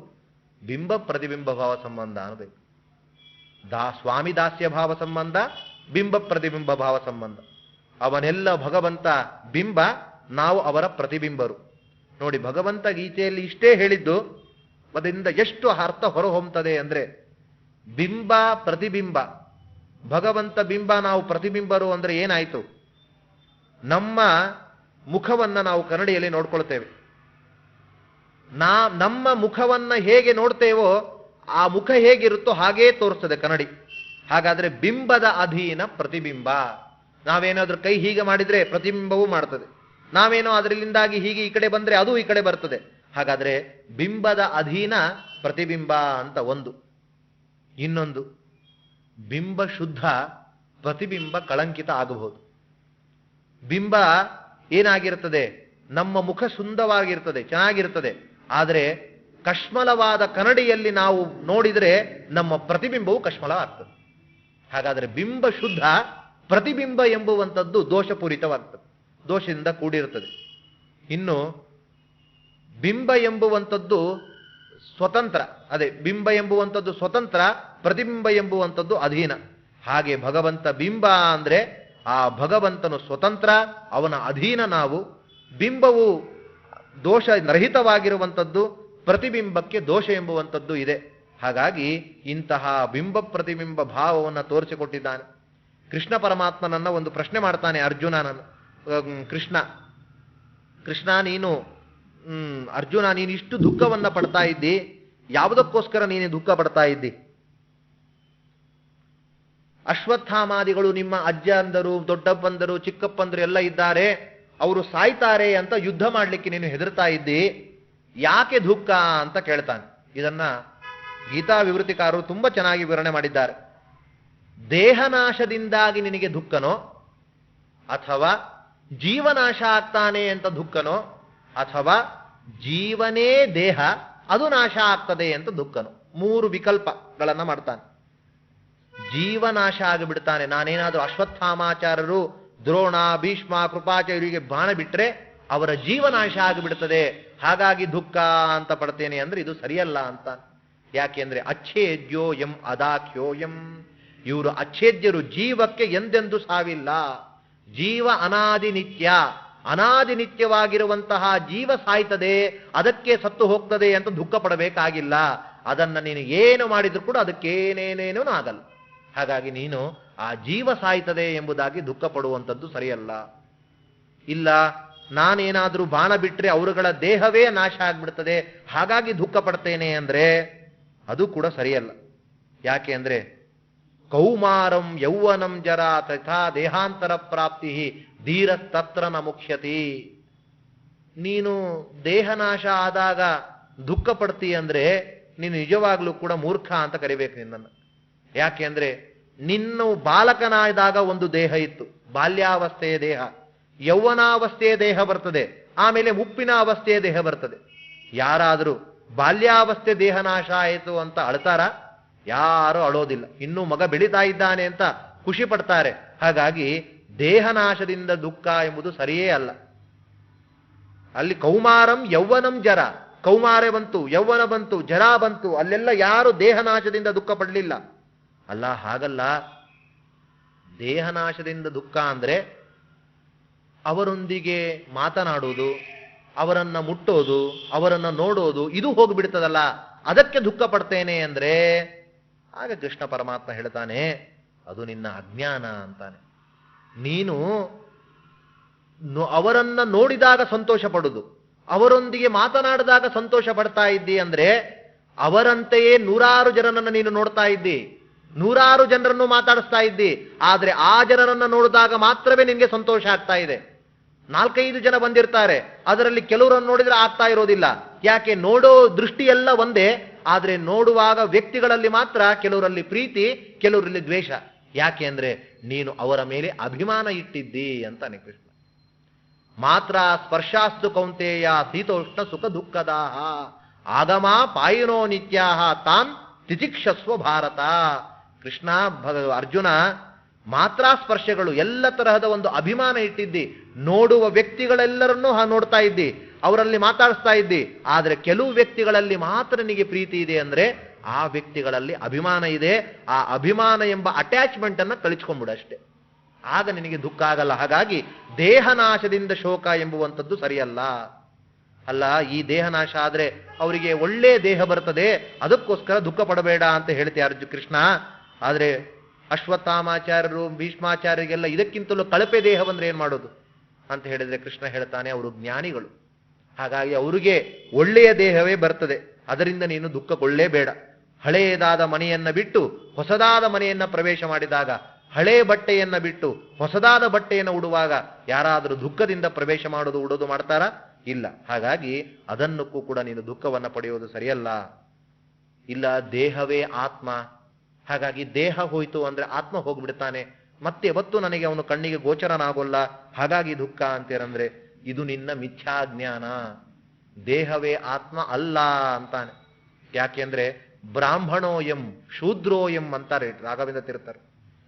ಬಿಂಬ ಪ್ರತಿಬಿಂಬ ಭಾವ ಸಂಬಂಧ ಅನ್ನಬೇಕು. ಸ್ವಾಮಿ ದಾಸ್ಯ ಭಾವ ಸಂಬಂಧ, ಬಿಂಬ ಪ್ರತಿಬಿಂಬ ಭಾವ ಸಂಬಂಧ. ಅವನೆಲ್ಲ ಭಗವಂತ ಬಿಂಬ, ನಾವು ಅವರ ಪ್ರತಿಬಿಂಬರು. ನೋಡಿ, ಭಗವಂತ ಗೀತೆಯಲ್ಲಿ ಇಷ್ಟೇ ಹೇಳಿದ್ದು, ಅದರಿಂದ ಎಷ್ಟು ಅರ್ಥ ಹೊರಹೊಮ್ಮುತ್ತದೆ ಅಂದ್ರೆ, ಬಿಂಬ ಪ್ರತಿಬಿಂಬ, ಭಗವಂತ ಬಿಂಬ, ನಾವು ಪ್ರತಿಬಿಂಬರು ಅಂದ್ರೆ ಏನಾಯ್ತು? ನಮ್ಮ ಮುಖವನ್ನ ನಾವು ಕನ್ನಡಿಯಲ್ಲಿ ನೋಡ್ಕೊಳ್ತೇವೆ. ನಮ್ಮ ಮುಖವನ್ನ ಹೇಗೆ ನೋಡ್ತೇವೋ ಆ ಮುಖ ಹೇಗಿರುತ್ತೋ ಹಾಗೇ ತೋರಿಸ್ತದೆ ಕನ್ನಡಿ. ಹಾಗಾದ್ರೆ ಬಿಂಬದ ಅಧೀನ ಪ್ರತಿಬಿಂಬ. ನಾವೇನಾದ್ರೂ ಕೈ ಹೀಗೆ ಮಾಡಿದ್ರೆ ಪ್ರತಿಬಿಂಬವೂ ಮಾಡ್ತದೆ. ನಾವೇನೋ ಅದರಿಂದಾಗಿ ಹೀಗೆ ಈ ಕಡೆ ಬಂದ್ರೆ ಅದು ಈ ಕಡೆ ಬರ್ತದೆ. ಹಾಗಾದ್ರೆ ಬಿಂಬದ ಅಧೀನ ಪ್ರತಿಬಿಂಬ ಅಂತ ಒಂದು. ಇನ್ನೊಂದು, ಬಿಂಬ ಶುದ್ಧ, ಪ್ರತಿಬಿಂಬ ಕಳಂಕಿತ ಆಗಬಹುದು. ಬಿಂಬ ಏನಾಗಿರ್ತದೆ, ನಮ್ಮ ಮುಖ ಸುಂದರವಾಗಿರ್ತದೆ, ಚೆನ್ನಾಗಿರ್ತದೆ. ಆದರೆ ಕಶ್ಮಲವಾದ ಕನ್ನಡಿಯಲ್ಲಿ ನಾವು ನೋಡಿದರೆ ನಮ್ಮ ಪ್ರತಿಬಿಂಬವು ಕಶ್ಮಲ ಆಗ್ತದೆ. ಹಾಗಾದರೆ ಬಿಂಬ ಶುದ್ಧ, ಪ್ರತಿಬಿಂಬ ಎಂಬುವಂಥದ್ದು ದೋಷಪೂರಿತವಾಗ್ತದೆ, ದೋಷದಿಂದ ಕೂಡಿರುತ್ತದೆ. ಇನ್ನು ಬಿಂಬ ಎಂಬುವಂಥದ್ದು ಸ್ವತಂತ್ರ. ಅದೇ ಬಿಂಬ ಎಂಬುವಂಥದ್ದು ಸ್ವತಂತ್ರ, ಪ್ರತಿಬಿಂಬ ಎಂಬುವಂಥದ್ದು ಅಧೀನ. ಹಾಗೆ ಭಗವಂತ ಬಿಂಬ ಅಂದ್ರೆ ಆ ಭಗವಂತನು ಸ್ವತಂತ್ರ, ಅವನ ಅಧೀನ ನಾವು. ಬಿಂಬವು ದೋಷ ರಹಿತವಾಗಿರುವಂಥದ್ದು, ಪ್ರತಿಬಿಂಬಕ್ಕೆ ದೋಷ ಎಂಬುವಂಥದ್ದು ಇದೆ. ಹಾಗಾಗಿ ಇಂತಹ ಬಿಂಬ ಪ್ರತಿಬಿಂಬ ಭಾವವನ್ನು ತೋರಿಸಿಕೊಟ್ಟಿದ್ದಾನೆ. ಕೃಷ್ಣ ಪರಮಾತ್ಮನನ್ನ ಒಂದು ಪ್ರಶ್ನೆ ಮಾಡ್ತಾನೆ ಅರ್ಜುನನನ್ನು. ಕೃಷ್ಣ ನೀನು ಅರ್ಜುನ, ನೀನು ಇಷ್ಟು ದುಃಖವನ್ನ ಪಡ್ತಾ ಇದ್ದಿ, ಯಾವುದಕ್ಕೋಸ್ಕರ ನೀನು ದುಃಖ ಪಡ್ತಾ ಇದ್ದಿ? ಅಶ್ವತ್ಥಾಮಾದಿಗಳು ನಿಮ್ಮ ಅಜ್ಜ ಅಂದರು, ದೊಡ್ಡಪ್ಪಂದರು, ಚಿಕ್ಕಪ್ಪಂದರು ಎಲ್ಲ ಇದ್ದಾರೆ, ಅವರು ಸಾಯ್ತಾರೆ ಅಂತ ಯುದ್ಧ ಮಾಡ್ಲಿಕ್ಕೆ ನೀನು ಹೆದರ್ತಾ ಇದ್ದಿ, ಯಾಕೆ ದುಃಖ ಅಂತ ಕೇಳ್ತಾನೆ. ಇದನ್ನ ಗೀತಾ ವಿವೃತಿಕಾರರು ತುಂಬಾ ಚೆನ್ನಾಗಿ ವಿವರಣೆ ಮಾಡಿದ್ದಾರೆ. ದೇಹನಾಶದಿಂದಾಗಿ ನಿನಗೆ ದುಃಖನೋ, ಅಥವಾ ಜೀವನಾಶ ಆಗ್ತಾನೆ ಅಂತ ದುಃಖನೋ, ಅಥವಾ ಜೀವನೇ ದೇಹ ಅದು ನಾಶ ಆಗ್ತದೆ ಅಂತ ದುಃಖನೋ. 3 ವಿಕಲ್ಪಗಳನ್ನ ಮಾಡ್ತಾನೆ. ಜೀವನಾಶ ಆಗಿಬಿಡ್ತಾನೆ. ನಾನೇನಾದ್ರೂ ಅಶ್ವತ್ಥಾಮಾಚಾರ್ಯರು, ದ್ರೋಣ, ಭೀಷ್ಮ, ಕೃಪಾಚಾರ್ಯರಿಗೆ ಬಾಣ ಬಿಟ್ರೆ ಅವರ ಜೀವನಾಶ ಆಗಿಬಿಡ್ತದೆ, ಹಾಗಾಗಿ ದುಃಖ ಅಂತ ಪಡ್ತೇನೆ ಅಂದ್ರೆ ಇದು ಸರಿಯಲ್ಲ ಅಂತ. ಯಾಕೆಂದ್ರೆ ಅಚ್ಛೇದ್ಯೋ ಎಂ ಅದಾಖ್ಯೋ ಎಂ, ಇವರು ಅಚ್ಛೇದ್ಯರು, ಜೀವಕ್ಕೆ ಎಂದೆಂದು ಸಾವಿಲ್ಲ. ಜೀವ ಅನಾದಿ ನಿತ್ಯ, ಅನಾದಿ ನಿತ್ಯವಾಗಿರುವಂತಹ ಜೀವ ಸಾಯ್ತದೆ, ಅದಕ್ಕೆ ಸತ್ತು ಹೋಗ್ತದೆ ಅಂತ ದುಃಖ ಪಡಬೇಕಾಗಿಲ್ಲ. ಅದನ್ನ ನೀನು ಏನು ಮಾಡಿದ್ರು ಕೂಡ ಅದಕ್ಕೇನೇನೇನೂ ಆಗಲ್ಲ. ಹಾಗಾಗಿ ನೀನು ಆ ಜೀವ ಸಾಯ್ತದೆ ಎಂಬುದಾಗಿ ದುಃಖ ಪಡುವಂಥದ್ದು ಸರಿಯಲ್ಲ. ಇಲ್ಲ, ನಾನೇನಾದ್ರೂ ಬಾಣ ಬಿಟ್ರೆ ಅವರುಗಳ ದೇಹವೇ ನಾಶ ಆಗ್ಬಿಡ್ತದೆ, ಹಾಗಾಗಿ ದುಃಖ ಪಡ್ತೇನೆ ಅಂದ್ರೆ ಅದು ಕೂಡ ಸರಿಯಲ್ಲ. ಯಾಕೆ ಅಂದ್ರೆ ಕೌಮಾರಂ ಯೌವನಂ ಜರ ತಥಾ ದೇಹಾಂತರ ಪ್ರಾಪ್ತಿ ಧೀರಸ್ತತ್ರ ನ ಮುಖ್ಯತಿ. ನೀನು ದೇಹನಾಶ ಆದಾಗ ದುಃಖ ಪಡ್ತೀ ಅಂದ್ರೆ ನೀನು ನಿಜವಾಗ್ಲೂ ಕೂಡ ಮೂರ್ಖ ಅಂತ ಕರಿಬೇಕು ನಿನ್ನನ್ನು. ಯಾಕೆ ಅಂದ್ರೆ ನಿನ್ನ ಬಾಲಕನಾದಾಗ ಒಂದು ದೇಹ ಇತ್ತು, ಬಾಲ್ಯಾವಸ್ಥೆಯ ದೇಹ, ಯೌವನಾವಸ್ಥೆಯ ದೇಹ ಬರ್ತದೆ, ಆಮೇಲೆ ಮುಪ್ಪಿನ ಅವಸ್ಥೆಯ ದೇಹ ಬರ್ತದೆ. ಯಾರಾದರೂ ಬಾಲ್ಯಾವಸ್ಥೆ ದೇಹನಾಶ ಆಯಿತು ಅಂತ ಅಳ್ತಾರ? ಯಾರು ಅಳೋದಿಲ್ಲ. ಇನ್ನೂ ಮಗ ಬೆಳೀತಾ ಇದ್ದಾನೆ ಅಂತ ಖುಷಿ ಪಡ್ತಾರೆ. ಹಾಗಾಗಿ ದೇಹನಾಶದಿಂದ ದುಃಖ ಎಂಬುದು ಸರಿಯೇ ಅಲ್ಲ. ಅಲ್ಲಿ ಕೌಮಾರಂ ಯೌವನಂ ಜರ, ಕೌಮಾರ ಬಂತು, ಯೌವನ ಬಂತು, ಜರ ಬಂತು, ಅಲ್ಲೆಲ್ಲ ಯಾರು ದೇಹನಾಶದಿಂದ ದುಃಖ ಪಡಲಿಲ್ಲ. ಅಲ್ಲ, ಹಾಗಲ್ಲ. ದೇಹನಾಶದಿಂದ ದುಃಖ ಅಂದ್ರೆ ಅವರೊಂದಿಗೆ ಮಾತನಾಡುವುದು, ಅವರನ್ನ ಮುಟ್ಟೋದು, ಅವರನ್ನ ನೋಡೋದು, ಇದು ಹೋಗ್ಬಿಡ್ತದಲ್ಲ, ಅದಕ್ಕೆ ದುಃಖ ಪಡ್ತೇನೆ ಅಂದ್ರೆ ಆಗ ಕೃಷ್ಣ ಪರಮಾತ್ಮ ಹೇಳ್ತಾನೆ, ಅದು ನಿನ್ನ ಅಜ್ಞಾನ ಅಂತಾನೆ. ನೀನು ಅವರನ್ನ ನೋಡಿದಾಗ ಸಂತೋಷ ಪಡುದು, ಅವರೊಂದಿಗೆ ಮಾತನಾಡಿದಾಗ ಸಂತೋಷ ಪಡ್ತಾ ಇದ್ದಿ ಅಂದ್ರೆ ಅವರಂತೆಯೇ 100 ಜನರನ್ನ ನೀನು ನೋಡ್ತಾ ಇದ್ದಿ, 100 ಜನರನ್ನು ಮಾತಾಡಿಸ್ತಾ ಇದ್ದಿ. ಆದ್ರೆ ಆ ಜನರನ್ನ ನೋಡಿದಾಗ ಮಾತ್ರವೇ ನಿನ್ಗೆ ಸಂತೋಷ ಆಗ್ತಾ ಇದೆ. 4-5 ಜನ ಬಂದಿರ್ತಾರೆ, ಅದರಲ್ಲಿ ಕೆಲವರನ್ನು ನೋಡಿದ್ರೆ ಆಗ್ತಾ ಇರೋದಿಲ್ಲ. ಯಾಕೆ? ನೋಡೋ ದೃಷ್ಟಿ ಎಲ್ಲ ಒಂದೇ, ಆದ್ರೆ ನೋಡುವಾಗ ವ್ಯಕ್ತಿಗಳಲ್ಲಿ ಮಾತ್ರ ಕೆಲವರಲ್ಲಿ ಪ್ರೀತಿ, ಕೆಲವರಲ್ಲಿ ದ್ವೇಷ. ಯಾಕೆ ಅಂದ್ರೆ ನೀನು ಅವರ ಮೇಲೆ ಅಭಿಮಾನ ಇಟ್ಟಿದ್ದಿ ಅಂತಾನೆ ಕೃಷ್ಣ. ಮಾತ್ರ ಸ್ಪರ್ಶಾಸ್ತು ಕೌಂತೆಯ ಶೀತೋಷ್ಣ ಸುಖ ದುಃಖದಾಹ ಆಗಮ ಪಾಯಿನೋ ನಿತ್ಯಾಹ ತಾನ್ ತಿತಿಕ್ಷಸ್ವ ಭಾರತ. ಕೃಷ್ಣ ಅರ್ಜುನ ಮಾತ್ರ ಸ್ಪರ್ಶಗಳು, ಎಲ್ಲ ತರಹದ ಒಂದು ಅಭಿಮಾನ ಇಟ್ಟಿದ್ದಿ. ನೋಡುವ ವ್ಯಕ್ತಿಗಳೆಲ್ಲರನ್ನೂ ನೋಡ್ತಾ ಇದ್ದಿ, ಅವರಲ್ಲಿ ಮಾತಾಡಿಸ್ತಾ ಇದ್ದಿ. ಆದ್ರೆ ಕೆಲವು ವ್ಯಕ್ತಿಗಳಲ್ಲಿ ಮಾತ್ರ ನಿನಗೆ ಪ್ರೀತಿ ಇದೆ ಅಂದ್ರೆ ಆ ವ್ಯಕ್ತಿಗಳಲ್ಲಿ ಅಭಿಮಾನ ಇದೆ. ಆ ಅಭಿಮಾನ ಎಂಬ ಅಟ್ಯಾಚ್ಮೆಂಟ್ ಅನ್ನ ಕಳಿಸ್ಕೊಂಡ್ಬಿಡಷ್ಟೆ, ಆಗ ನಿನಗೆ ದುಃಖ ಆಗಲ್ಲ. ಹಾಗಾಗಿ ದೇಹನಾಶದಿಂದ ಶೋಕ ಎಂಬುವಂಥದ್ದು ಸರಿಯಲ್ಲ. ಅಲ್ಲ, ಈ ದೇಹನಾಶ ಆದ್ರೆ ಅವರಿಗೆ ಒಳ್ಳೆ ದೇಹ ಬರ್ತದೆ, ಅದಕ್ಕೋಸ್ಕರ ದುಃಖ ಪಡಬೇಡ ಅಂತ ಹೇಳ್ತೆ ಕೃಷ್ಣ. ಆದ್ರೆ ಅಶ್ವತ್ಥಾಮಾಚಾರ್ಯರು, ಭೀಷ್ಮಾಚಾರ್ಯರಿಗೆಲ್ಲ ಇದಕ್ಕಿಂತಲೂ ಕಳಪೆ ದೇಹ ಬಂದ್ರೆ ಏನ್ ಮಾಡೋದು ಅಂತ ಹೇಳಿದ್ರೆ ಕೃಷ್ಣ ಹೇಳ್ತಾನೆ, ಅವರು ಜ್ಞಾನಿಗಳು, ಹಾಗಾಗಿ ಅವರಿಗೆ ಒಳ್ಳೆಯ ದೇಹವೇ ಬರ್ತದೆ, ಅದರಿಂದ ನೀನು ದುಃಖಗೊಳ್ಳೇಬೇಡ. ಹಳೆಯದಾದ ಮನೆಯನ್ನ ಬಿಟ್ಟು ಹೊಸದಾದ ಮನೆಯನ್ನ ಪ್ರವೇಶ ಮಾಡಿದಾಗ, ಹಳೆಯ ಬಟ್ಟೆಯನ್ನ ಬಿಟ್ಟು ಹೊಸದಾದ ಬಟ್ಟೆಯನ್ನು ಉಡುವಾಗ ಯಾರಾದರೂ ದುಃಖದಿಂದ ಪ್ರವೇಶ ಮಾಡೋದು, ಉಡೋದು ಮಾಡ್ತಾರಾ? ಇಲ್ಲ. ಹಾಗಾಗಿ ಅದನ್ನಕ್ಕೂ ಕೂಡ ನೀನು ದುಃಖವನ್ನ ಪಡೆಯೋದು ಸರಿಯಲ್ಲ. ಇಲ್ಲ, ದೇಹವೇ ಆತ್ಮ, ಹಾಗಾಗಿ ದೇಹ ಹೋಯ್ತು ಅಂದ್ರೆ ಆತ್ಮ ಹೋಗ್ಬಿಡ್ತಾನೆ, ಮತ್ತೆ ಯಾವತ್ತು ನನಗೆ ಅವನು ಕಣ್ಣಿಗೆ ಗೋಚರನಾಗೋಲ್ಲ, ಹಾಗಾಗಿ ದುಃಖ ಅಂತೀರಂದ್ರೆ ಇದು ನಿನ್ನ ಮಿಥ್ಯಾಜ್ಞಾನ. ದೇಹವೇ ಆತ್ಮ ಅಲ್ಲ ಅಂತಾನೆ. ಯಾಕೆಂದ್ರೆ ಬ್ರಾಹ್ಮಣೋ ಎಂ ಶೂದ್ರೋ ಎಂ ಅಂತಾರೆ ರಾಘವೇಂದ್ರ ತೀರ್ಥರು.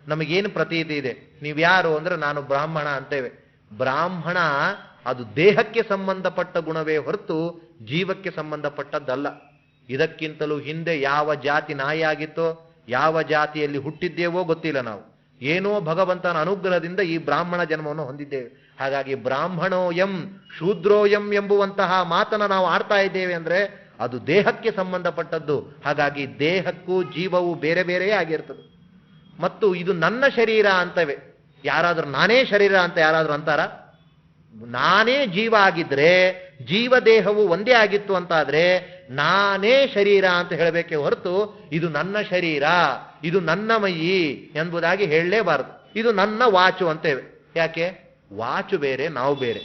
ನಮಗೇನು ಪ್ರತೀತಿ ಇದೆ, ನೀವ್ಯಾರು ಅಂದ್ರೆ ನಾನು ಬ್ರಾಹ್ಮಣ ಅಂತೇವೆ. ಬ್ರಾಹ್ಮಣ ಅದು ದೇಹಕ್ಕೆ ಸಂಬಂಧಪಟ್ಟ ಗುಣವೇ ಹೊರತು ಜೀವಕ್ಕೆ ಸಂಬಂಧಪಟ್ಟದ್ದಲ್ಲ. ಇದಕ್ಕಿಂತಲೂ ಹಿಂದೆ ಯಾವ ಜಾತಿ ನಾಯಿಯಾಗಿತ್ತೋ, ಯಾವ ಜಾತಿಯಲ್ಲಿ ಹುಟ್ಟಿದ್ದೇವೋ ಗೊತ್ತಿಲ್ಲ. ನಾವು ಏನೋ ಭಗವಂತನ ಅನುಗ್ರಹದಿಂದ ಈ ಬ್ರಾಹ್ಮಣ ಜನ್ಮವನ್ನು ಹೊಂದಿದ್ದೇವೆ. ಹಾಗಾಗಿ ಬ್ರಾಹ್ಮಣೋ ಎಂ ಶೂದ್ರೋ ಎಂ ಎಂಬುವಂತಹ ಮಾತನ್ನ ನಾವು ಆಡ್ತಾ ಇದ್ದೇವೆ ಅಂದ್ರೆ ಅದು ದೇಹಕ್ಕೆ ಸಂಬಂಧಪಟ್ಟದ್ದು. ಹಾಗಾಗಿ ದೇಹಕ್ಕೂ ಜೀವವು ಬೇರೆ ಬೇರೆಯೇ ಆಗಿರ್ತದೆ. ಮತ್ತು ಇದು ನನ್ನ ಶರೀರ ಅಂತವೆ. ಯಾರಾದ್ರೂ ನಾನೇ ಶರೀರ ಅಂತ ಯಾರಾದ್ರೂ ಅಂತಾರ? ನಾನೇ ಜೀವ ಆಗಿದ್ರೆ, ಜೀವ ದೇಹವು ಒಂದೇ ಆಗಿತ್ತು ಅಂತಾದ್ರೆ ನಾನೇ ಶರೀರ ಅಂತ ಹೇಳಬೇಕೆ ಹೊರತು ಇದು ನನ್ನ ಶರೀರ, ಇದು ನನ್ನ ಮೈಯಿ ಎಂಬುದಾಗಿ ಹೇಳಲೇಬಾರದು. ಇದು ನನ್ನ ವಾಚು ಅಂತೇವೆ. ಯಾಕೆ? ವಾಚು ಬೇರೆ, ನಾವು ಬೇರೆ.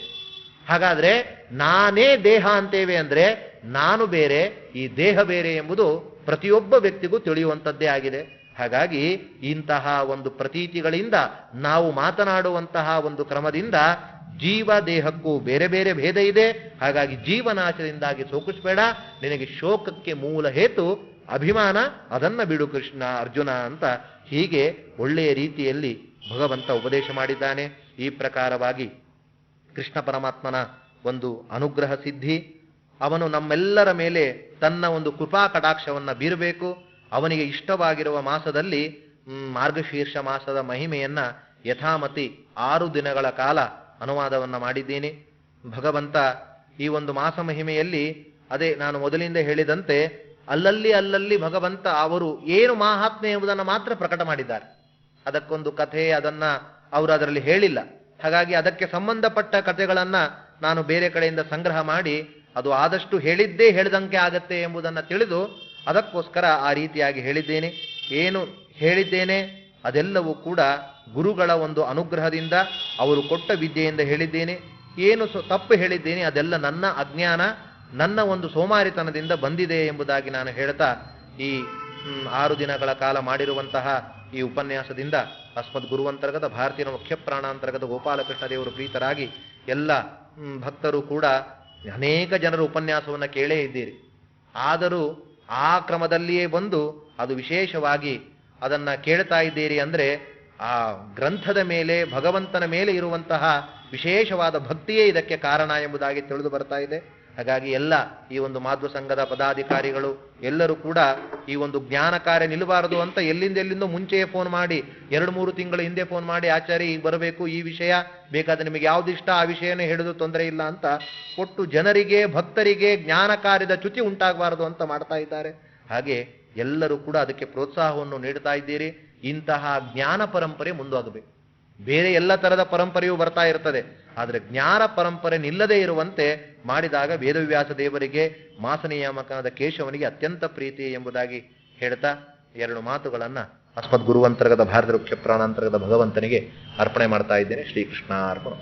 ಹಾಗಾದ್ರೆ ನಾನೇ ದೇಹ ಅಂತೇವೆ ಅಂದ್ರೆ ನಾನು ಬೇರೆ, ಈ ದೇಹ ಬೇರೆ ಎಂಬುದು ಪ್ರತಿಯೊಬ್ಬ ವ್ಯಕ್ತಿಗೂ ತಿಳಿಯುವಂಥದ್ದೇ ಆಗಿದೆ. ಹಾಗಾಗಿ ಇಂತಹ ಒಂದು ಪ್ರತೀತಿಗಳಿಂದ ನಾವು ಮಾತನಾಡುವಂತಹ ಒಂದು ಕ್ರಮದಿಂದ ಜೀವ ದೇಹಕ್ಕೂ ಬೇರೆ ಬೇರೆ ಭೇದ ಇದೆ. ಹಾಗಾಗಿ ಜೀವನಾಶದಿಂದಾಗಿ ಶೋಕಿಸಬೇಡ. ನಿನಗೆ ಶೋಕಕ್ಕೆ ಮೂಲ ಹೇತು ಅಭಿಮಾನ, ಅದನ್ನ ಬಿಡು ಕೃಷ್ಣ ಅರ್ಜುನ ಅಂತ ಹೀಗೆ ಒಳ್ಳೆಯ ರೀತಿಯಲ್ಲಿ ಭಗವಂತ ಉಪದೇಶ ಮಾಡಿದ್ದಾನೆ. ಈ ಪ್ರಕಾರವಾಗಿ ಕೃಷ್ಣ ಪರಮಾತ್ಮನ ಒಂದು ಅನುಗ್ರಹ ಸಿದ್ಧಿ, ಅವನು ನಮ್ಮೆಲ್ಲರ ಮೇಲೆ ತನ್ನ ಒಂದು ಕೃಪಾ ಕಟಾಕ್ಷವನ್ನ ಬೀರಬೇಕು. ಅವನಿಗೆ ಇಷ್ಟವಾಗಿರುವ ಮಾಸದಲ್ಲಿ ಮಾರ್ಗಶೀರ್ಷ ಮಾಸದ ಮಹಿಮೆಯನ್ನ ಯಥಾಮತಿ 6 ದಿನಗಳ ಕಾಲ ಅನುವಾದವನ್ನ ಮಾಡಿದ್ದೇನೆ. ಭಗವಂತ ಈ ಒಂದು ಮಾಸ ಮಹಿಮೆಯಲ್ಲಿ ಅದೇ ನಾನು ಮೊದಲಿಂದ ಹೇಳಿದಂತೆ ಅಲ್ಲಲ್ಲಿ ಭಗವಂತ ಅವರು ಏನು ಮಹಾತ್ಮೆ ಎಂಬುದನ್ನು ಮಾತ್ರ ಪ್ರಕಟ ಮಾಡಿದ್ದಾರೆ. ಅದಕ್ಕೊಂದು ಕಥೆ ಅದನ್ನ ಅವರು ಅದರಲ್ಲಿ ಹೇಳಿಲ್ಲ. ಹಾಗಾಗಿ ಅದಕ್ಕೆ ಸಂಬಂಧಪಟ್ಟ ಕಥೆಗಳನ್ನ ನಾನು ಬೇರೆ ಕಡೆಯಿಂದ ಸಂಗ್ರಹ ಮಾಡಿ ಅದು ಆದಷ್ಟು ಹೇಳಿದ್ದೇ ಹೇಳಿದಂತೆ ಆಗತ್ತೆ ಎಂಬುದನ್ನು ತಿಳಿದು ಅದಕ್ಕೋಸ್ಕರ ಆ ರೀತಿಯಾಗಿ ಹೇಳಿದ್ದೇನೆ. ಏನು ಹೇಳಿದ್ದೇನೆ ಅದೆಲ್ಲವೂ ಕೂಡ ಗುರುಗಳ ಒಂದು ಅನುಗ್ರಹದಿಂದ, ಅವರು ಕೊಟ್ಟ ವಿದ್ಯೆಯಿಂದ ಹೇಳಿದ್ದೇನೆ. ಏನು ತಪ್ಪು ಹೇಳಿದ್ದೇನೆ ಅದೆಲ್ಲ ನನ್ನ ಅಜ್ಞಾನ, ನನ್ನ ಒಂದು ಸೋಮಾರಿತನದಿಂದ ಬಂದಿದೆ ಎಂಬುದಾಗಿ ನಾನು ಹೇಳ್ತಾ ಈ 6 ದಿನಗಳ ಕಾಲ ಮಾಡಿರುವಂತಹ ಈ ಉಪನ್ಯಾಸದಿಂದ ಅಸ್ಮದ್ ಗುರುವಂತರ್ಗತ ಭಾರತೀಯ ಮುಖ್ಯ ಪ್ರಾಣಾಂತರ್ಗತ ಗೋಪಾಲಕೃಷ್ಣ ದೇವರು ಪ್ರೀತರಾಗಿ ಎಲ್ಲ ಭಕ್ತರು ಕೂಡ ಅನೇಕ ಜನರ ಉಪನ್ಯಾಸವನ್ನು ಕೇಳೇ ಇದ್ದೀರಿ. ಆದರೂ ಆ ಕ್ರಮದಲ್ಲಿಯೇ ಬಂದು ಅದು ವಿಶೇಷವಾಗಿ ಅದನ್ನ ಕೇಳ್ತಾ ಇದ್ದೀರಿ ಅಂದ್ರೆ ಆ ಗ್ರಂಥದ ಮೇಲೆ, ಭಗವಂತನ ಮೇಲೆ ಇರುವಂತಹ ವಿಶೇಷವಾದ ಭಕ್ತಿಯೇ ಇದಕ್ಕೆ ಕಾರಣ ಎಂಬುದಾಗಿ ತಿಳಿದು ಬರ್ತಾ ಇದೆ. ಹಾಗಾಗಿ ಎಲ್ಲ ಈ ಒಂದು ಮಾಧ್ವ ಸಂಘದ ಪದಾಧಿಕಾರಿಗಳು ಎಲ್ಲರೂ ಕೂಡ ಈ ಒಂದು ಜ್ಞಾನ ಕಾರ್ಯ ನಿಲ್ಲಬಾರದು ಅಂತ ಎಲ್ಲಿಂದೆಲ್ಲಿಂದೋ ಮುಂಚೆಯೇ ಫೋನ್ ಮಾಡಿ, 2-3 ತಿಂಗಳ ಹಿಂದೆ ಫೋನ್ ಮಾಡಿ, ಆಚಾರ್ಯ ಈಗ ಬರಬೇಕು, ಈ ವಿಷಯ ಬೇಕಾದ್ರೆ ನಿಮಗೆ ಯಾವ್ದು ಇಷ್ಟ ಆ ವಿಷಯನೇ ಹಿಡಿದು ತೊಂದರೆ ಇಲ್ಲ ಅಂತ ಒಟ್ಟು ಜನರಿಗೆ, ಭಕ್ತರಿಗೆ ಜ್ಞಾನ ಕಾರ್ಯದ ಚ್ಯುತಿ ಉಂಟಾಗಬಾರದು ಅಂತ ಮಾಡ್ತಾ ಇದ್ದಾರೆ. ಹಾಗೆ ಎಲ್ಲರೂ ಕೂಡ ಅದಕ್ಕೆ ಪ್ರೋತ್ಸಾಹವನ್ನು ನೀಡ್ತಾ ಇದ್ದೀರಿ. ಇಂತಹ ಜ್ಞಾನ ಪರಂಪರೆ ಮುಂದುವಗಬೇಕು. ಬೇರೆ ಎಲ್ಲ ತರದ ಪರಂಪರೆಯೂ ಬರ್ತಾ ಇರ್ತದೆ, ಆದರೆ ಜ್ಞಾನ ಪರಂಪರೆ ನಿಲ್ಲದೇ ಇರುವಂತೆ ಮಾಡಿದಾಗ ವೇದವ್ಯಾಸ ದೇವರಿಗೆ, ಮಾಸ ನಿಯಾಮಕನಾದ ಕೇಶವನಿಗೆ ಅತ್ಯಂತ ಪ್ರೀತಿ ಎಂಬುದಾಗಿ ಹೇಳ್ತಾ 2 ಮಾತುಗಳನ್ನ ಅಸ್ಮದ್ ಗುರುವಂತರ್ಗದ ಭಾರತ ವೃಕ್ಷ ಪ್ರಾಣಾಂತರ್ಗದ ಭಗವಂತನಿಗೆ ಅರ್ಪಣೆ ಮಾಡ್ತಾ ಇದ್ದೇನೆ. ಶ್ರೀಕೃಷ್ಣ ಅರ್ಪಣ.